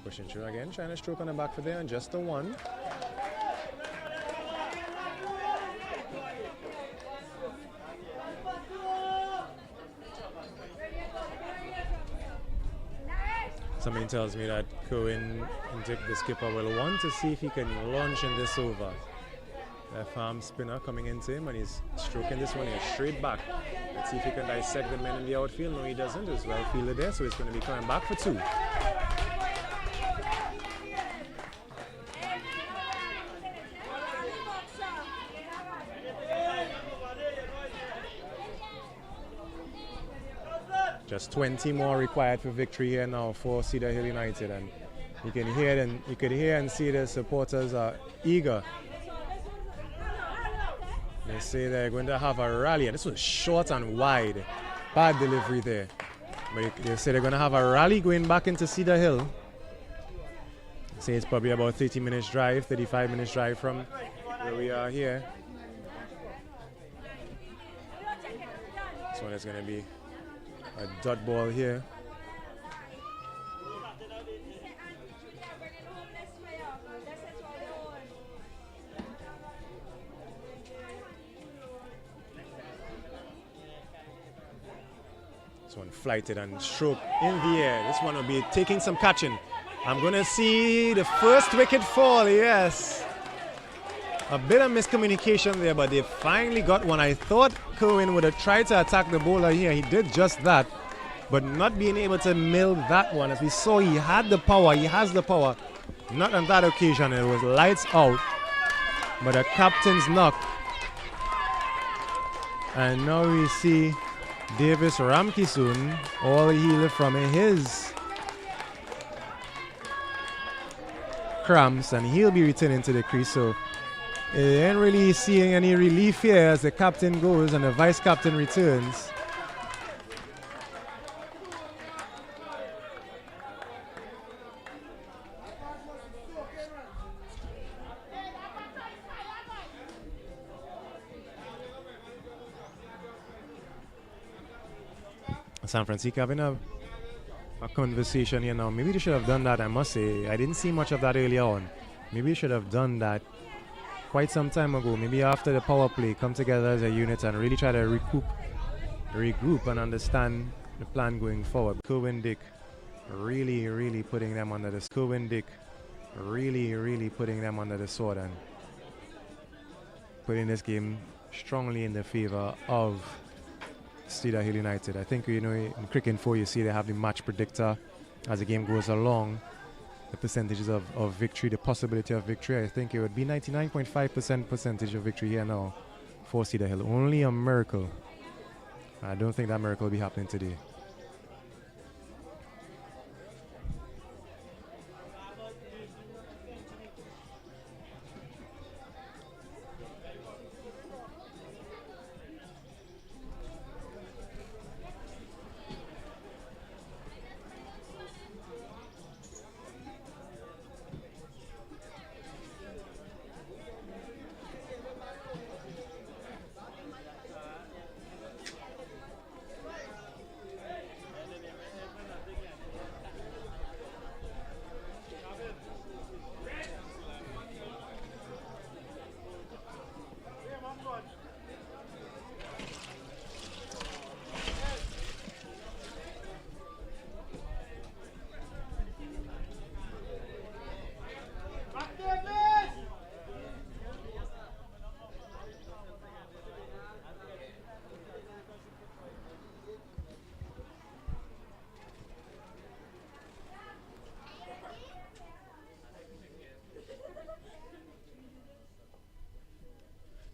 Pushing through again, trying to stroke on the back for there and just the one. Something tells me that Cohen, the skipper, will want to see if he can launch in this over. Left arm spinner coming into him and he's stroking this one here straight back. Let's see if he can dissect the men in the outfield. No, he doesn't. There's well fielded there, so he's going to be coming back for two. Just 20 more required for victory here now for Cedar Hill United, and you can hear and see the supporters are eager. They say they're going to have a rally, and this was short and wide. Bad delivery there. But they say they're going to have a rally going back into Cedar Hill. They say it's probably about 30 minutes drive, 35 minutes drive from where we are here. This one is going to be a dot ball here. This one flighted and stroked in the air. This one will be taking some catching. I'm going to see the first wicket fall, yes. A bit of miscommunication there, but they finally got one. I thought Cohen would have tried to attack the bowler here. He did just that, but not being able to mill that one. As we saw, he had the power. He has the power. Not on that occasion. It was lights out, but a captain's knock. And now we see Davis Ramkisoon all healed from his cramps, and he'll be returning to the crease. So ain't really seeing any relief here as the captain goes and the vice captain returns. San Francisco having a conversation here now. Maybe they should have done that, I must say. I didn't see much of that earlier on. Maybe they should have done that quite some time ago. Maybe after the power play, come together as a unit and really try to regroup and understand the plan going forward. Cohen Dick really putting them under the putting them under the sword and putting this game strongly in the favor of Cedar Hill United. I think, you know, in Cricket Info you see they have the match predictor as the game goes along, the percentages of victory, the possibility of victory. I think it would be 99.5% percentage of victory here now for Cedar Hill. Only a miracle. I don't think that miracle will be happening today.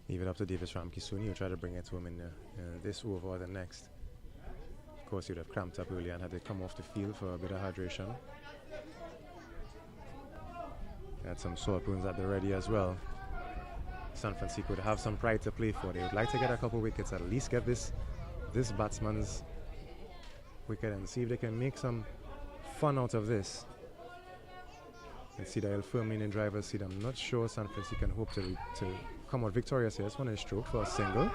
Leave it up to Davis Ramkisoon. He'll try to bring it to him in this over or the next. Of course, he would have cramped up earlier and had to come off the field for a bit of hydration. They had some sore wounds at the ready as well. San Francisco would have some pride to play for. They would like to get a couple wickets, at least get this batsman's wicket and see if they can make some fun out of this. And Cedar Hill firmly in driver's seat. I'm not sure San Francisco can hope to come out victorious here. This one is stroke for a single.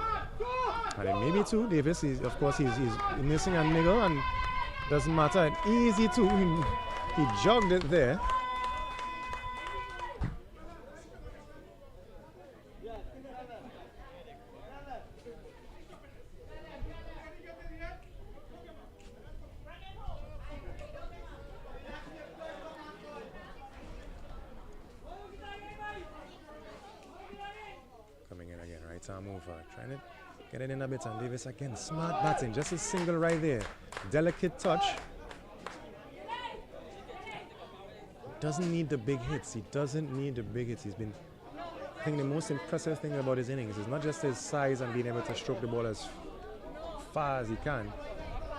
And then maybe two. Davis, of course, he's missing a niggle and doesn't matter. An easy two. He jogged it there. Trying to get it in a bit, and Davis again, smart batting, just a single right there. Delicate touch. Doesn't need the big hits. He doesn't need the big hits. He's been, I think the most impressive thing about his innings is not just his size and being able to stroke the ball as far as he can,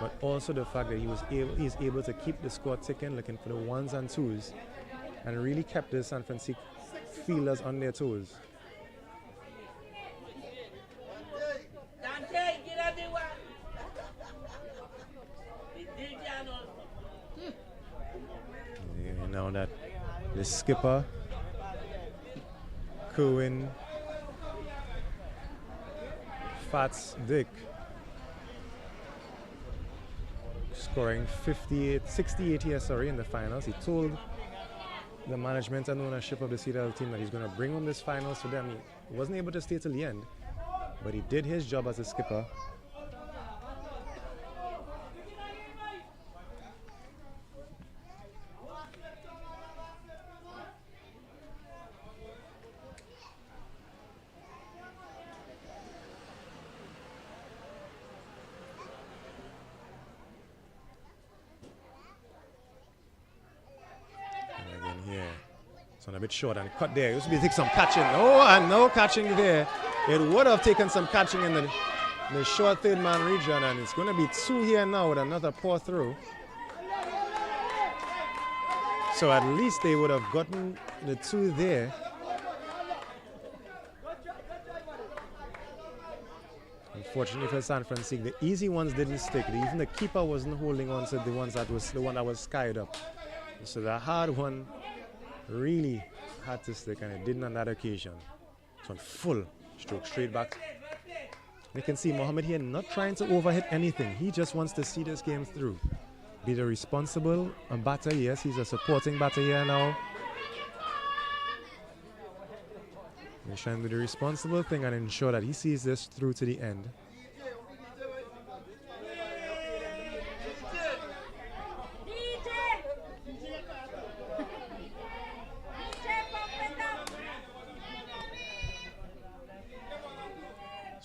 but also the fact that he's able to keep the score ticking, looking for the ones and twos, and really kept the San Francisco fielders on their toes. Now that the skipper, Kerwin Fats Dick, scoring 68 here, in the finals. He told the management and ownership of the Cedar Hill team that he's going to bring home this finals for them. He wasn't able to stay till the end, but he did his job as a skipper. A bit short and cut there. It used to be take some catching. Oh, and no catching there. It would have taken some catching in the short third man region, and it's going to be two here now with another poor throw. So at least they would have gotten the two there. Unfortunately for San Francisco, the easy ones didn't stick. Even the keeper wasn't holding on to the one that was skied up. So the hard one really had to stick, and it didn't on that occasion. So on full stroke, straight back. You can see Mohammed here not trying to overhit anything. He just wants to see this game through. Be the responsible batter. Yes, he's a supporting batter here now. He's trying to do the responsible thing and ensure that he sees this through to the end.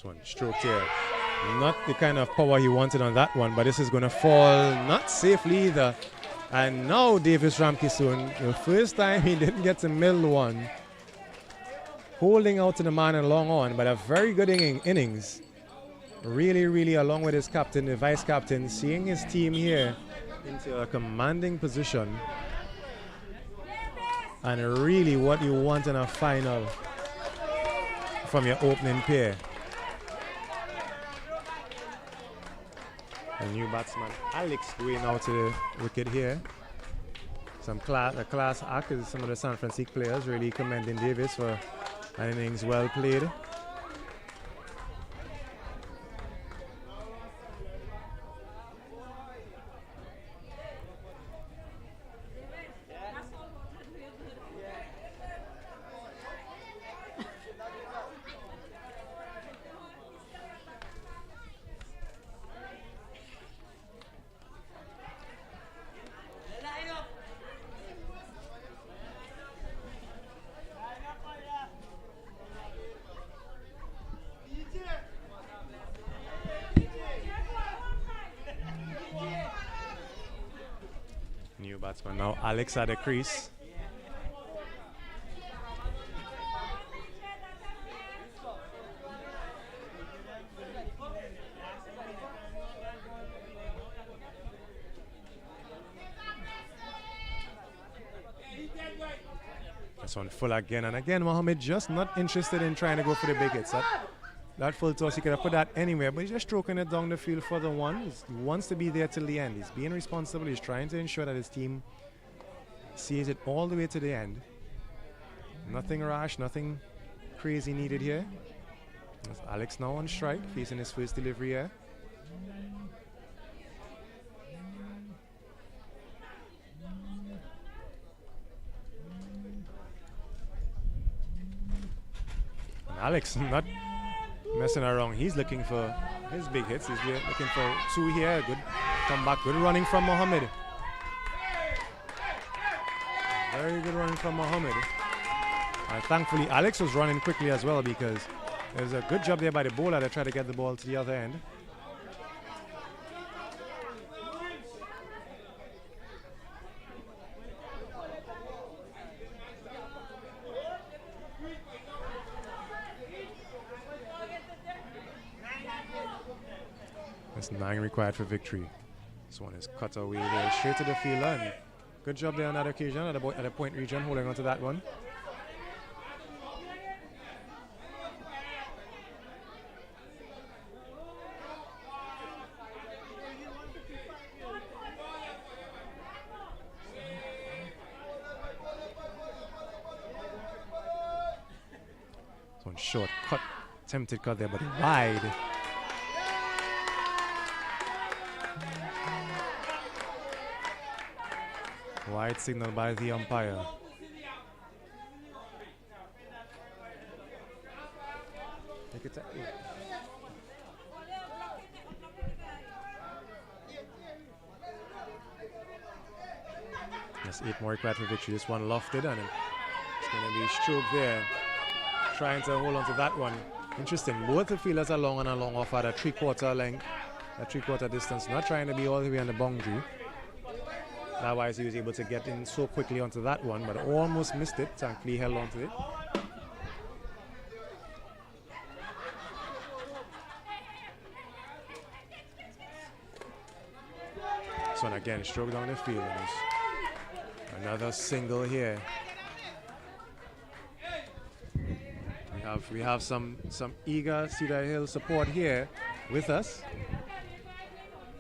One stroked here, not the kind of power he wanted on that one, but this is going to fall not safely either. And now Davis Ramkissoon, the first time he didn't get to mill one, holding out to the man and long on, but a very good innings. Really, along with his captain, the vice captain, seeing his team here into a commanding position, and really what you want in a final from your opening pair. A new batsman, Alex, going out to the wicket here. A class act as some of the San Francisco players really commending Davis for an innings well played. New batsman now, Alex at the crease. This one full again, and again Mohammed just not interested in trying to go for the big hits. That full toss, he could have put that anywhere, but he's just stroking it down the field for the one. He wants to be there till the end. He's being responsible. He's trying to ensure that his team sees it all the way to the end. Nothing rash, nothing crazy needed here. That's Alex now on strike, facing his first delivery here. And Alex not messing around. He's looking for his big hits. He's looking for two here. Good comeback. Good running from Mohammed. Very good running from Mohammed. And thankfully, Alex was running quickly as well, because there was a good job there by the bowler to try to get the ball to the other end. That's 9 required for victory. This one is cut away there, straight to the fielder. And good job there on that occasion, at the point region, holding on to that one. This one short cut, attempted cut there, but wide. Wide signal by the umpire. Take it to 8. Yes, 8 more required for victory. This one lofted, and it's going to be stroked there. Trying to hold on to that one. Interesting. Both the fielders are long and along off at a 3/4 length, a 3/4 distance. Not trying to be all the way on the boundary. Otherwise, he was able to get in so quickly onto that one, but almost missed it. Thankfully, held on to it. This one again, stroke down the field. And another single here. We have some eager Cedar Hill support here with us.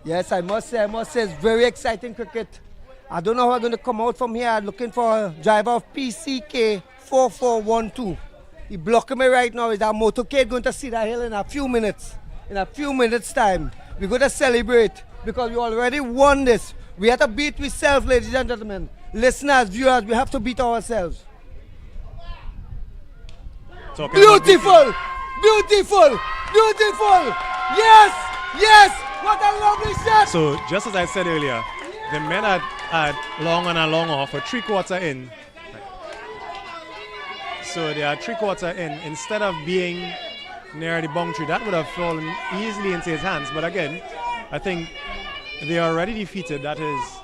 Yes, I must say it's very exciting cricket. I don't know how we're going to come out from here. Looking for a driver of PCK 4412. He blocking me right now. Is our motorcade going to Cedar Hill in a few minutes? In a few minutes' time. We're going to celebrate because we already won this. We have to beat ourselves, ladies and gentlemen. Listeners, viewers, we have to beat ourselves. Beautiful! Beautiful! Beautiful! Yes! Yes! What a lovely shot! So, just as I said earlier, the men had long on and long off, a 3/4 in. So they are 3/4 in. Instead of being near the boundary, that would have fallen easily into his hands. But again, I think they are already defeated. That is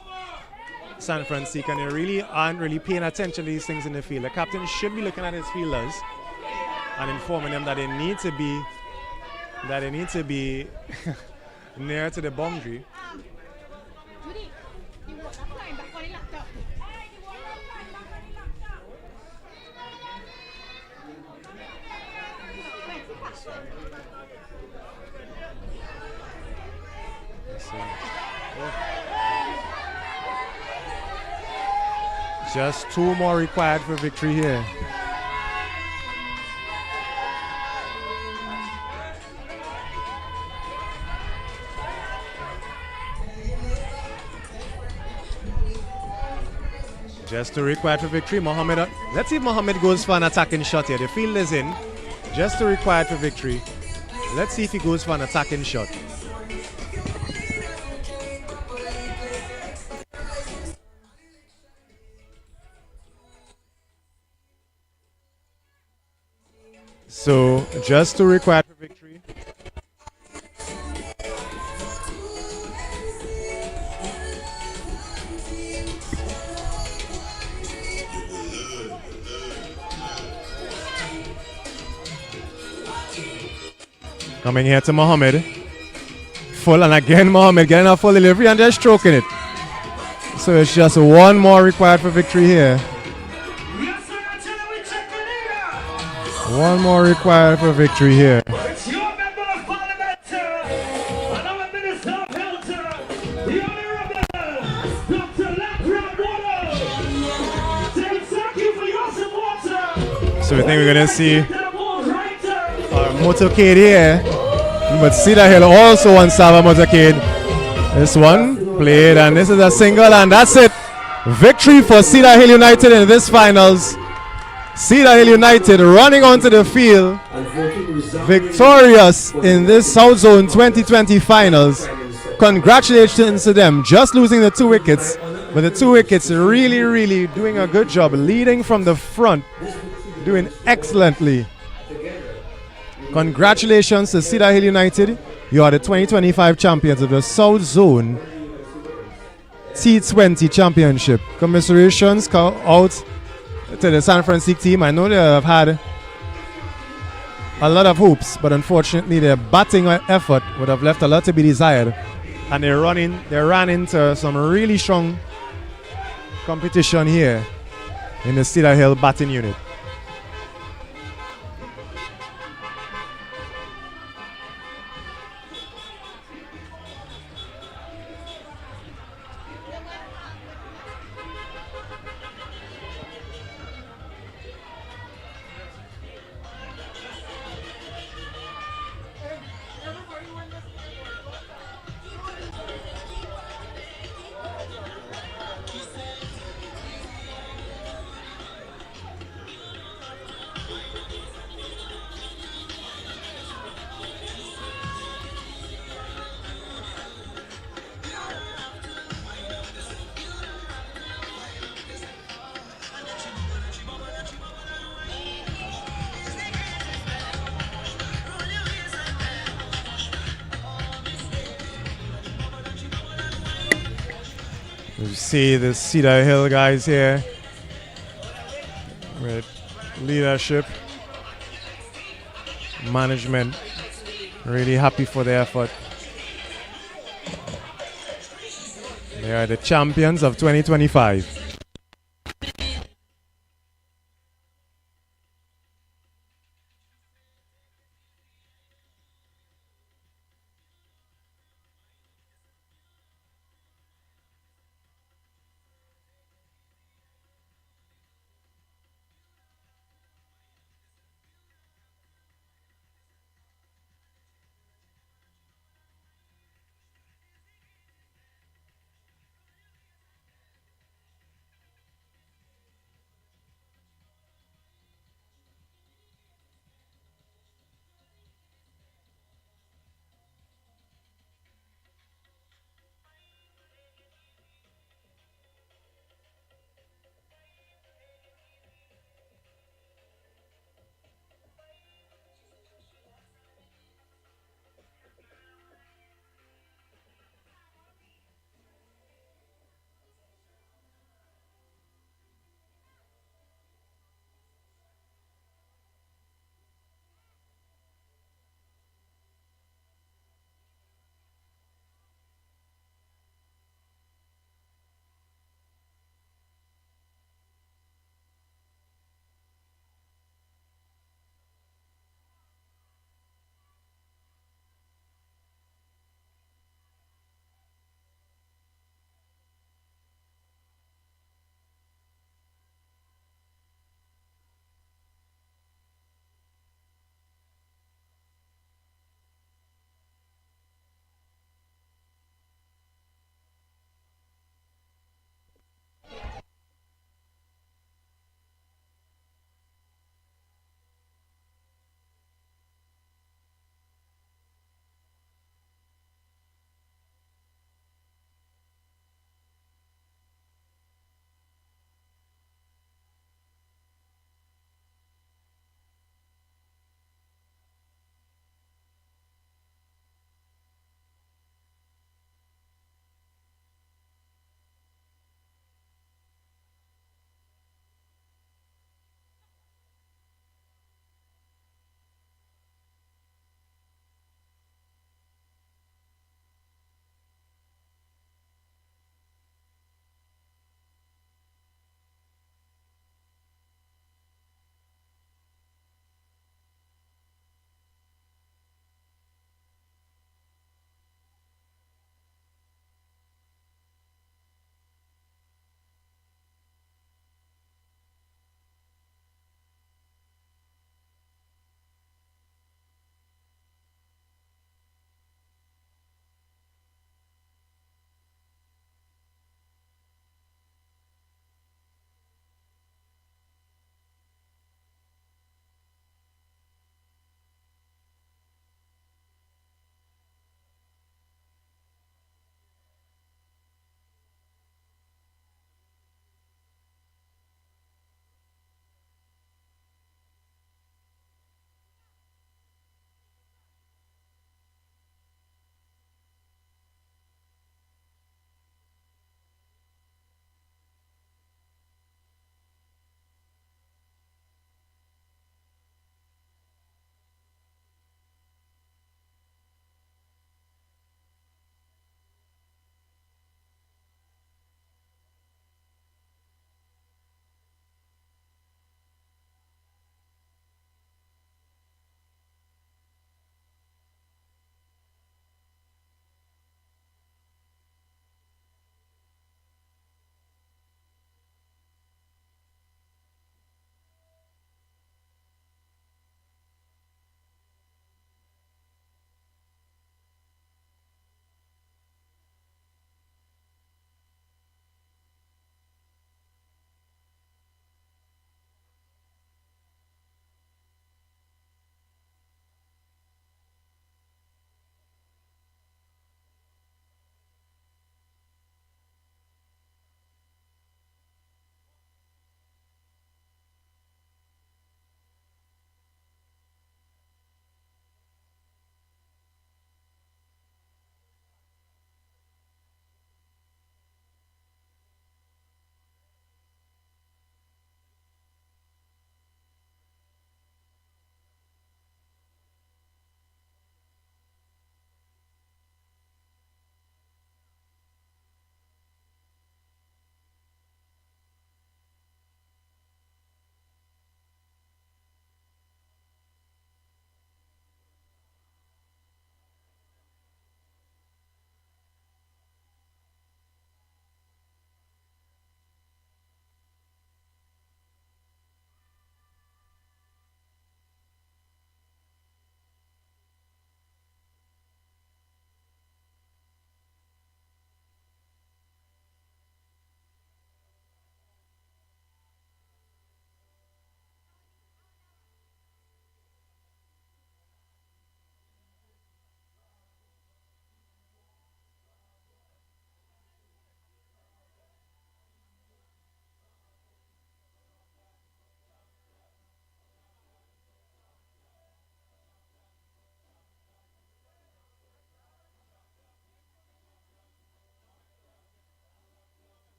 San Francique, and they really aren't really paying attention to these things in the field. The captain should be looking at his fielders and informing them that they need to be near to the boundary. Just 2 more required for victory here. Just 2 required for victory. Mohammed, let's see if Mohammed goes for an attacking shot here. The field is in. Just 2 required for victory. Let's see if he goes for an attacking shot. So, just 2 required for victory. Coming here to Mohammed. Full, and again Mohammed getting a full delivery and just stroking it. So it's just 1 more required for victory here. Yes, sir, One more required for victory here. It's your member of parliament, and our minister of health, the honorable Dr. Lackround Water. Say thank you for your support, So we think we're going to see our motorcade here. But Cedar Hill also wants to have a motorcade. This one played, and this is a single, and that's it. Victory for Cedar Hill United in this finals. Cedar Hill United running onto the field, victorious in this South Zone 2020 finals. Congratulations to them, just losing the 2 wickets, but the 2 wickets really doing a good job, leading from the front, doing excellently. Congratulations to Cedar Hill United. You are the 2025 champions of the South Zone T20 Championship. Commiserations out to the San Francique team. I know they have had a lot of hopes, but unfortunately their batting effort would have left a lot to be desired, and they ran into some really strong competition here in the Cedar Hill batting unit. You see the Cedar Hill guys here with leadership, management, really happy for their effort. They are the champions of 2025.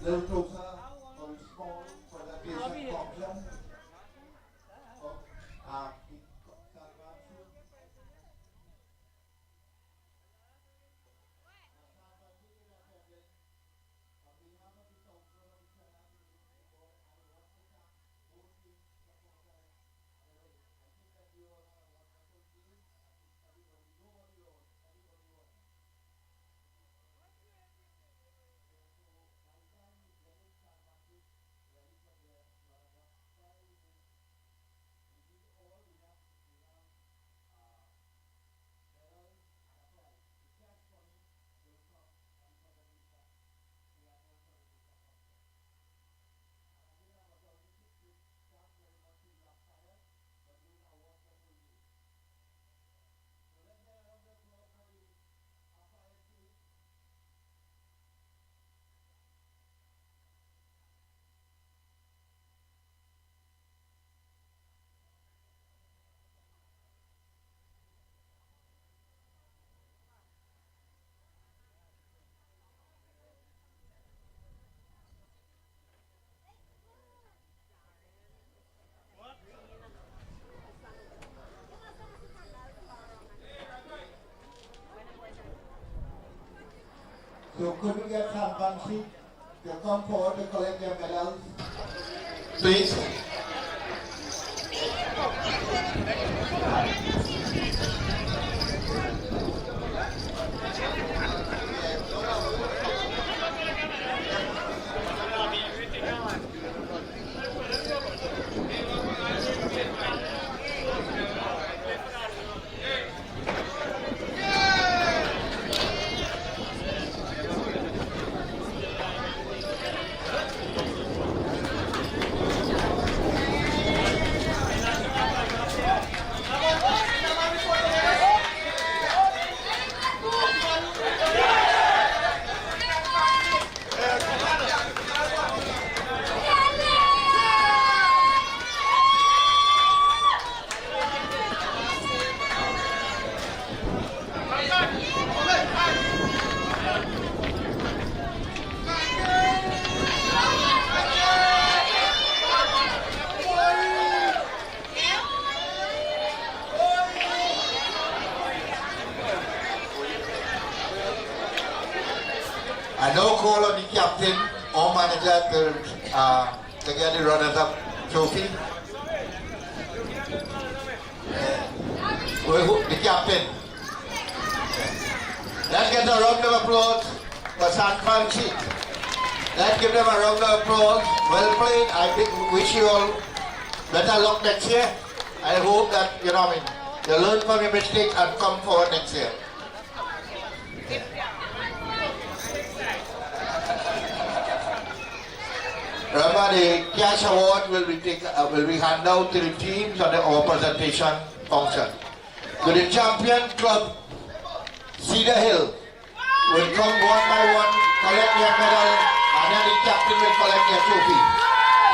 Little closer for a small presentation function. So could we get some Francique to come forward to collect their medals? Please. I now call on the captain or manager to get the runners-up trophy. The captain. Let's get a round of applause for San Francique. Let's give them a round of applause. Well played. I wish you all better luck next year. I hope that, you learn from your mistakes and come forward next year. Remember, the cash award will be handed out to the teams on our presentation function. So the champion club, Cedar Hill, will come one by one, collect their medal, and then the captain will collect their trophy.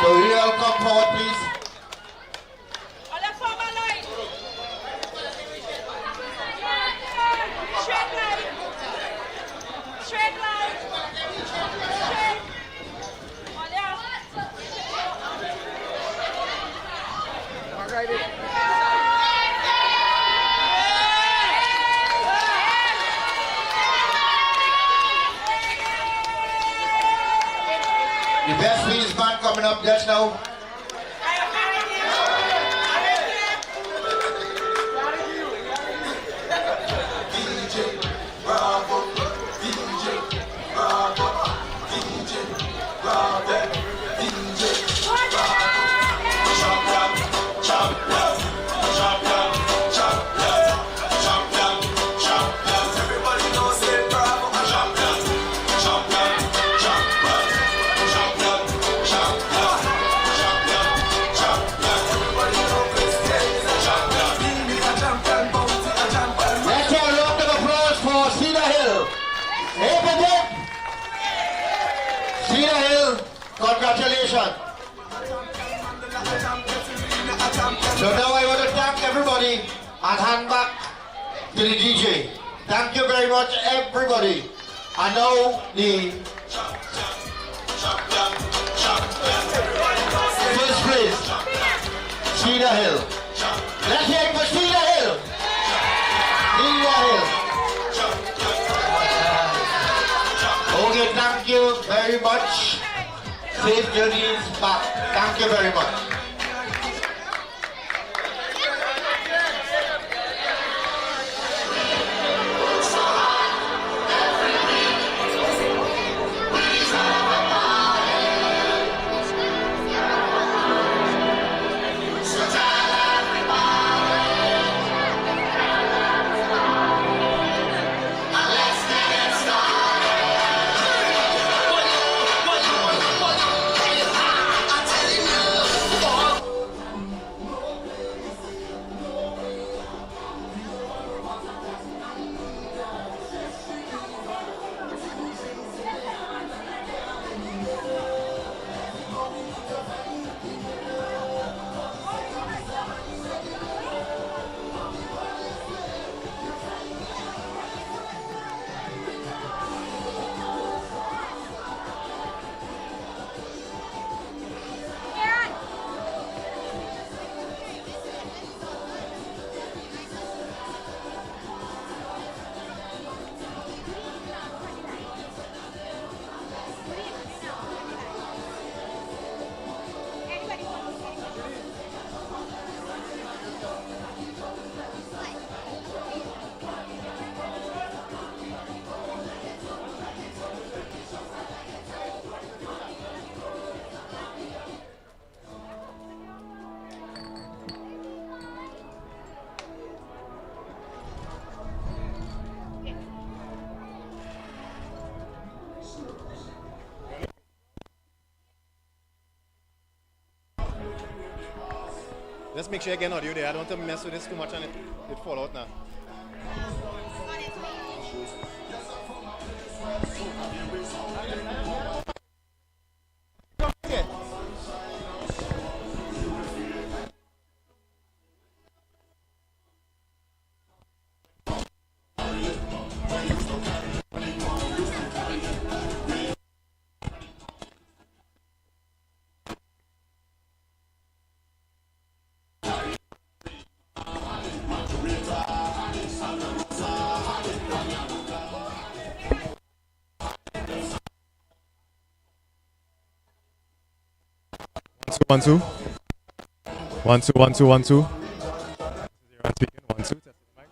So you all come forward, please. The best fields band coming up just now. Congratulations. So now I want to thank everybody and hand back to the DJ. Thank you very much, everybody. And now the first place, Cedar Hill. Let's hear it for Cedar Hill. Cedar Hill. Okay, thank you very much. Safe journeys back. Thank you very much. Just make sure you get audio there. I don't want to mess with this too much and it fall out now. One, two. One, two, one, two, one, two. One, speaking. One, two. Testing the mic.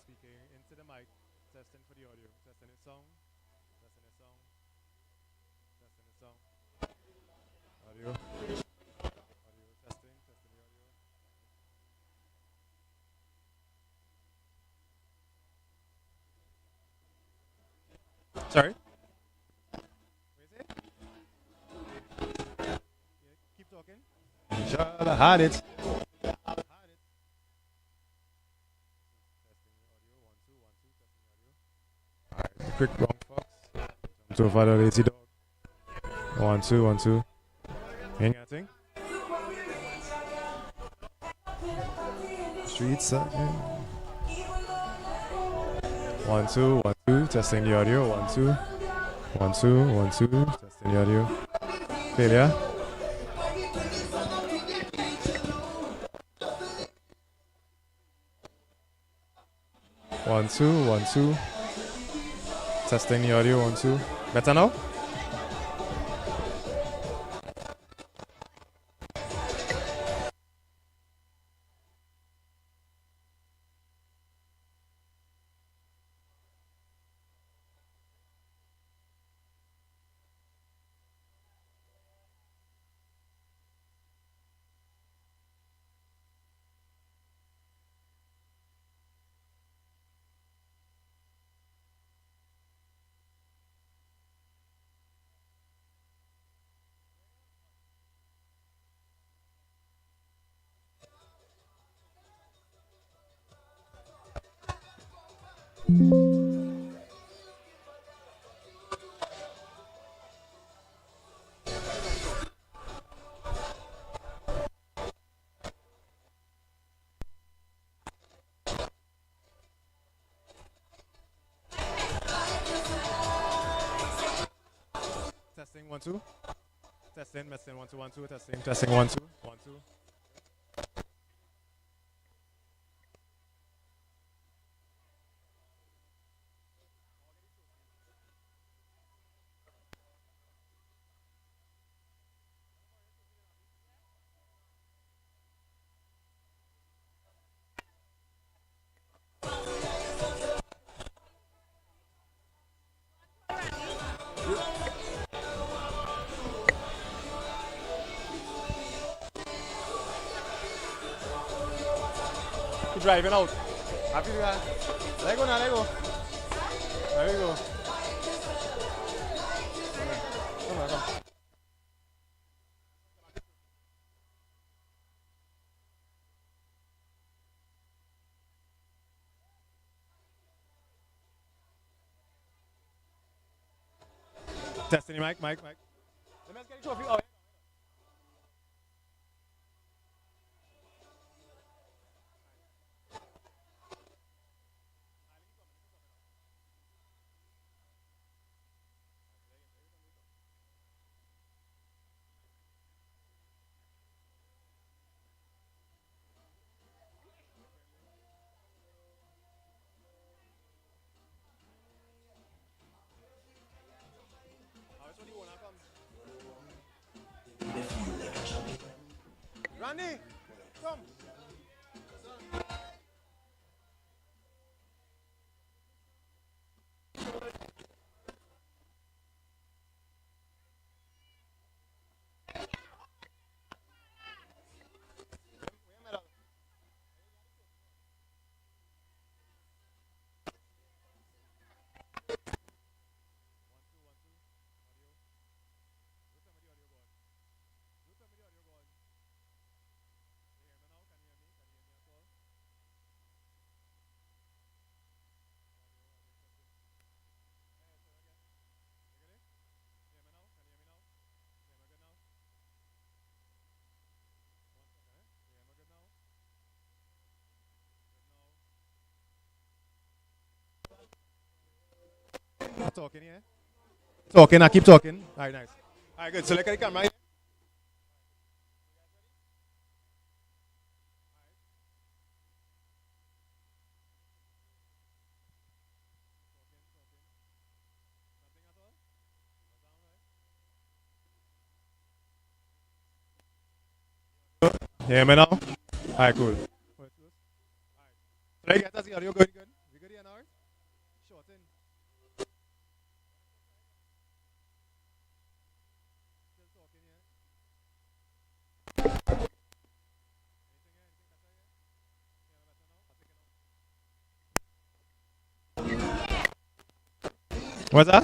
Speaking into the mic. Testing for the audio. Testing the sound. Testing the sound. Testing the sound. Audio. Audio. Testing. Testing the audio. Sorry? What is it? Yeah, keep talking. Inshallah, had it. Had it. Testing the audio. 1, 2, 1, 2. Testing the audio. Alright, quick brown fox. Jump to a father lazy dog. 1, 2, 1, 2. Ain't got thing. Streets up. 1, 2, 1, 2, testing the audio. 1, 2, 1, 2, 1, 2, testing the audio. Failure. One, two, 1, 2. Testing the audio. 1, 2. Better now? 1 2. Testing, 1 2 1 2. Testing 1 2 1 2. Driving out. Happy with that? Let go now, let go. There we go. Come on, come. Testing your mic. Let me get a trophy. Oh, Randy, come. Talking here. Talking, I keep talking. Alright, nice. Alright, good. So look at the camera. Hear me now? Alright, cool. So I get us the audio good. We good here now? Short in. What's that?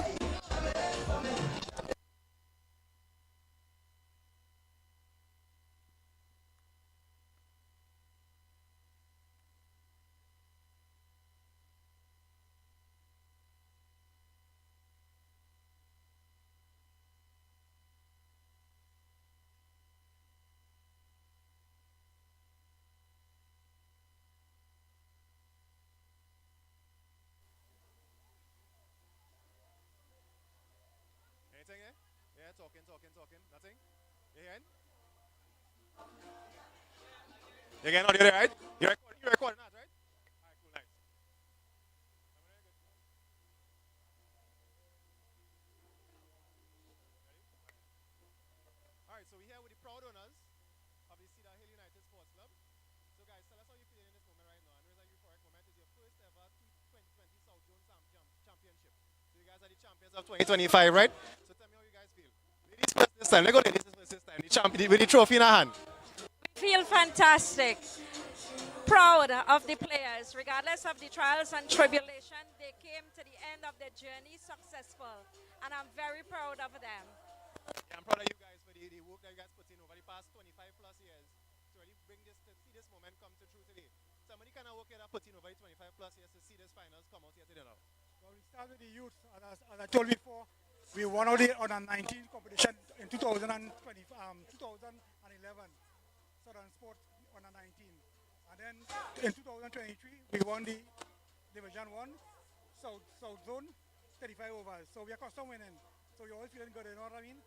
Anything here? Yeah, talking. Nothing? You hearing? You getting audio there, right? You're recording that, right? Alright, cool, nice. Alright, so we're here with the proud owners of the Cedar Hill United Sports Club. So guys, tell us how you're feeling in this moment right now. I know it's a euphoric moment. It's your first ever 2020 South Zone Championship. So you guys are the champions of 2025, right? So tell me how you guys feel. Ladies first this time. Let's go ladies first this time. The champion with the trophy in our hand. Feel fantastic. Proud of the players. Regardless of the trials and tribulation, they came to the end of their journey successful. And I'm very proud of them. Yeah, I'm proud of you guys for the work that you guys put in over the past 25 plus years to really bring this to see this moment come to true today. Somebody kind of work that put in over the 25 plus years to see this finals come out here today now. Well, we started with the youth, as I told before, we won out the under 19 competition in 2011, Southern Sport under 19. And then in 2023, we won the Division 1, South Zone, 35 overs. So we are custom winning. So you're always feeling good, you know what I mean?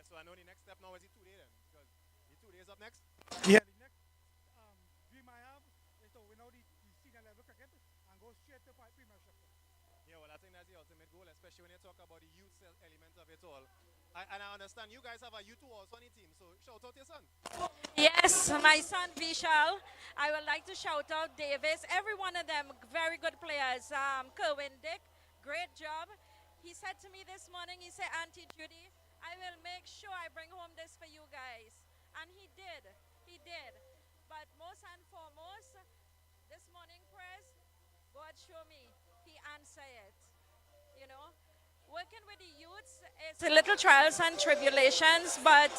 so I know the next step now is the 2 day then, because the 2 days up next. Yeah, the next dream I have is to win out the senior level cricket and go straight to premiership. Yeah, well, I think that's the ultimate goal, especially when you talk about the youth element of it all. And I understand you guys have a U2 also on the team, so shout out to your son. Yes, my son Vishal. I would like to shout out Davis. Every one of them, very good players. Kerwin Dick, great job. He said to me this morning, he said, Auntie Judy, I will make sure I bring home this for you guys. And he did. He did. But most and foremost, this morning prayers, God show me. He answered it. You know, working with the youths is a little trials and tribulations, but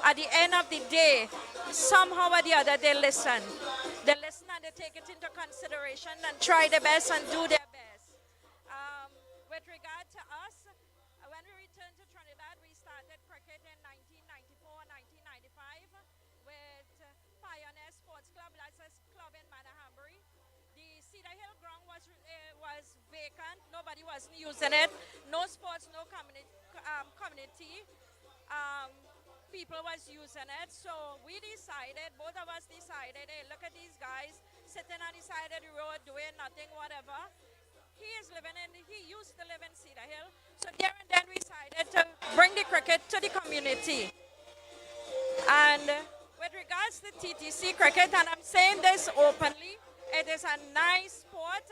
at the end of the day, somehow or the other, they listen. They listen and they take it into consideration and try their best and do their best. With regard to us, when we returned to Trinidad, we started cricket in 1994, 1995 with Pioneer Sports Club. That's a club in Manahambury. The Cedar Hill ground was vacant. Nobody was using it. No sports, no community. People was using it. So we decided, both of us decided, hey, look at these guys sitting on the side of the road doing nothing, whatever. He used to live in Cedar Hill. So there and then we decided to bring the cricket to the community. And with regards to TTC cricket, and I'm saying this openly, it is a nice sport,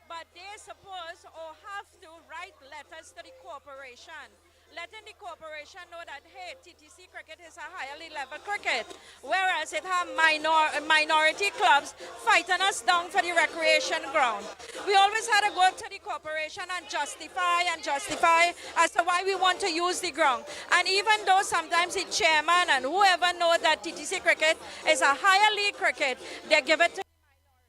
but they suppose or have to write letters to the corporation, letting the corporation know that, hey, TTC cricket is a highly level cricket, whereas it have minority clubs fighting us down for the recreation ground. We always had to go to the corporation and justify as to why we want to use the ground. And even though sometimes the chairman and whoever know that TTC cricket is a higher league cricket, they give it to the minority.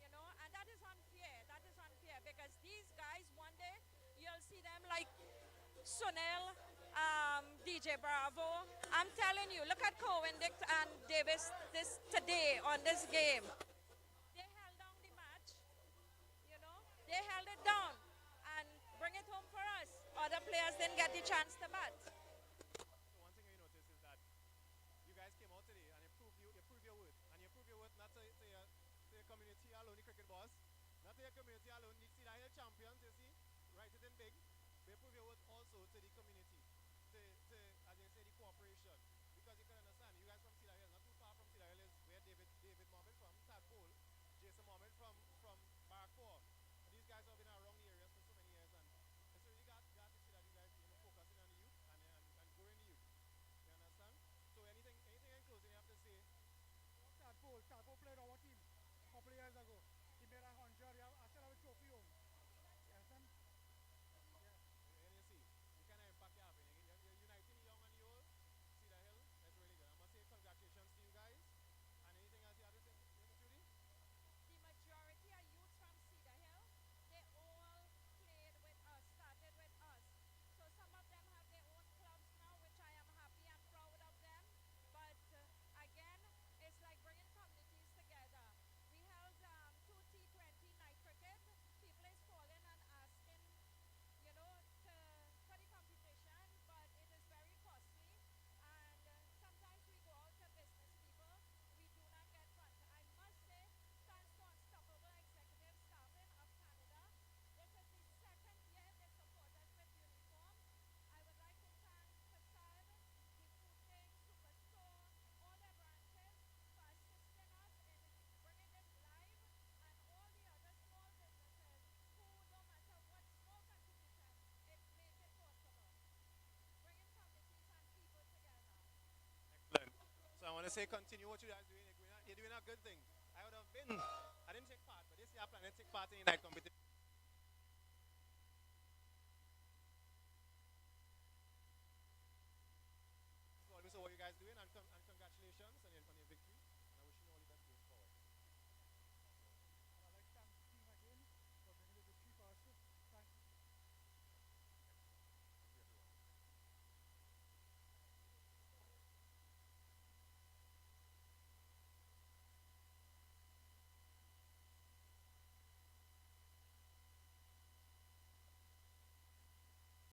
You know, and that is unfair. That is unfair because these guys, one day, you'll see them like Sunil, DJ Bravo. I'm telling you, look at Cohen Dick and Davis today on this game. They held down the match, you know. They held it down and bring it home for us. Other players didn't get the chance to bat. So one thing you notice is that you guys came out today and you prove your worth. And you prove your worth not to your community alone, the cricket boss. Not to your community alone, the Cedar Hill champions, you see. Write it in big. They prove your worth also to the community. To as they say, the cooperation. Because you can understand, you guys from Cedar Hill, not too far from Cedar Hill is where David Marvin from Tadpole, Jason Marvin from Barrack4. These guys have been around the areas for so many years, and it's really glad to see that you guys focusing on the youth and growing the youth. You understand? So anything in closing you have to say? Tadpole played our team a couple of years ago. He made 100. I still have a trophy home. You understand? And you see, the kind of impact you're having. You're uniting the young and the old. Cedar Hill, that's really good. I must say congratulations to you guys. And anything else you have to say, Judy? The majority are youth from Cedar Hill. They all played with us, started with us. So some of them have their own clubs now, which I am happy and proud of them. But again, it's like bringing communities together. We held 2 T20 night cricket. People is calling and asking, you know, for the competition, but it is very costly. And sometimes we go out to business people, we do not get funds. I must say, thanks to Unstoppable Executive Staffing of Canada, this is the second year they support us with uniform. I would like to thank Facade, the Fooding, Superstore, all their branches for assisting us in bringing this live, and all the other small businesses who, no matter what small contribution, it make it possible. Bringing communities and people together. Excellent. So I want to say continue what you guys doing. You're doing a good thing. I didn't take part, but this year I plan to take part in the night competition.